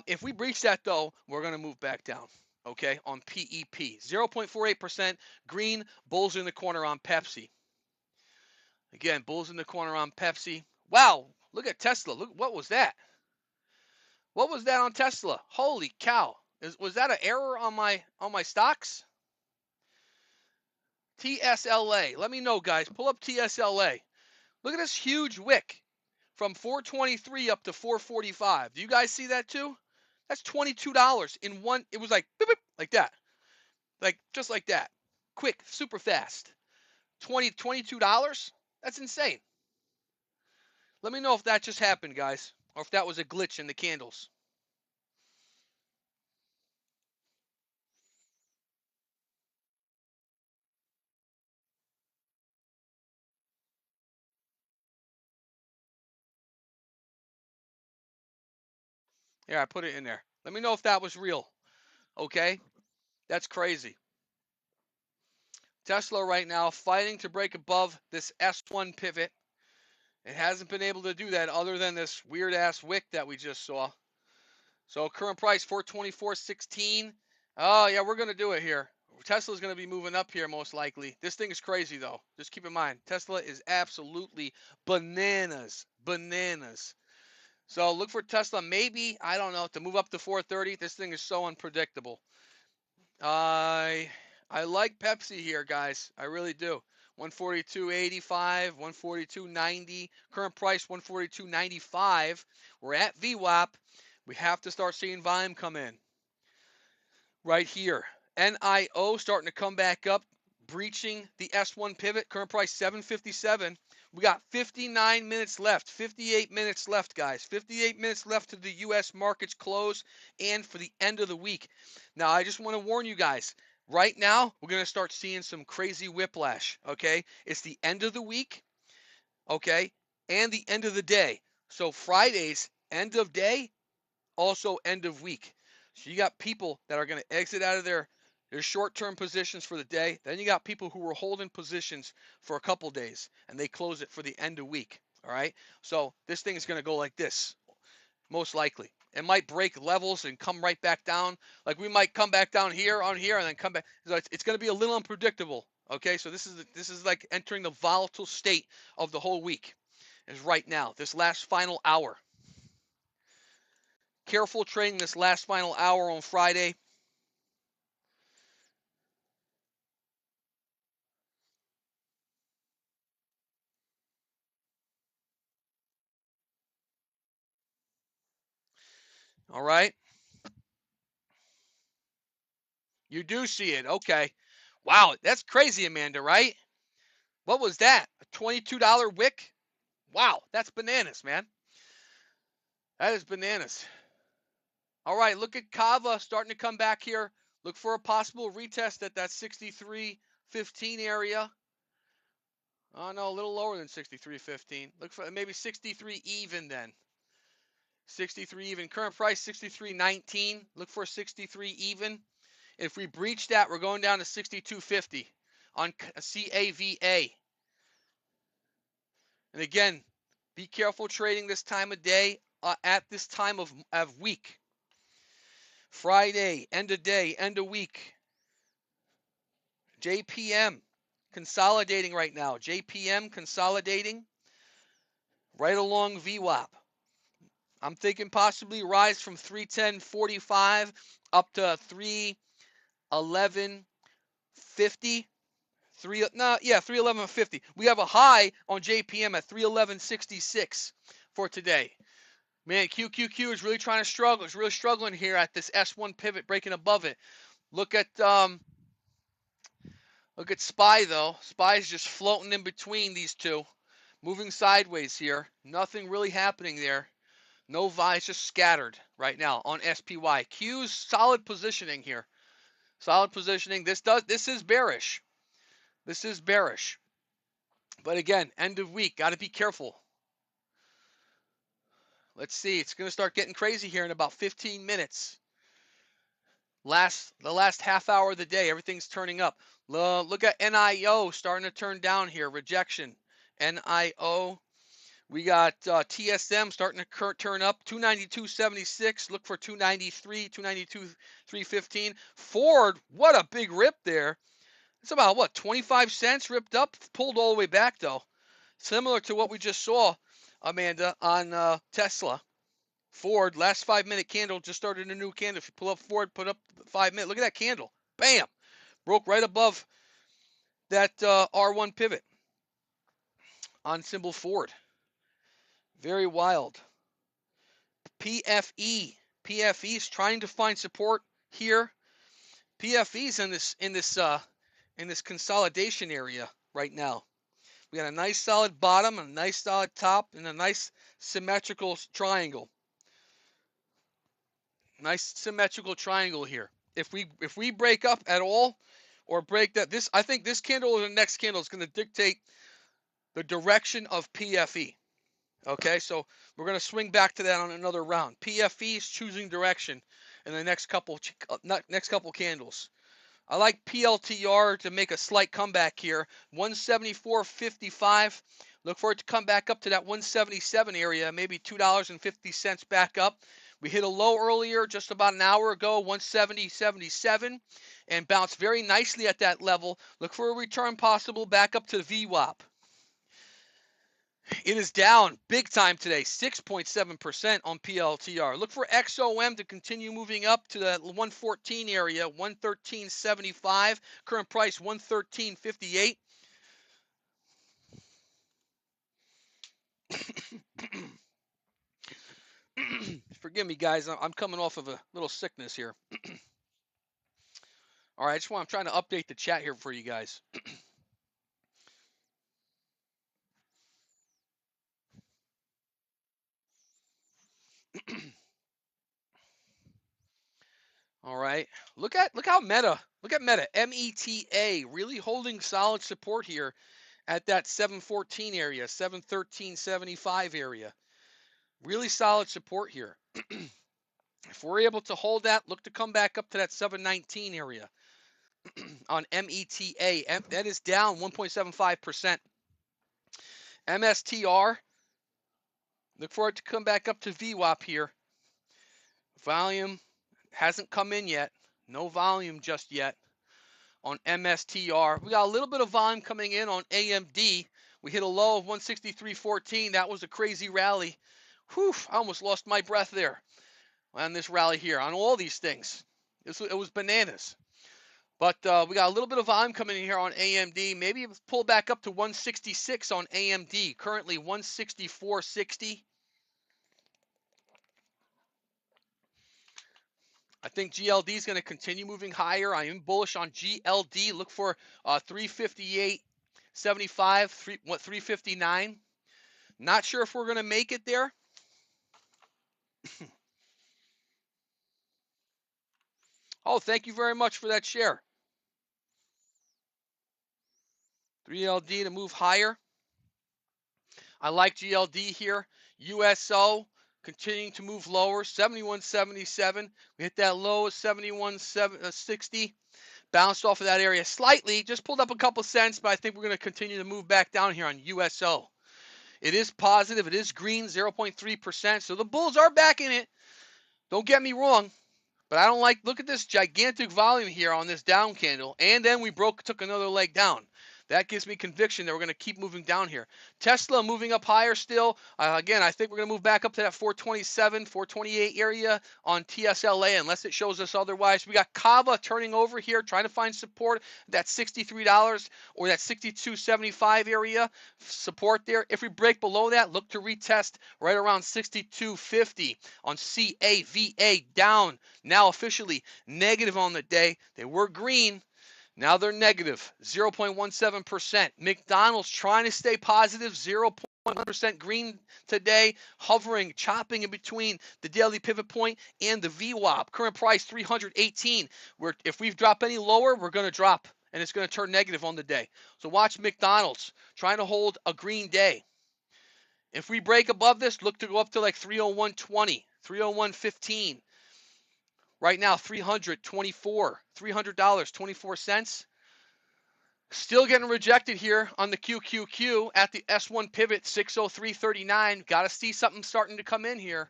Speaker 1: If we breach that, though, we're going to move back down. Okay, on PEP. 0.48% green, bulls in the corner on Pepsi. Again, bulls in the corner on Pepsi. Wow, look at Tesla. Look, what was that? What was that on Tesla? Holy cow. Was that an error on my stocks? TSLA. Let me know, guys. Pull up TSLA. Look at this huge wick from 423 up to 445. Do you guys see that too? That's $22 in one. It was like boop, boop, like that. Like just like that. Quick, super fast. $22? That's insane. Let me know if that just happened, guys, or if that was a glitch in the candles. Yeah, I put it in there. Let me know if that was real. Okay? That's crazy. Tesla right now fighting to break above this S1 pivot. It hasn't been able to do that other than this weird ass wick that we just saw. So current price 424.16. Oh yeah, we're gonna do it here. Tesla's gonna be moving up here most likely. This thing is crazy though. Just keep in mind, Tesla is absolutely bananas, bananas. So look for Tesla maybe, I don't know, to move up to 430. This thing is so unpredictable. I like Pepsi here, guys. I really do. 142.85, 142.90. Current price 142.95. We're at VWAP. We have to start seeing volume come in. Right here. NIO starting to come back up, breaching the S1 pivot. Current price 757. We got 59 minutes left, 58 minutes left, guys. 58 minutes left to the U.S. markets close and for the end of the week. Now, I just want to warn you guys. Right now, we're going to start seeing some crazy whiplash, okay? It's the end of the week, okay, and the end of the day. So Friday's end of day, also end of week. So you got people that are going to exit out of their short-term positions for the day. Then you got people who were holding positions for a couple days, and they close it for the end of week. All right. So this thing is going to go like this, most likely. It might break levels and come right back down. Like we might come back down here on here and then come back. So it's going to be a little unpredictable. Okay. So this is like entering the volatile state of the whole week. Is right now. This last final hour. Careful trading this last final hour on Friday. All right. You do see it. Okay. Wow. That's crazy, Amanda, right? What was that? A $22 wick? Wow. That's bananas, man. That is bananas. All right. Look at Kava starting to come back here. Look for a possible retest at that 63.15 area. Oh, no, a little lower than 63.15. Look for maybe 63 even then. 63 even. Current price 63.19. Look for 63 even. If we breach that, we're going down to 62.50 on CAVA. And again, be careful trading this time of day at this time of week. Friday, end of day, end of week. JPM consolidating right now. JPM consolidating right along VWAP. I'm thinking possibly rise from 310.45 up to 311.50. 311.50. We have a high on JPM at 311.66 for today. Man, QQQ is really trying to struggle. It's really struggling here at this S1 pivot, breaking above it. Look at SPY though. SPY is just floating in between these two, moving sideways here. Nothing really happening there. No VI's, just scattered right now on SPY. Q's solid positioning here. Solid positioning. This is bearish. This is bearish. But again, end of week, got to be careful. Let's see. It's going to start getting crazy here in about 15 minutes. The last half hour of the day, everything's turning up. Look at NIO starting to turn down here. Rejection. NIO. We got TSM starting to turn up. 292.76. Look for 293, 292.315. Ford, what a big rip there. It's about, what, 25 cents ripped up? Pulled all the way back, though. Similar to what we just saw, Amanda, on Tesla. Ford, last 5-minute candle, just started a new candle. If you pull up Ford, put up 5 minute. Look at that candle. Bam! Broke right above that R1 pivot on symbol Ford. Very wild. PFE. PFE is trying to find support here. PFE's in this consolidation area right now. We got a nice solid bottom, a nice solid top, and a nice symmetrical triangle. Nice symmetrical triangle here. If we break up at all, or break that, I think this candle or the next candle is going to dictate the direction of PFE. Okay, so we're going to swing back to that on another round. PFE is choosing direction in the next couple candles. I like PLTR to make a slight comeback here. 174.55. Look for it to come back up to that 177 area, maybe $2.50 back up. We hit a low earlier, just about an hour ago, 170.77, and bounced very nicely at that level. Look for a return possible back up to VWAP. It is down big time today, 6.7% on PLTR. Look for XOM to continue moving up to the 114 area, 113.75. Current price 113.58. Forgive me, guys. I'm coming off of a little sickness here. All right, I'm trying to update the chat here for you guys. right. Look how Meta. Look at Meta. META really holding solid support here at that 714 area, 713.75 area. Really solid support here. If we're able to hold that, look to come back up to that 719 area on META. That is down 1.75%. MSTR, look for it to come back up to VWAP here. Volume hasn't come in yet. No volume just yet on MSTR. We got a little bit of volume coming in on AMD. We hit a low of 163.14. That was a crazy rally. Whew, I almost lost my breath there on this rally here, on all these things. It was bananas. But we got a little bit of volume coming in here on AMD. Maybe pull back up to 166 on AMD. Currently 164.60. I think GLD is going to continue moving higher. I am bullish on GLD. Look for 358.75, 359. Not sure if we're going to make it there. Oh, thank you very much for that share. 3LD to move higher. I like GLD here. USO continuing to move lower, 71.77. We hit that low of 71.60. Bounced off of that area slightly, just pulled up a couple cents, but I think we're going to continue to move back down here on USO. It is positive. It is green, 0.3%. So the bulls are back in it. Don't get me wrong. But I don't like, look at this gigantic volume here on this down candle. And then we took another leg down. That gives me conviction that we're going to keep moving down here. Tesla moving up higher still. Again, I think we're going to move back up to that 427, 428 area on TSLA unless it shows us otherwise. We got Kava turning over here, trying to find support at that $63 or that 62.75 area. Support there. If we break below that, look to retest right around 62.50 on CAVA down. Now officially negative on the day. They were green. Now they're negative, 0.17%. McDonald's trying to stay positive, 0.1% green today, hovering, chopping in between the daily pivot point and the VWAP. Current price 318. If we drop any lower, we're going to drop, and it's going to turn negative on the day. So watch McDonald's trying to hold a green day. If we break above this, look to go up to like 301.20, 301.15. Right now, $300.24. Still getting rejected here on the QQQ at the S1 pivot, 603.39. Got to see something starting to come in here.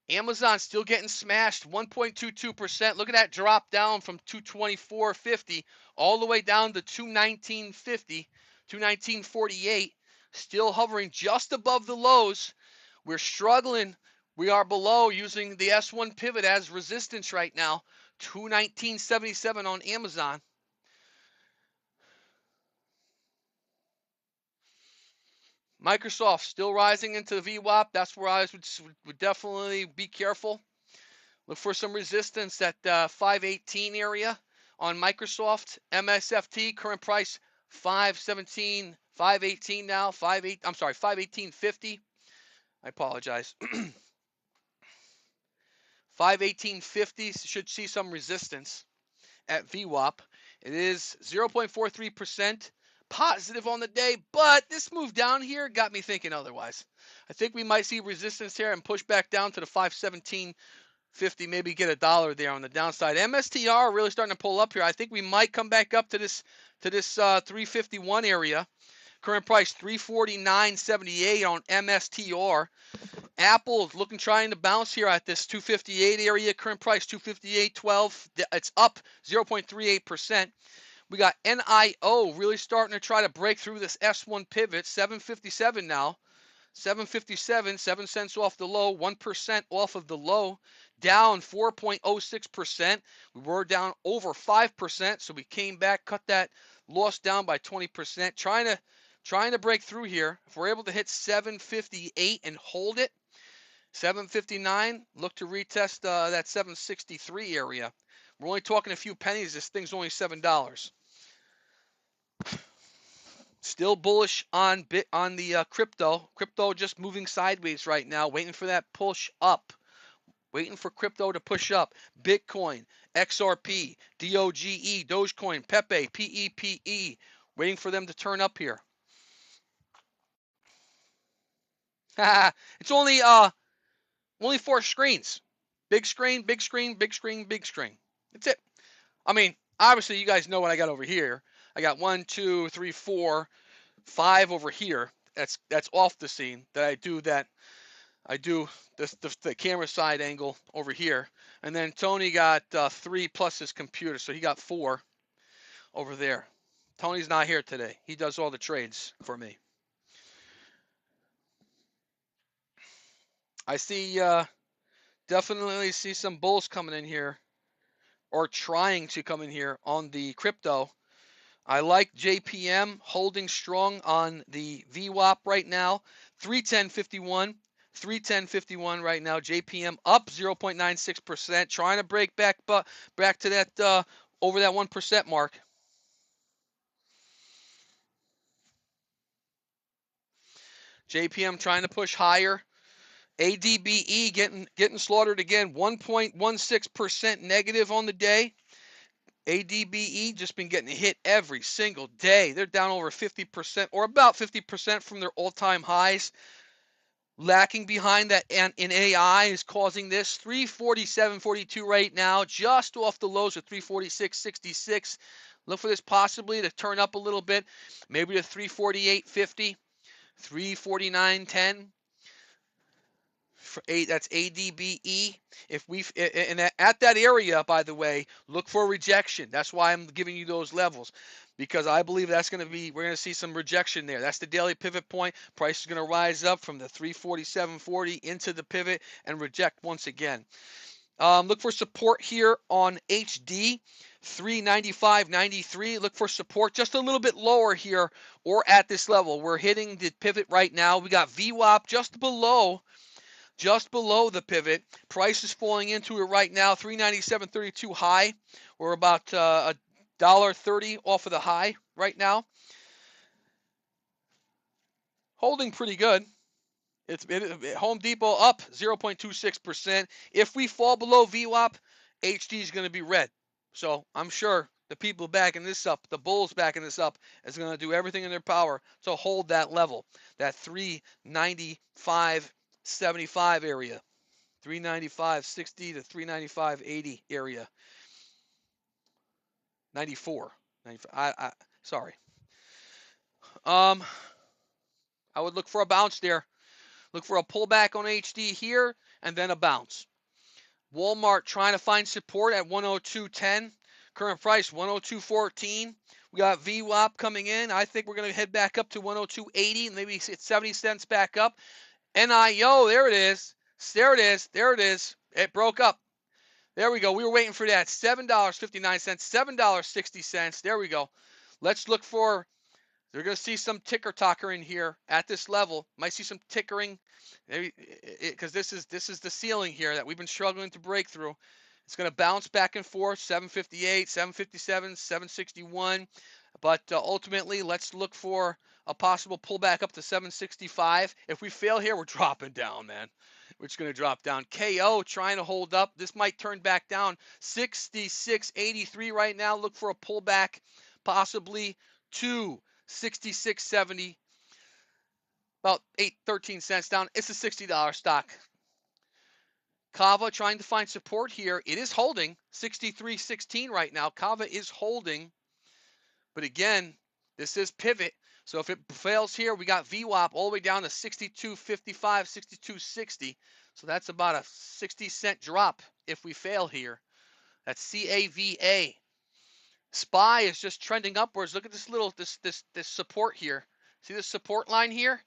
Speaker 1: Amazon still getting smashed, 1.22%. Look at that drop down from 224.50 all the way down to 219.50, 219.48. Still hovering just above the lows. We're struggling. We are below using the S1 pivot as resistance right now. 219.77 on Amazon. Microsoft still rising into the VWAP. That's where I would definitely be careful. Look for some resistance at 518 area on Microsoft. MSFT current price 517, 518 now. 518.50. I apologize. 518.50 should see some resistance at VWAP. It is 0.43% positive on the day, but this move down here got me thinking otherwise. I think we might see resistance here and push back down to the 517.50, maybe get $1 there on the downside. MSTR really starting to pull up here. I think we might come back up to this 351 area. Current price 349.78 on MSTR. Apple is trying to bounce here at this 258 area. Current price 258.12. It's up 0.38%. We got NIO really starting to try to break through this S1 pivot. 757 now. 757, 7 cents off the low, 1% off of the low, down 4.06%. We were down over 5%, so we came back, cut that loss down by 20%. Trying to break through here. If we're able to hit 758 and hold it, 759, look to retest that 763 area. We're only talking a few pennies. This thing's only $7. Still bullish on the crypto. Crypto just moving sideways right now, waiting for that push up. Waiting for crypto to push up. Bitcoin, XRP, DOGE, Dogecoin, Pepe, PEPE. Waiting for them to turn up here. It's only 4 screens. Big screen, big screen, big screen, big screen. That's it. I mean, obviously you guys know what I got over here. I got 1, 2, 3, 4, 5 over here. That's off the scene that I do the camera side angle over here. And then Tony got 3 plus his computer, so he got 4 over there. Tony's not here today. He does all the trades for me. I see definitely see some bulls coming in here or trying to come in here on the crypto. I like JPM holding strong on the VWAP right now. 310.51. 310.51 right now. JPM up 0.96%. Trying to break back to that over that 1% mark. JPM trying to push higher. ADBE getting slaughtered again. 1.16% negative on the day. ADBE just been getting hit every single day. They're down over 50% or about 50% from their all-time highs. Lacking behind that in AI is causing this. 347.42 right now, just off the lows of 346.66. Look for this possibly to turn up a little bit, maybe to 348.50, 349.10. That's ADBE. If we and at that area, by the way, look for rejection. That's why I'm giving you those levels, because I believe that's going to be, we're going to see some rejection there. That's the daily pivot point. Price is going to rise up from the 347.40 into the pivot and reject once again. Look for support here on HD. 395.93. Look for support just a little bit lower here or at this level. We're hitting the pivot right now. We got VWAP just below the pivot. Price is falling into it right now. 397.32 high. We're about $1.30 off of the high right now. Holding pretty good. Home Depot up 0.26%. If we fall below VWAP, HD is going to be red. So I'm sure the people backing this up, the bulls backing this up, is going to do everything in their power to hold that level, that 395.75 area. 395.60 to 395.80 area. 94. 95. Sorry. I would look for a bounce there. Look for a pullback on HD here and then a bounce. Walmart trying to find support at 102.10. Current price 102.14. We got VWAP coming in. I think we're going to head back up to 102.80. Maybe it's 70 cents back up. NIO, there it is. There it is. There it is. It broke up. There we go. We were waiting for that. $7.59, $7.60. There we go. Let's look for, they're going to see some ticker talker in here at this level. Might see some tickering, because this is the ceiling here that we've been struggling to break through. It's going to bounce back and forth, 758, 757, 761. But ultimately, let's look for a possible pullback up to 765. If we fail here, we're dropping down, man. We're just going to drop down. KO trying to hold up. This might turn back down. 66.83 right now. Look for a pullback, possibly to 66.70. About 13 cents down. It's a $60 stock. Kava trying to find support here. It is holding 63.16 right now. Kava is holding. But again, this is pivot. So if it fails here, we got VWAP all the way down to 62.55, 62.60. So that's about a 60-cent drop if we fail here. That's CAVA. SPY is just trending upwards. Look at this little this support here. See this support line here?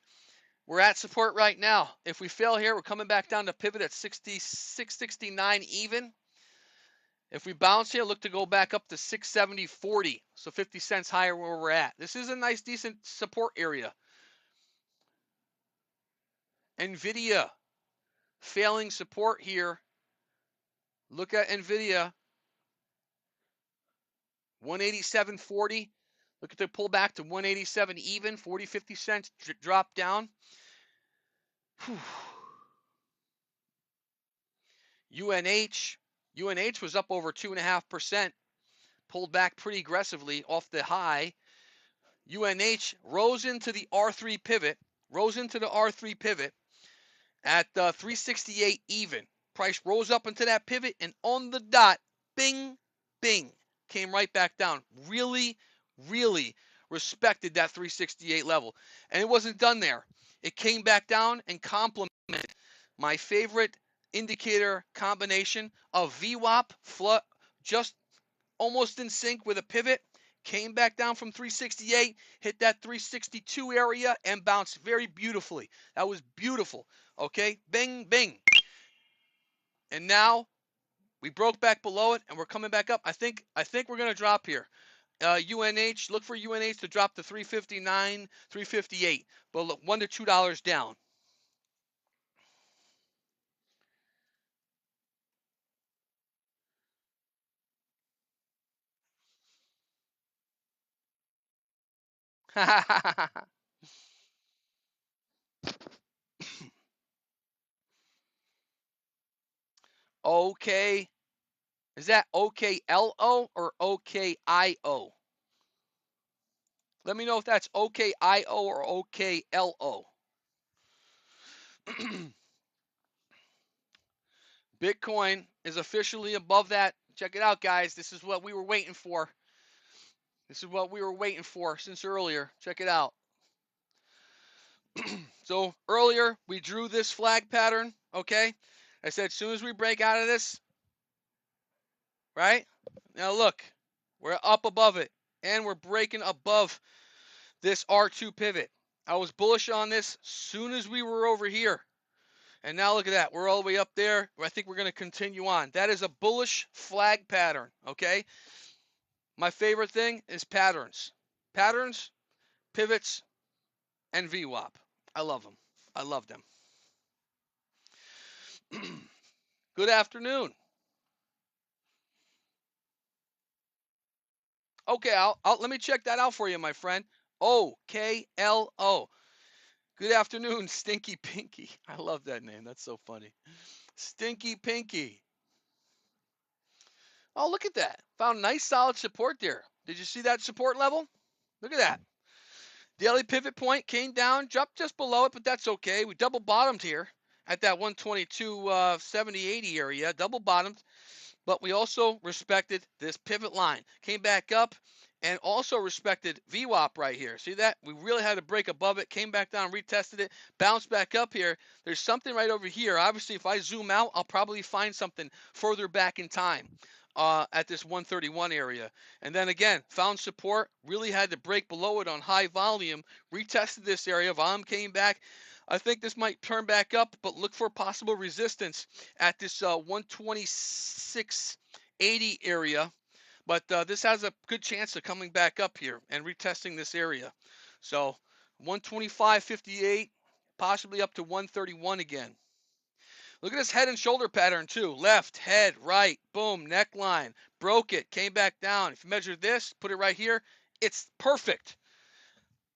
Speaker 1: We're at support right now. If we fail here, we're coming back down to pivot at 66.69 even. If we bounce here, look to go back up to 670.40, so 50 cents higher where we're at. This is a nice, decent support area. NVIDIA failing support here. Look at NVIDIA. 187.40. Look at the pullback to 187 even, 40, 50 cents drop down. Whew. UNH was up over 2.5%, pulled back pretty aggressively off the high. UNH rose into the R3 pivot, at 368 even. Price rose up into that pivot and on the dot, bing, bing, came right back down. Really, really respected that 368 level. And it wasn't done there. It came back down and complemented my favorite indicator combination of VWAP, just almost in sync with a pivot, came back down from 368, hit that 362 area, and bounced very beautifully. That was beautiful. Okay, bing, bing. And now we broke back below it, and we're coming back up. I think we're gonna drop here. UNH, look for UNH to drop to 359, 358, but look, $1 to $2 down. Okay, is that OKLO or OKIO? Let me know if that's OKIO or OKLO. Bitcoin is officially above that. Check it out, guys. This is what we were waiting for. Since earlier. Check it out. So earlier, we drew this flag pattern, okay? I said as soon as we break out of this, right? Now look, we're up above it, and we're breaking above this R2 pivot. I was bullish on this soon as we were over here. And now look at that. We're all the way up there. I think we're going to continue on. That is a bullish flag pattern, okay? My favorite thing is patterns. Patterns, pivots, and VWAP. I love them. I love them. Good afternoon. Okay, let me check that out for you, my friend. OKLO. Good afternoon, Stinky Pinky. I love that name. That's so funny. Stinky Pinky. Oh, look at that. Found nice solid support there. Did you see that support level? Look at that. Daily pivot point came down, dropped just below it, but that's okay. We double bottomed here at that 122, 70, 80 area. Double bottomed, but we also respected this pivot line. Came back up and also respected VWAP right here. See that? We really had to break above it, came back down, retested it, bounced back up here. There's something right over here. Obviously, if I zoom out, I'll probably find something further back in time. At this 131 area. And then again, found support, really had to break below it on high volume, retested this area, volume came back. I think this might turn back up, but look for possible resistance at this 126.80 area. But this has a good chance of coming back up here and retesting this area. So 125.58, possibly up to 131 again. Look at this head and shoulder pattern too. Left, head, right, boom, neckline. Broke it, came back down. If you measure this, put it right here, it's perfect.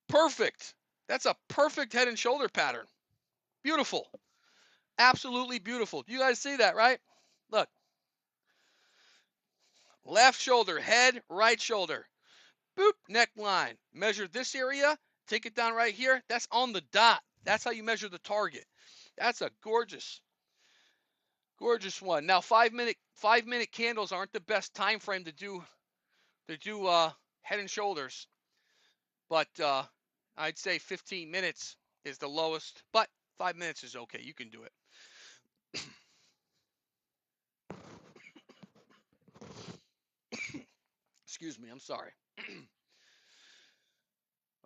Speaker 1: Perfect. That's a perfect head and shoulder pattern. Beautiful. Absolutely beautiful. You guys see that, right? Look. Left shoulder, head, right shoulder. Boop, neckline. Measure this area, take it down right here. That's on the dot. That's how you measure the target. That's a gorgeous one. Now 5-minute candles aren't the best time frame to do head and shoulders, but I'd say 15 minutes is the lowest, but 5 minutes is okay. You can do it. Excuse me, I'm sorry.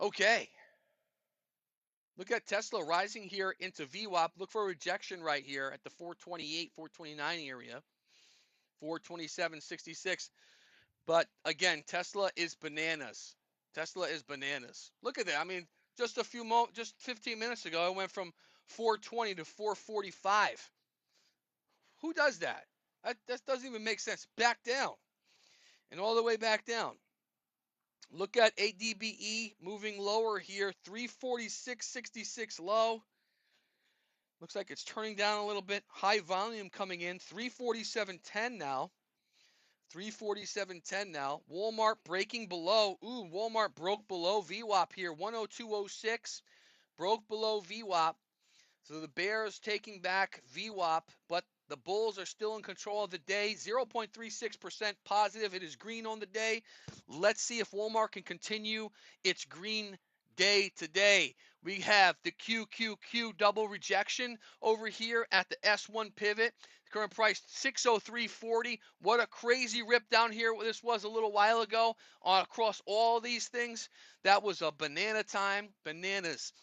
Speaker 1: Okay. Look at Tesla rising here into VWAP. Look for a rejection right here at the 428, 429 area. 427.66. But again, Tesla is bananas. Tesla is bananas. Look at that. I mean, just 15 minutes ago, I went from 420 to 445. Who does that? That doesn't even make sense. Back down. And all the way back down. Look at ADBE moving lower here. 346.66 low. Looks like it's turning down a little bit. High volume coming in. 347.10 now. 347.10 now. Walmart breaking below. Ooh, Walmart broke below VWAP here. 102.06. Broke below VWAP. So the Bears taking back VWAP, but the Bulls are still in control of the day. 0.36% positive. It is green on the day. Let's see if Walmart can continue its green day today. We have the QQQ double rejection over here at the S1 pivot. Current price 603.40. What a crazy rip down here this was a little while ago across all these things. That was a banana time. Bananas.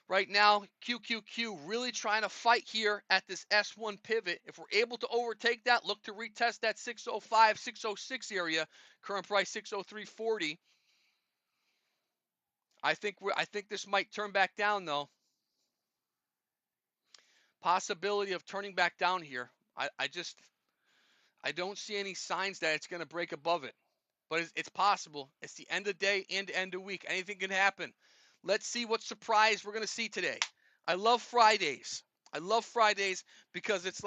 Speaker 1: Right now, QQQ really trying to fight here at this S1 pivot. If we're able to overtake that, look to retest that 605, 606 area. Current price 603.40. I think this might turn back down though. Possibility of turning back down here. I don't see any signs that it's going to break above it. But it's possible. It's the end of day and end of week. Anything can happen. Let's see what surprise we're going to see today. I love Fridays. I love Fridays because it's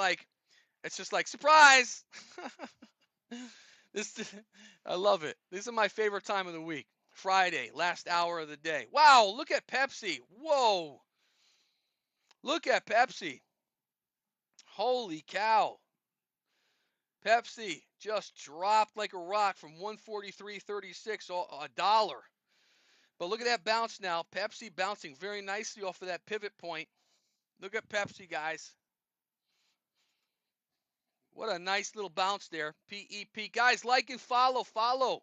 Speaker 1: just like surprise. I love it. This is my favorite time of the week. Friday, last hour of the day. Wow, look at Pepsi. Whoa. Look at Pepsi. Holy cow. Pepsi just dropped like a rock from 143.36, a dollar. But look at that bounce now. Pepsi bouncing very nicely off of that pivot point. Look at Pepsi, guys. What a nice little bounce there. PEP. Guys, like and follow. Follow.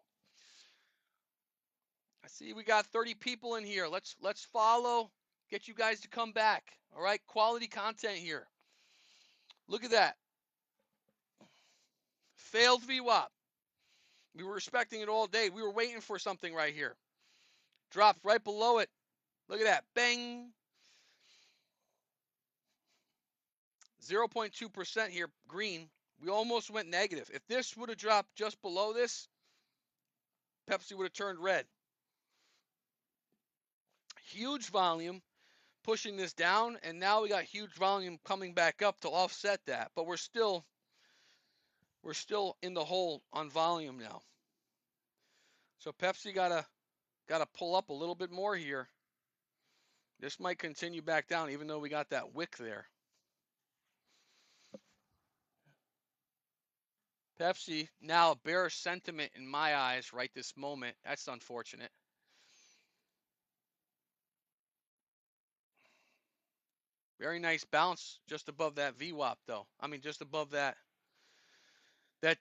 Speaker 1: I see we got 30 people in here. Let's follow. Get you guys to come back. All right, quality content here. Look at that. Failed VWAP. We were respecting it all day. We were waiting for something right here. Dropped right below it. Look at that. Bang. 0.2% here, green. We almost went negative. If this would have dropped just below this, Pepsi would have turned red. Huge volume pushing this down, and now we got huge volume coming back up to offset that. But we're still in the hole on volume now. So Pepsi gotta pull up a little bit more here. This might continue back down, even though we got that wick there. Pepsi, now bearish sentiment in my eyes right this moment. That's unfortunate. Very nice bounce just above that VWAP though. I mean, just above that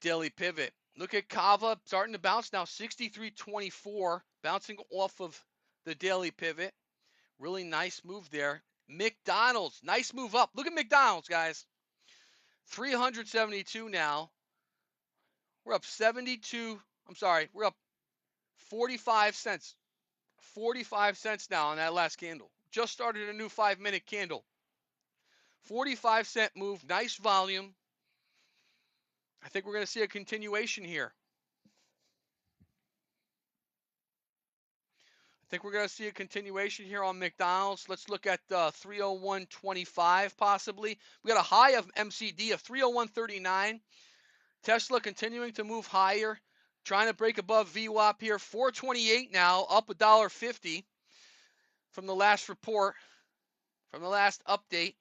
Speaker 1: daily pivot. Look at Kava starting to bounce now, 63.24, bouncing off of the daily pivot. Really nice move there. McDonald's, nice move up. Look at McDonald's, guys. 372 now. We're up 72. I'm sorry, we're up 45 cents. 45 cents now on that last candle. Just started a new 5-minute candle. 45-cent move, nice volume. I think we're going to see a continuation here. I think we're going to see a continuation here on McDonald's. Let's look at 301.25 possibly. We got a high of MCD of 301.39. Tesla continuing to move higher, trying to break above VWAP here. 428 now, up $1.50 from the last report, from the last update.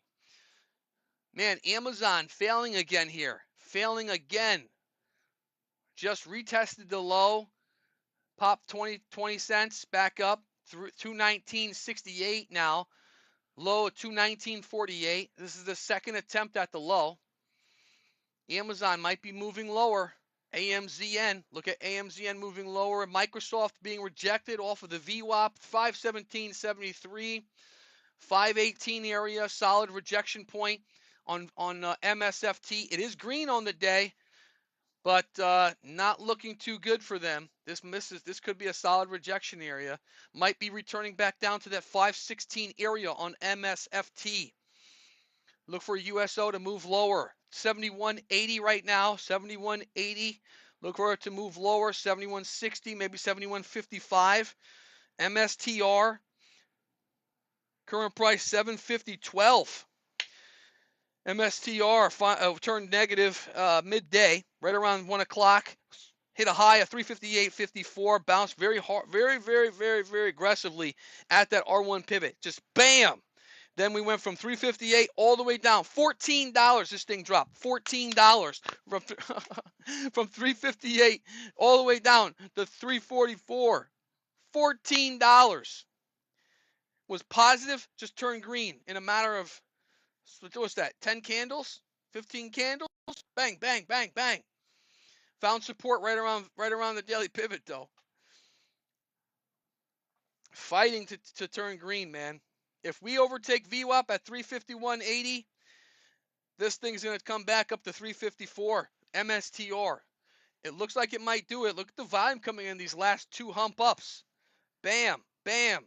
Speaker 1: Man, Amazon failing again here. Failing again. Just retested the low. Popped 20 cents back up through 219.68 now. Low of 219.48. This is the second attempt at the low. Amazon might be moving lower. AMZN. Look at AMZN moving lower. Microsoft being rejected off of the VWAP. 517.73. 518 area. Solid rejection point on MSFT. It is green on the day, but not looking too good for them. This could be a solid rejection area. Might be returning back down to that 516 area on MSFT. Look for USO to move lower. 71.80 right now. 71.80. Look for it to move lower. 71.60, maybe 71.55. MSTR. Current price 750.12. MSTR turned negative midday, right around 1 o'clock. Hit a high of 358.54, bounced very hard, very aggressively at that R1 pivot. Just bam! Then we went from 358 all the way down. $14 this thing dropped. $14 from from 358 all the way down to 344. $14 was positive, just turned green in a matter of, what's that, 10 candles? 15 candles? Bang, bang, bang, bang. Found support right around the daily pivot though. Fighting to turn green, man. If we overtake VWAP at 351.80, this thing's going to come back up to 354 MSTR. It looks like it might do it. Look at the volume coming in these last two hump ups. Bam, bam.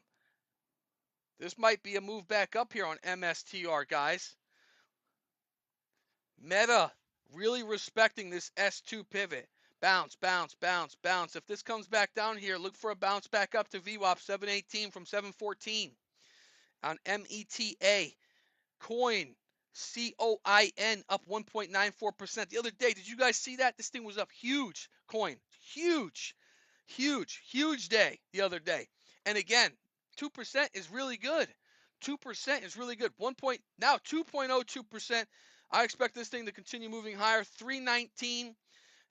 Speaker 1: This might be a move back up here on MSTR, guys. Meta really respecting this S2 pivot. Bounce, bounce, bounce, bounce. If this comes back down here, look for a bounce back up to VWAP 718 from 714 on META. Coin, COIN, up 1.94%. The other day, did you guys see that? This thing was up huge. Coin, huge, huge day the other day. And again, 2% is really good. 2% is really good. Now 2.02%. I expect this thing to continue moving higher. 319,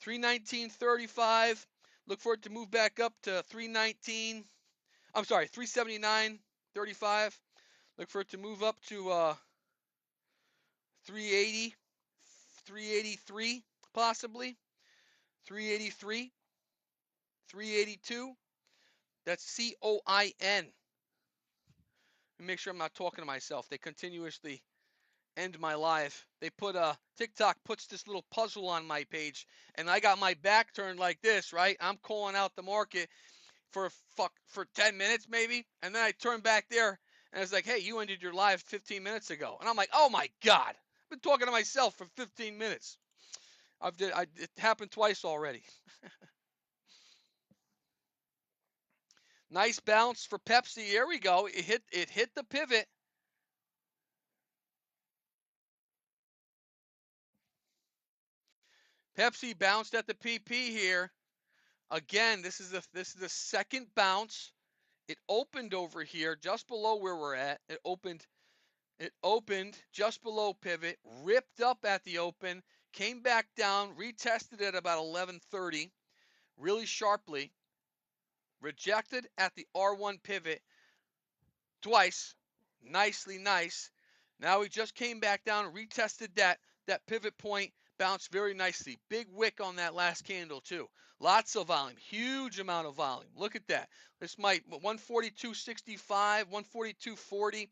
Speaker 1: 319.35. Look for it to move back up to 319. I'm sorry, 379.35. Look for it to move up to 380, 383 possibly, 383, 382. That's COIN. Make sure I'm not talking to myself. They continuously end my live. They put TikTok puts this little puzzle on my page, and I got my back turned like this, right? I'm calling out the market for 10 minutes maybe, and then I turn back there and it's like, hey, you ended your live 15 minutes ago, and I'm like, oh my god, I've been talking to myself for 15 minutes. It happened twice already. Nice bounce for Pepsi. Here we go. It hit the pivot. Pepsi bounced at the PP here. Again, this is the second bounce. It opened over here just below where we're at. It opened just below pivot, ripped up at the open, came back down, retested at about 11:30 really sharply, rejected at the R1 pivot twice. Nicely nice. Now we just came back down, retested that pivot point, bounced very nicely. Big wick on that last candle too. Lots of volume, huge amount of volume. Look at that. This might 142.65, 142.40.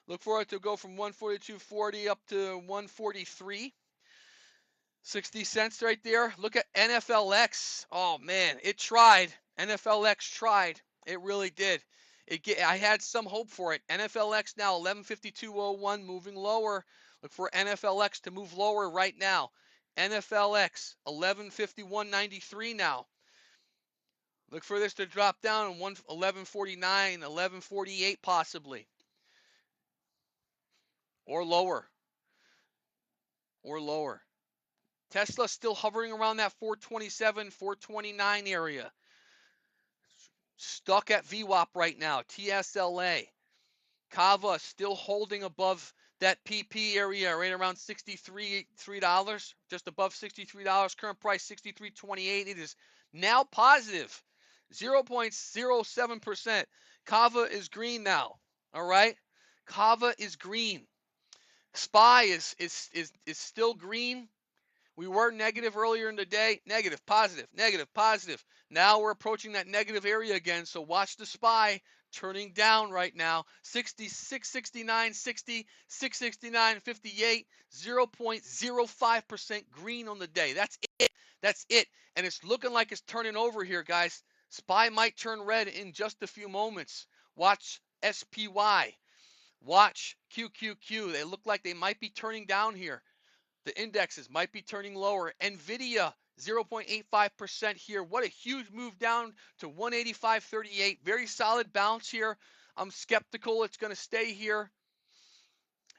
Speaker 1: Look for it to go from 142.40 up to 143. 60 cents right there. Look at NFLX. Oh man, it tried. NFLX tried. It really did. I had some hope for it. NFLX now 1152.01 moving lower. Look for NFLX to move lower right now. NFLX 1151.93 now. Look for this to drop down 1149, 1148 possibly. Or lower. Or lower. Tesla still hovering around that 427, 429 area. Stuck at VWAP right now. TSLA. Kava still holding above that PP area right around $63, just above $63. Current price $63.28. It is now positive 0.07%. Kava is green now. All right. Kava is green. SPY is still green. We were negative earlier in the day. Negative, positive, negative, positive. Now we're approaching that negative area again. So watch the SPY turning down right now. 669, 60, 669, 58, 0.05% green on the day. That's it. That's it. And it's looking like it's turning over here, guys. SPY might turn red in just a few moments. Watch SPY. Watch QQQ. They look like they might be turning down here. The indexes might be turning lower. NVIDIA, 0.85% here. What a huge move down to 185.38. Very solid bounce here. I'm skeptical it's going to stay here.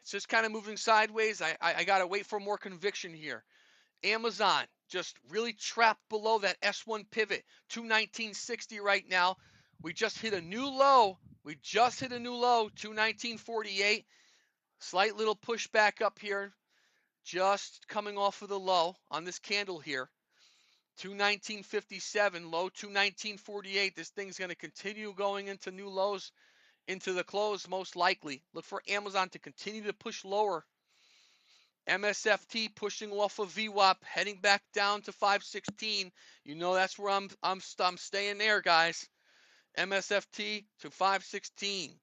Speaker 1: It's just kind of moving sideways. I got to wait for more conviction here. Amazon just really trapped below that S1 pivot, 219.60 right now. We just hit a new low. 219.48. Slight little push back up here, just coming off of the low on this candle here. 219.57, low 219.48. This thing's going to continue going into new lows into the close, most likely. Look for Amazon to continue to push lower. MSFT pushing off of VWAP, heading back down to 516. You know that's where I'm staying there, guys. MSFT to 516.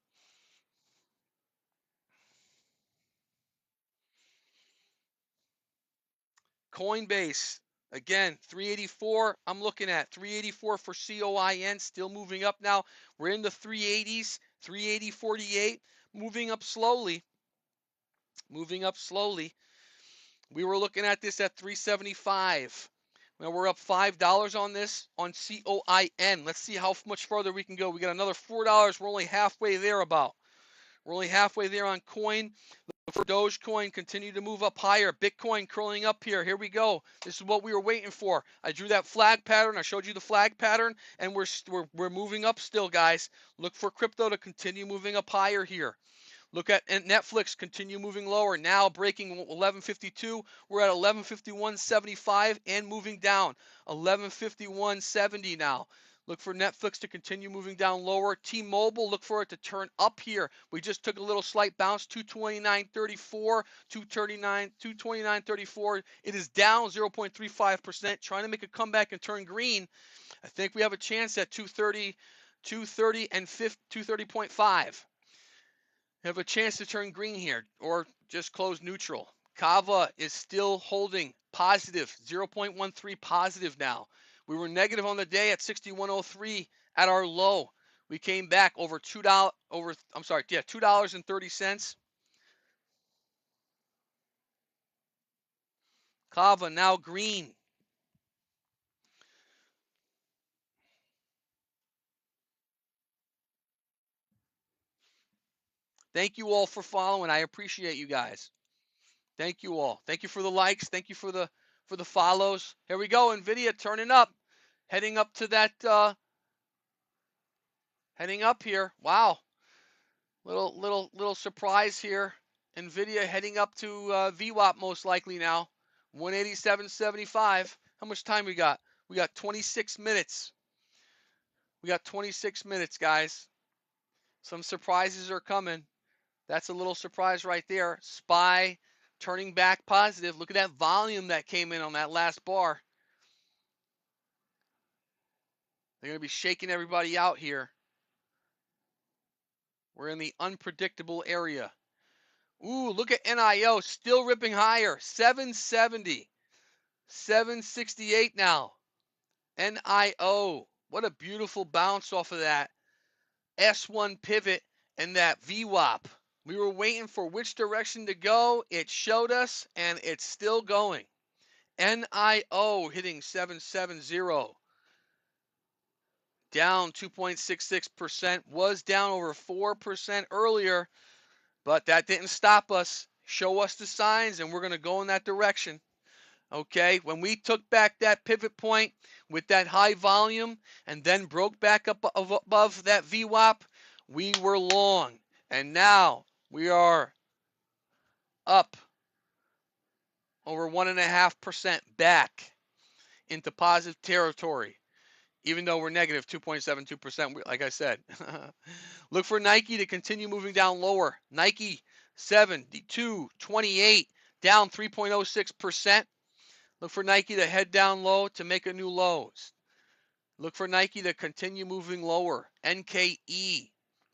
Speaker 1: Coinbase, again, 384. I'm looking at 384 for COIN, still moving up now. We're in the 380s, 380.48, moving up slowly. Moving up slowly. We were looking at this at 375. Now we're up $5 on this on COIN. Let's see how much further we can go. We got another $4. We're only halfway there about. We're only halfway there on coin. For Dogecoin, continue to move up higher. Bitcoin curling up here. Here we go. This is what we were waiting for. I drew that flag pattern. I showed you the flag pattern, and we're moving up still, guys. Look for crypto to continue moving up higher here. Look at Netflix, continue moving lower. Now breaking 1152. We're at 1151.75 and moving down. 1151.70 now. Look for Netflix to continue moving down lower. T-Mobile, look for it to turn up here. We just took a little slight bounce, 229.34, 229.34. It is down 0.35%, trying to make a comeback and turn green. I think we have a chance at 230 and 230.5. Have a chance to turn green here or just close neutral. Kava is still holding positive, 0.13 positive now. We were negative on the day at 61.03 at our low. We came back over $2.30. Kava now green. Thank you all for following. I appreciate you guys. Thank you all. Thank you for the likes. Thank you for the follows. Here we go. Nvidia turning up, heading up to that. Heading up here. Wow. Little surprise here. Nvidia heading up to VWAP most likely now. 187.75. How much time we got? We got 26 minutes. We got 26 minutes, guys. Some surprises are coming. That's a little surprise right there. SPY turning back positive. Look at that volume that came in on that last bar. They're going to be shaking everybody out here. We're in the unpredictable area. Ooh, look at NIO still ripping higher. 770. 768 now. NIO. What a beautiful bounce off of that S1 pivot and that VWAP. We were waiting for which direction to go. It showed us, and it's still going. NIO hitting 770. Down 2.66%. Was down over 4% earlier, but that didn't stop us. Show us the signs, and we're going to go in that direction. Okay, when we took back that pivot point with that high volume and then broke back up above that VWAP, we were long. And now we are up over 1.5% back into positive territory, even though we're negative 2.72%, like I said. Look for Nike to continue moving down lower. Nike 72.28, down 3.06%. Look for Nike to head down low to make a new lows. Look for Nike to continue moving lower. NKE.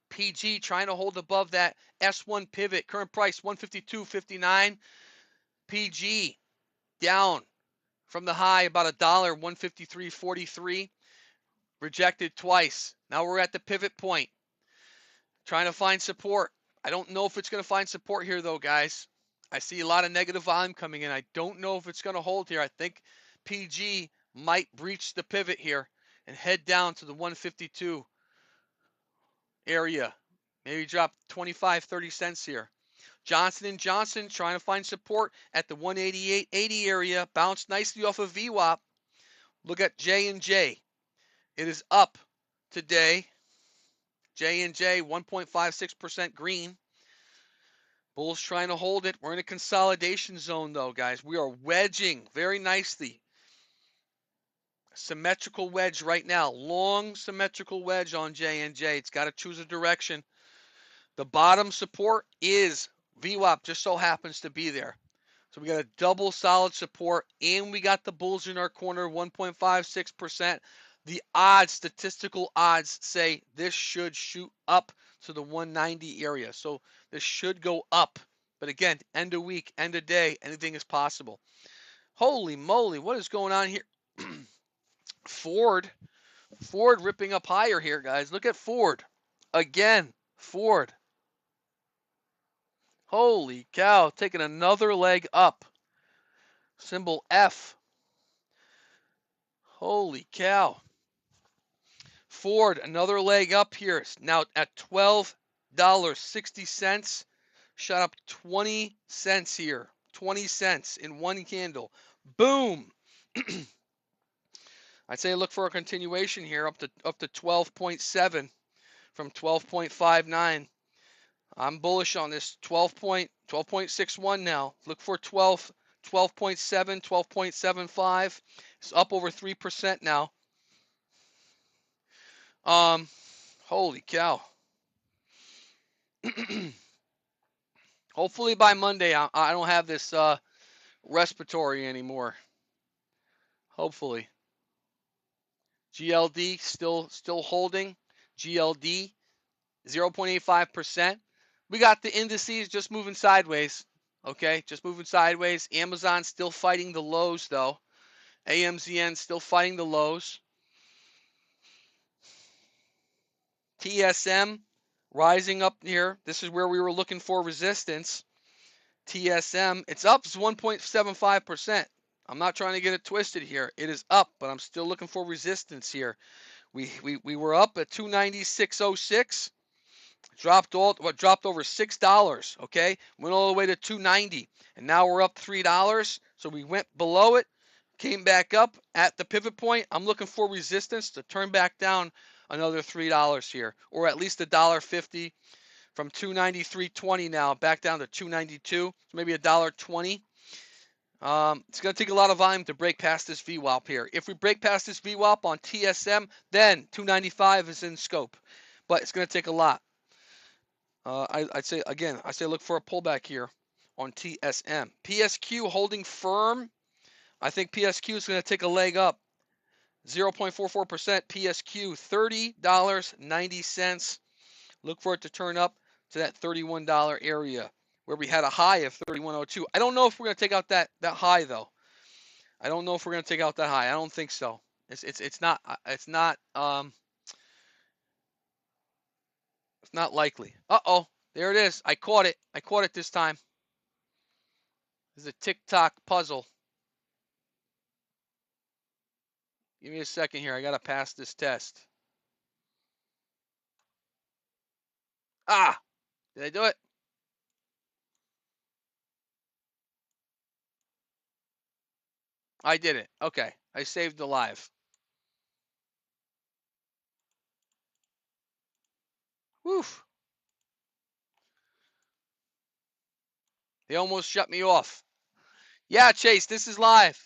Speaker 1: PG trying to hold above that S1 pivot. Current price 152.59. PG down from the high about $1, 153.43. Rejected twice. Now we're at the pivot point. Trying to find support. I don't know if it's going to find support here though, guys. I see a lot of negative volume coming in. I don't know if it's going to hold here. I think PG might breach the pivot here and head down to the 152 area. Maybe drop 25, 30 cents here. Johnson & Johnson trying to find support at the 188.80 area. Bounced nicely off of VWAP. Look at J&J. It is up today. J&J 1.56% green. Bulls trying to hold it. We're in a consolidation zone though, guys. We are wedging very nicely. Symmetrical wedge right now. Long symmetrical wedge on J&J. It's got to choose a direction. The bottom support is VWAP, just so happens to be there. So we got a double solid support, and we got the bulls in our corner, 1.56%. The odds, statistical odds, say this should shoot up to the 190 area. So this should go up. But again, end of week, end of day, anything is possible. Holy moly, what is going on here? Ford ripping up higher here, guys. Look at Ford. Again, Ford. Holy cow, taking another leg up. Symbol F. Holy cow. Ford, another leg up here. Now at $12.60. Shot up 20 cents here. 20 cents in one candle. Boom. I'd say look for a continuation here up to 12.7 from 12.59. I'm bullish on this 12.61 now. Look for 12.7, 12.75. It's up over 3% now. Holy cow. Hopefully by Monday I don't have this respiratory anymore. Hopefully. GLD still holding. GLD 0.85%. We got the indices just moving sideways. Okay, just moving sideways. Amazon still fighting the lows though. AMZN still fighting the lows. TSM rising up here. This is where we were looking for resistance. TSM, it's up 1.75%. I'm not trying to get it twisted here. It is up, but I'm still looking for resistance here. We were up at 296.06. Dropped over $6, okay? Went all the way to 290, and now we're up $3. So we went below it, came back up at the pivot point. I'm looking for resistance to turn back down another $3 here, or at least $1.50 from 293.20 now back down to 292. So maybe $1.20. It's going to take a lot of volume to break past this VWAP here. If we break past this VWAP on TSM, then 295 is in scope, but it's going to take a lot. I'd say again, look for a pullback here on TSM. PSQ holding firm. I think PSQ is going to take a leg up. 0.44% PSQ, $30.90. Look for it to turn up to that $31 area where we had a high of 31.02. I don't know if we're going to take out that high though. I don't know if we're going to take out that high. I don't think so. It's not likely. Uh-oh. There it is. I caught it. I caught it this time. This is a tick-tock puzzle. Give me a second here. I got to pass this test. Ah! Did I do it? I did it. Okay. I saved the live. Woof. They almost shut me off. Yeah, Chase, this is live.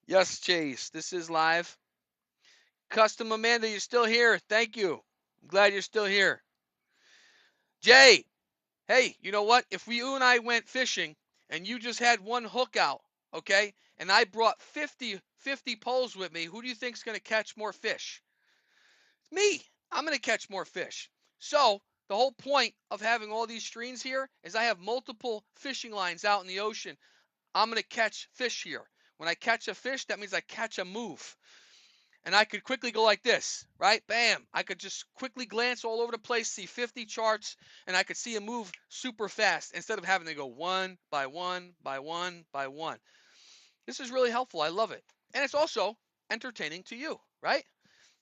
Speaker 1: Yes, Chase, this is live. Custom Amanda, you're still here. Thank you. I'm glad you're still here. Jay, hey, you know what? If you and I went fishing and you just had one hook out, okay, and I brought 50 poles with me, who do you think is going to catch more fish? Me. I'm going to catch more fish. So the whole point of having all these streams here is I have multiple fishing lines out in the ocean. I'm going to catch fish here. When I catch a fish, that means I catch a move. And I could quickly go like this, right? Bam. I could just quickly glance all over the place, see 50 charts, and I could see a move super fast instead of having to go one by one by one by one. This is really helpful. I love it. And it's also entertaining to you, right?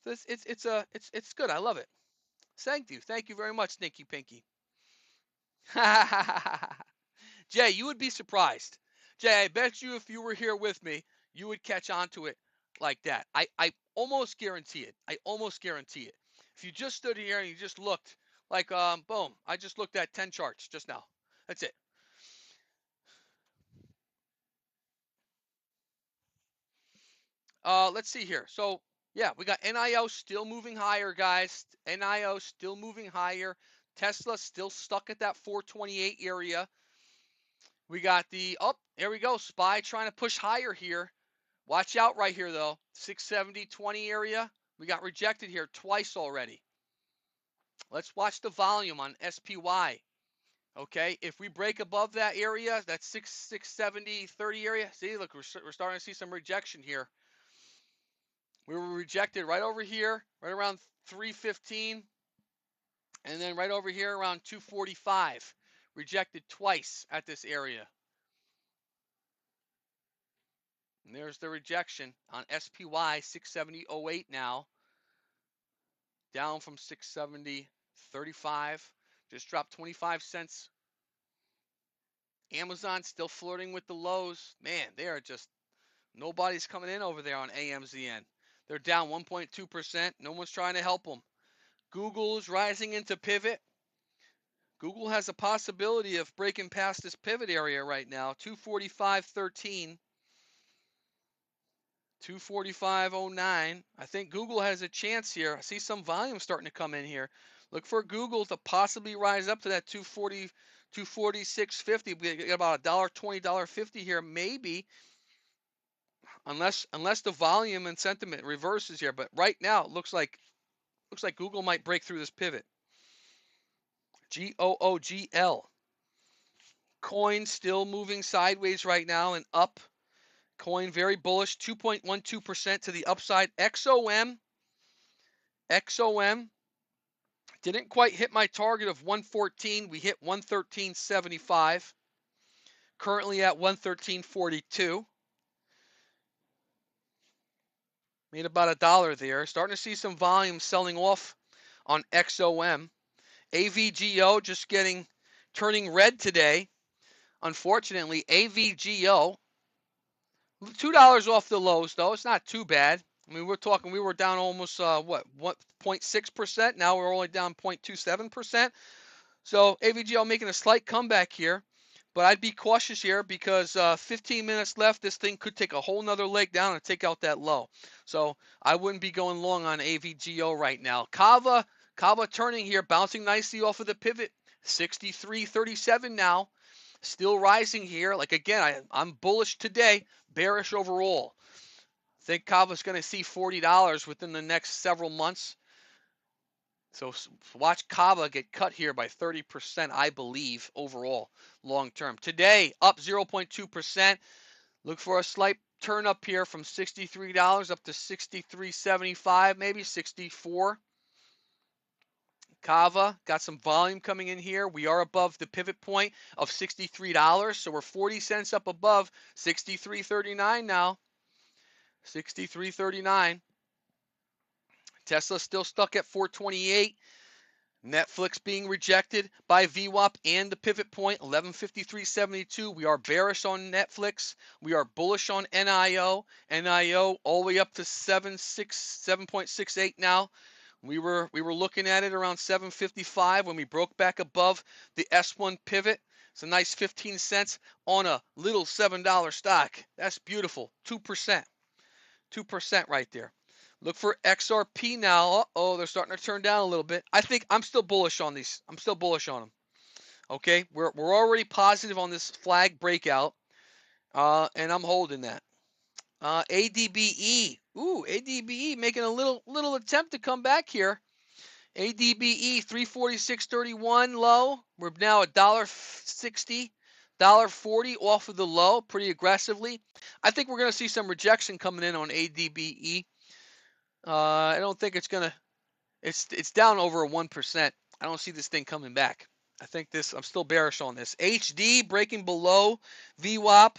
Speaker 1: It's good. I love it. Thank you very much, Stinky Pinky. Jay, you would be surprised. Jay, I bet you if you were here with me, you would catch on to it like that. I almost guarantee it. I almost guarantee it. If you just stood here and you just looked like boom, I just looked at 10 charts just now. That's it. Let's see here. So yeah, we got NIO still moving higher, guys. NIO still moving higher. Tesla still stuck at that 428 area. We got the there we go. SPY trying to push higher here. Watch out right here though. 670.20 area. We got rejected here twice already. Let's watch the volume on SPY. Okay, if we break above that area, that 670.30 area. See, look, we're starting to see some rejection here. We were rejected right over here, right around 315, and then right over here around 245. Rejected twice at this area. And there's the rejection on SPY 670.08 now. Down from 670.35. Just dropped 25 cents. Amazon still flirting with the lows. Man, they are just, nobody's coming in over there on AMZN. They're down 1.2%. No one's trying to help them. Google is rising into pivot. Google has a possibility of breaking past this pivot area right now. 245.13. 245.09. I think Google has a chance here. I see some volume starting to come in here. Look for Google to possibly rise up to that 240, 246.50. We get about $1.20, $1.50 here, maybe, unless the volume and sentiment reverses here. But right now, it looks like Google might break through this pivot. GOOGL. Coin still moving sideways right now and up. Coin very bullish, 2.12% to the upside. XOM didn't quite hit my target of 114. We hit 113.75. Currently at 113.42. Made about $1 there. Starting to see some volume selling off on XOM. AVGO just turning red today. Unfortunately, AVGO, $2 off the lows though. It's not too bad. I mean, we were down almost 0.6%. Now we're only down 0.27%. So AVGO making a slight comeback here, but I'd be cautious here because 15 minutes left. This thing could take a whole nother leg down and take out that low. So I wouldn't be going long on AVGO right now. Kava turning here, bouncing nicely off of the pivot. 63.37 now. Still rising here. Like again, I'm bullish today, bearish overall. I think Kava's going to see $40 within the next several months. So watch Kava get cut here by 30%, I believe, overall, long term. Today, up 0.2%. Look for a slight turn up here from $63 up to $63.75, maybe $64. Kava got some volume coming in here. We are above the pivot point of $63, so we're 40 cents up above $63.39 now. $63.39. Tesla still stuck at 428. Netflix being rejected by VWAP and the pivot point 1153.72. We are bearish on Netflix. We are bullish on NIO. NIO all the way up to 7.68 now. We were looking at it around 755 when we broke back above the S1 pivot. It's a nice 15 cents on a little $7 stock. That's beautiful. 2%. 2% right there. Look for XRP now. Oh, they're starting to turn down a little bit. I think I'm still bullish on these. I'm still bullish on them. Okay, we're already positive on this flag breakout, and I'm holding that. ADBE. Ooh, ADBE making a little attempt to come back here. ADBE 346.31 low. We're now $1.60, $1.40 off of the low pretty aggressively. I think we're going to see some rejection coming in on ADBE. I don't think it's going to, it's down over 1%. I don't see this thing coming back. I'm still bearish on this. HD breaking below VWAP.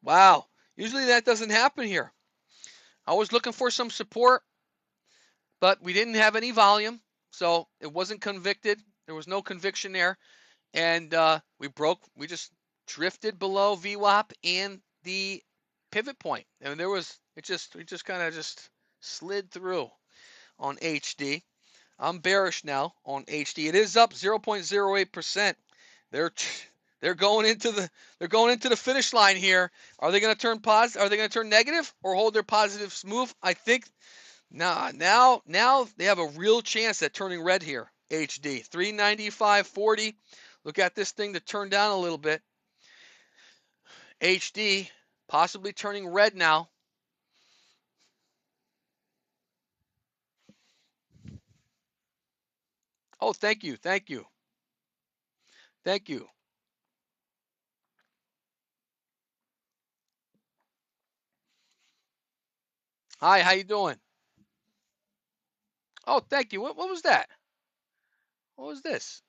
Speaker 1: Wow. Usually that doesn't happen here. I was looking for some support. but we didn't have any volume, so it wasn't convicted. There was no conviction there, and we just drifted below VWAP and the pivot point, and it just kind of just slid through on HD. I'm bearish now on HD. It is up 0.08%. They're they're going into the finish line here. Are they going to turn positive? Are they going to turn negative or hold their positive move? I think now they have a real chance at turning red here. HD 395.40. Look at this thing to turn down a little bit. HD possibly turning red now. Oh, thank you. Thank you. Thank you. Hi, how you doing? Oh, thank you. What was that? What was this?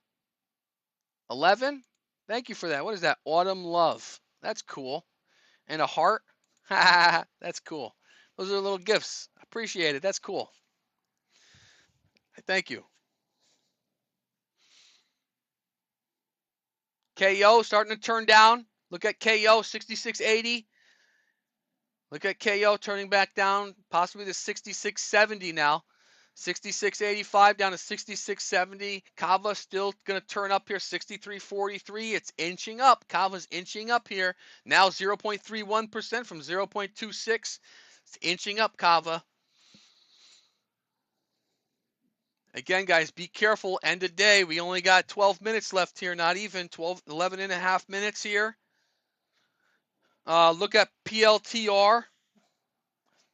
Speaker 1: 11? Thank you for that. What is that? Autumn Love. That's cool. And a heart? That's cool. Those are little gifts. Appreciate it. That's cool. Thank you. KO starting to turn down. Look at KO 66.80. Look at KO turning back down, possibly to 66.70 now. 66.85 down to 66.70. Kava still going to turn up here, 63.43. It's inching up. Kava's inching up here. Now 0.31% from 0.26. It's inching up, Kava. Again, guys, be careful. End of day. We only got 12 minutes left here, not even 11 and a half minutes here. Look at PLTR.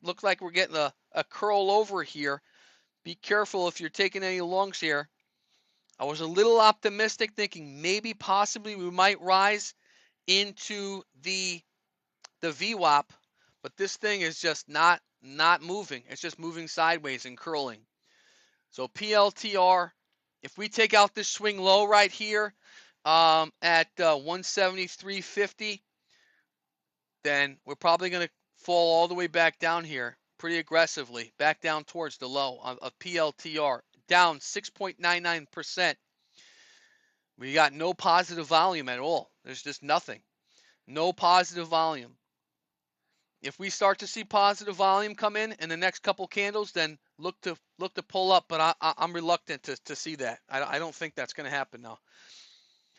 Speaker 1: Look like we're getting a curl over here. Be careful if you're taking any longs here. I was a little optimistic, thinking maybe possibly we might rise into the VWAP, but this thing is just not moving. It's just moving sideways and curling. So PLTR, if we take out this swing low right here at 173.50, then we're probably going to fall all the way back down here pretty aggressively, back down towards the low of PLTR, down 6.99%. We got no positive volume at all. There's just nothing. No positive volume. If we start to see positive volume come in the next couple candles, then look to pull up. But I'm reluctant to see that. I don't think that's going to happen now.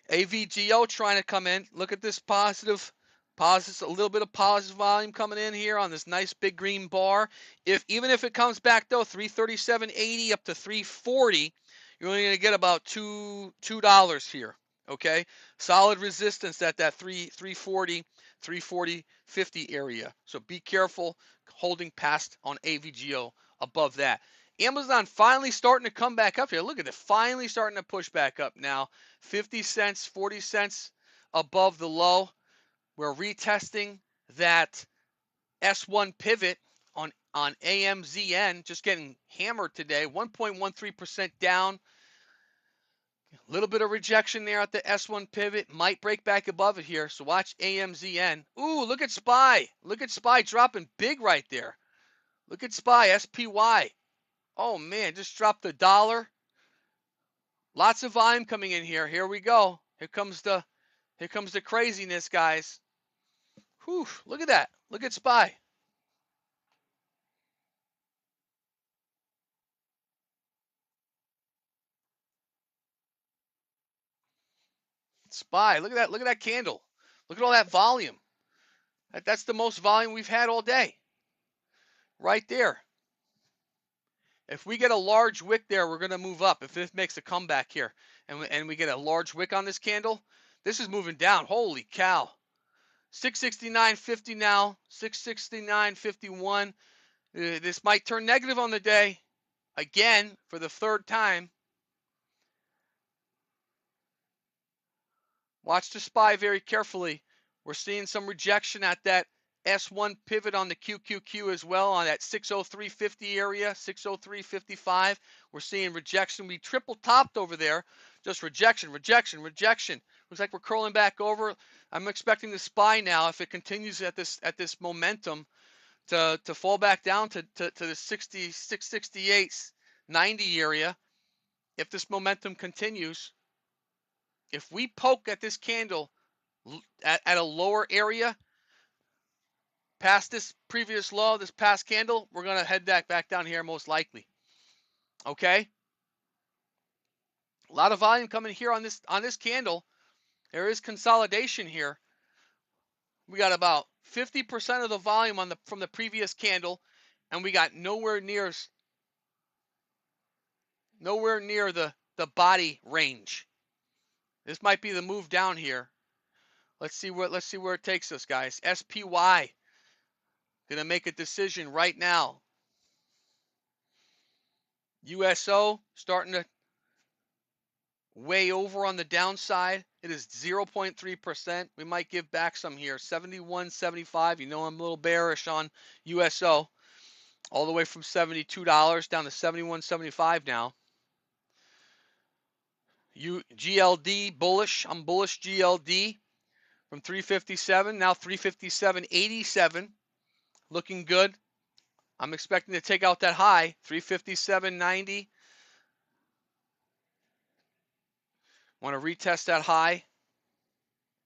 Speaker 1: AVGO trying to come in. Look at this positive, a little bit of positive volume coming in here on this nice big green bar. Even if it comes back though, 337.80 up to 340, you're only going to get about $2 here. Okay, solid resistance at that 340, 340.50 area. So be careful holding past on AVGO above that. Amazon finally starting to come back up here. Look at it, finally starting to push back up now. 50 cents, 40 cents above the low. We're retesting that S1 pivot on AMZN, just getting hammered today. 1.13% down. A little bit of rejection there at the S1 pivot. Might break back above it here. So watch AMZN. Ooh, look at SPY. Look at SPY dropping big right there. Look at SPY, SPY. Oh man, just dropped the dollar. Lots of volume coming in here. Here we go. Here comes the craziness, guys. Whew, look at that. Look at SPY. SPY. Look at that. Look at that candle. Look at all that volume. That's the most volume we've had all day. Right there. If we get a large wick there, we're going to move up. If this makes a comeback here and we get a large wick on this candle, this is moving down. Holy cow. 669.50 now. 669.51. This might turn negative on the day. Again, for the third time. Watch the SPY very carefully. We're seeing some rejection at that S1 pivot on the QQQ as well, on that 603.50 area, 603.55. We're seeing rejection. We triple topped over there. Just rejection, rejection, rejection. Looks like we're curling back over. I'm expecting the SPY now, if it continues at this momentum, to fall back down to the 66, 68, 90 area. If this momentum continues, if we poke at this candle at a lower area, past this previous low, this past candle, we're going to head back down here most likely. Okay? A lot of volume coming here on this candle. There is consolidation here. We got about 50% of the volume from the previous candle, and we got nowhere near the body range. This might be the move down here. Let's see where it takes us, guys. SPY gonna make a decision right now. USO starting to way over on the downside. It is 0.3%. We might give back some here. 71.75. You know I'm a little bearish on USO. All the way from $72 down to 71.75 now. GLD bullish. I'm bullish GLD from 357 now 357.87. Looking good. I'm expecting to take out that high 357.90. Want to retest that high.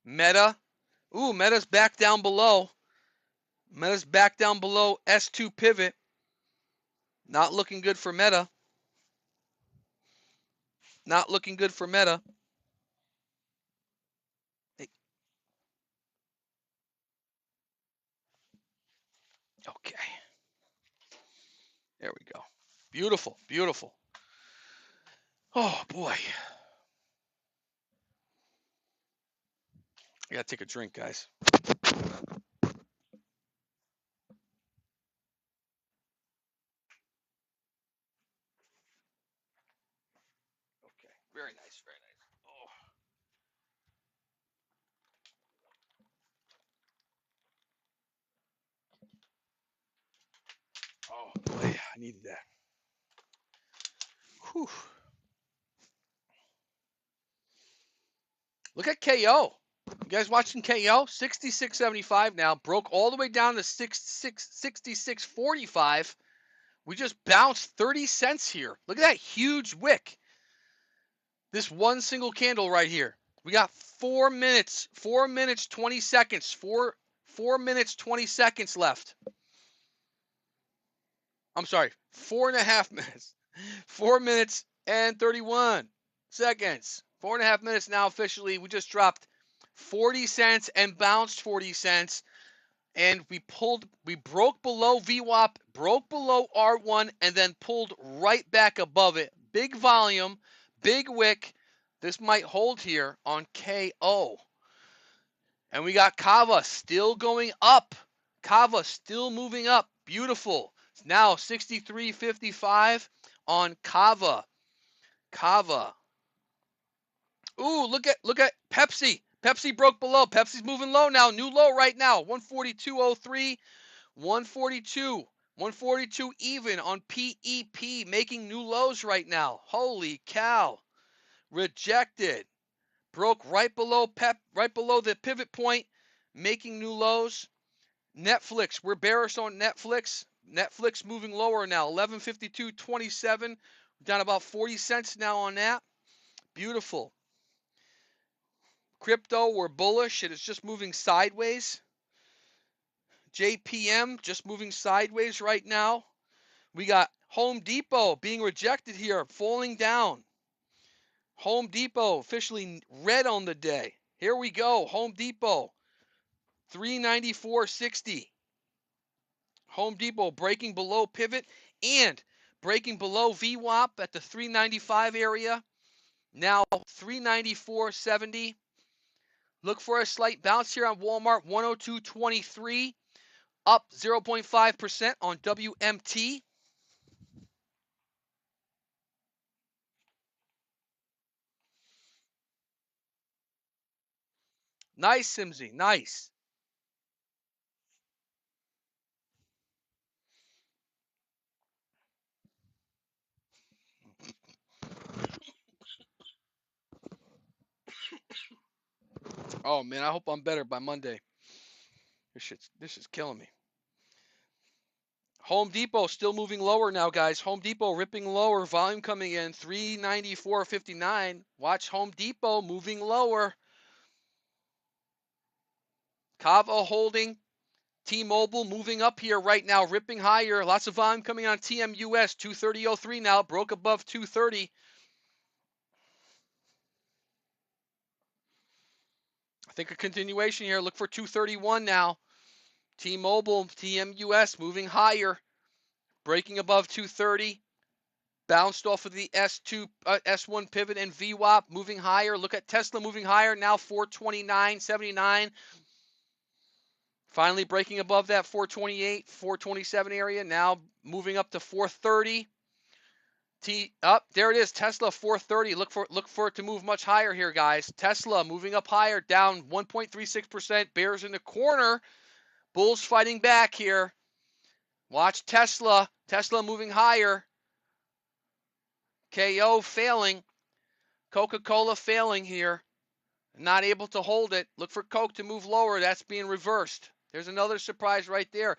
Speaker 1: Meta. Ooh, Meta's back down below. Meta's back down below S2 pivot. Not looking good for Meta. Not looking good for Meta. Okay. There we go. Beautiful, beautiful. Oh, boy. I got to take a drink, guys. Okay. Very nice, very nice. Oh, boy. I needed that. Whew. Look at KO. You guys watching KO? 66.75 now. Broke all the way down to 66.45. We just bounced 30 cents here. Look at that huge wick. This one single candle right here. We got 4 minutes, 20 seconds, 4 minutes, 20 seconds left. I'm sorry, 4.5 minutes. 4 minutes and 31 seconds. 4.5 minutes now officially. We just dropped 40 cents and bounced 40 cents. And we broke below VWAP, broke below R1, and then pulled right back above it. Big volume, big wick. This might hold here on KO. And we got Kava still going up. Kava still moving up. Beautiful. It's now 63.55 on Kava. Kava. Ooh, look at Pepsi. Pepsi broke below. Pepsi's moving low now. New low right now. 142.03. 142 even on PEP, making new lows right now. Holy cow. Rejected. Broke right below the pivot point, making new lows. Netflix, we're bearish on Netflix. Netflix moving lower now. 11.52.27. Down about 40 cents now on that. Beautiful. Crypto, we're bullish. It is just moving sideways. JPM just moving sideways right now. We got Home Depot being rejected here, falling down. Home Depot officially red on the day. Here we go. Home Depot, 394.60. Home Depot breaking below pivot and breaking below VWAP at the 395 area. Now 394.70. Look for a slight bounce here on Walmart, 102.23. Up 0.5% on WMT. Nice, Simsy. Nice. Oh, man, I hope I'm better by Monday. This is killing me. Home Depot still moving lower now, guys. Home Depot ripping lower. Volume coming in 394.59. Watch Home Depot moving lower. Kava holding. T-Mobile moving up here right now, ripping higher. Lots of volume coming on TMUS. 230.03 now. Broke above 230. I think a continuation here. Look for 231 now. T-Mobile, TMUS moving higher. Breaking above 230. Bounced off of the S1 pivot and VWAP moving higher. Look at Tesla moving higher now, 429.79. Finally breaking above that 428, 427 area. Now moving up to 430. There it is. Tesla 430. Look for it to move much higher here, guys. Tesla moving up higher, down 1.36%. Bears in the corner. Bulls fighting back here. Watch Tesla. Tesla moving higher. KO failing. Coca-Cola failing here. Not able to hold it. Look for Coke to move lower. That's being reversed. There's another surprise right there.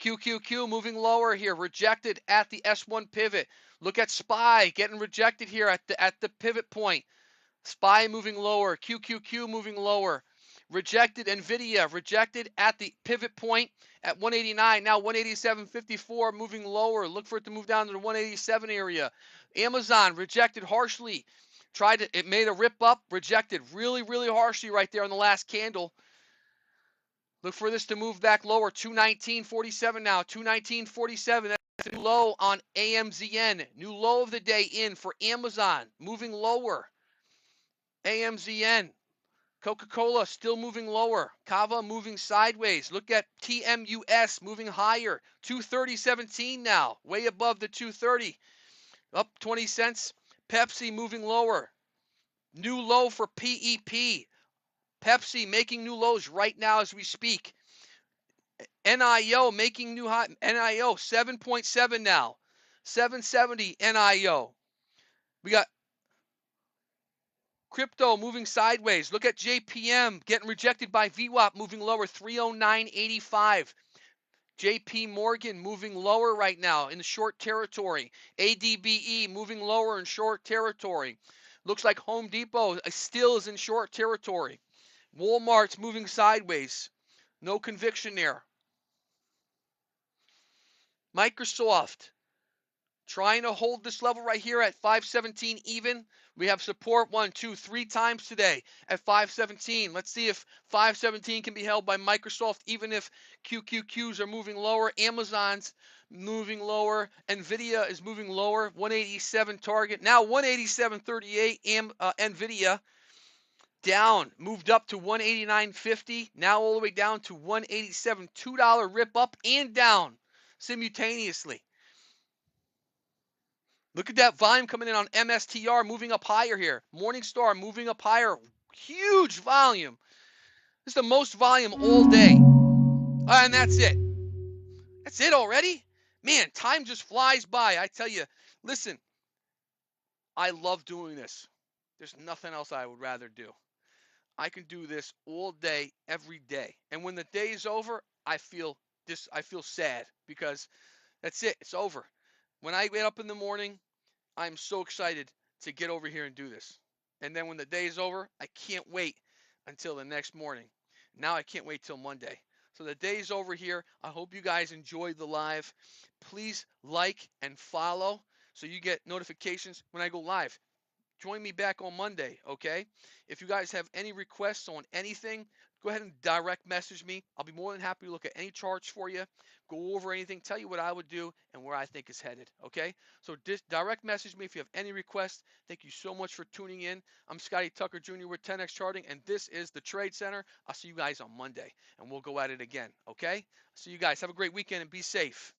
Speaker 1: QQQ moving lower here. Rejected at the S1 pivot. Look at SPY getting rejected here at the pivot point. SPY moving lower. QQQ moving lower. Rejected. NVIDIA rejected at the pivot point at 189. Now 187.54 moving lower. Look for it to move down to the 187 area. Amazon rejected harshly. It made a rip up, rejected really, really harshly right there on the last candle. Look for this to move back lower. 219.47 now. 219.47. That's a new low on AMZN. New low of the day in for Amazon. Moving lower. AMZN. Coca-Cola still moving lower. Kava moving sideways. Look at TMUS moving higher. 230.17 now. Way above the 230. Up 20 cents. Pepsi moving lower. New low for PEP. Pepsi making new lows right now as we speak. NIO making new high. NIO 7.7 now. 770 NIO. We got crypto moving sideways. Look at JPM getting rejected by VWAP moving lower. 309.85. JP Morgan moving lower right now in the short territory. ADBE moving lower in short territory. Looks like Home Depot still is in short territory. Walmart's moving sideways. No conviction there. Microsoft trying to hold this level right here at 517 even. We have support 1, 2, 3 times today at 517. Let's see if 517 can be held by Microsoft even if QQQs are moving lower. Amazon's moving lower. NVIDIA is moving lower. 187 target. Now 187.38 NVIDIA. Down, moved up to 189.50. Now all the way down to 187. $2 rip up and down simultaneously. Look at that volume coming in on MSTR, moving up higher here. Morningstar moving up higher. Huge volume. This is the most volume all day. And that's it. That's it already? Man, time just flies by. I tell you, listen, I love doing this. There's nothing else I would rather do. I can do this all day, every day. And when the day is over, I feel sad because that's it. It's over. When I get up in the morning, I'm so excited to get over here and do this. And then when the day is over, I can't wait until the next morning. Now I can't wait till Monday. So the day is over here. I hope you guys enjoyed the live. Please like and follow so you get notifications when I go live. Join me back on Monday, okay? If you guys have any requests on anything, go ahead and direct message me. I'll be more than happy to look at any charts for you, go over anything, tell you what I would do and where I think is headed, okay? So just direct message me if you have any requests. Thank you so much for tuning in. I'm Scotty Tucker Jr. with 10X Charting, and this is the Trade Center. I'll see you guys on Monday, and we'll go at it again, okay? See you guys. Have a great weekend and be safe.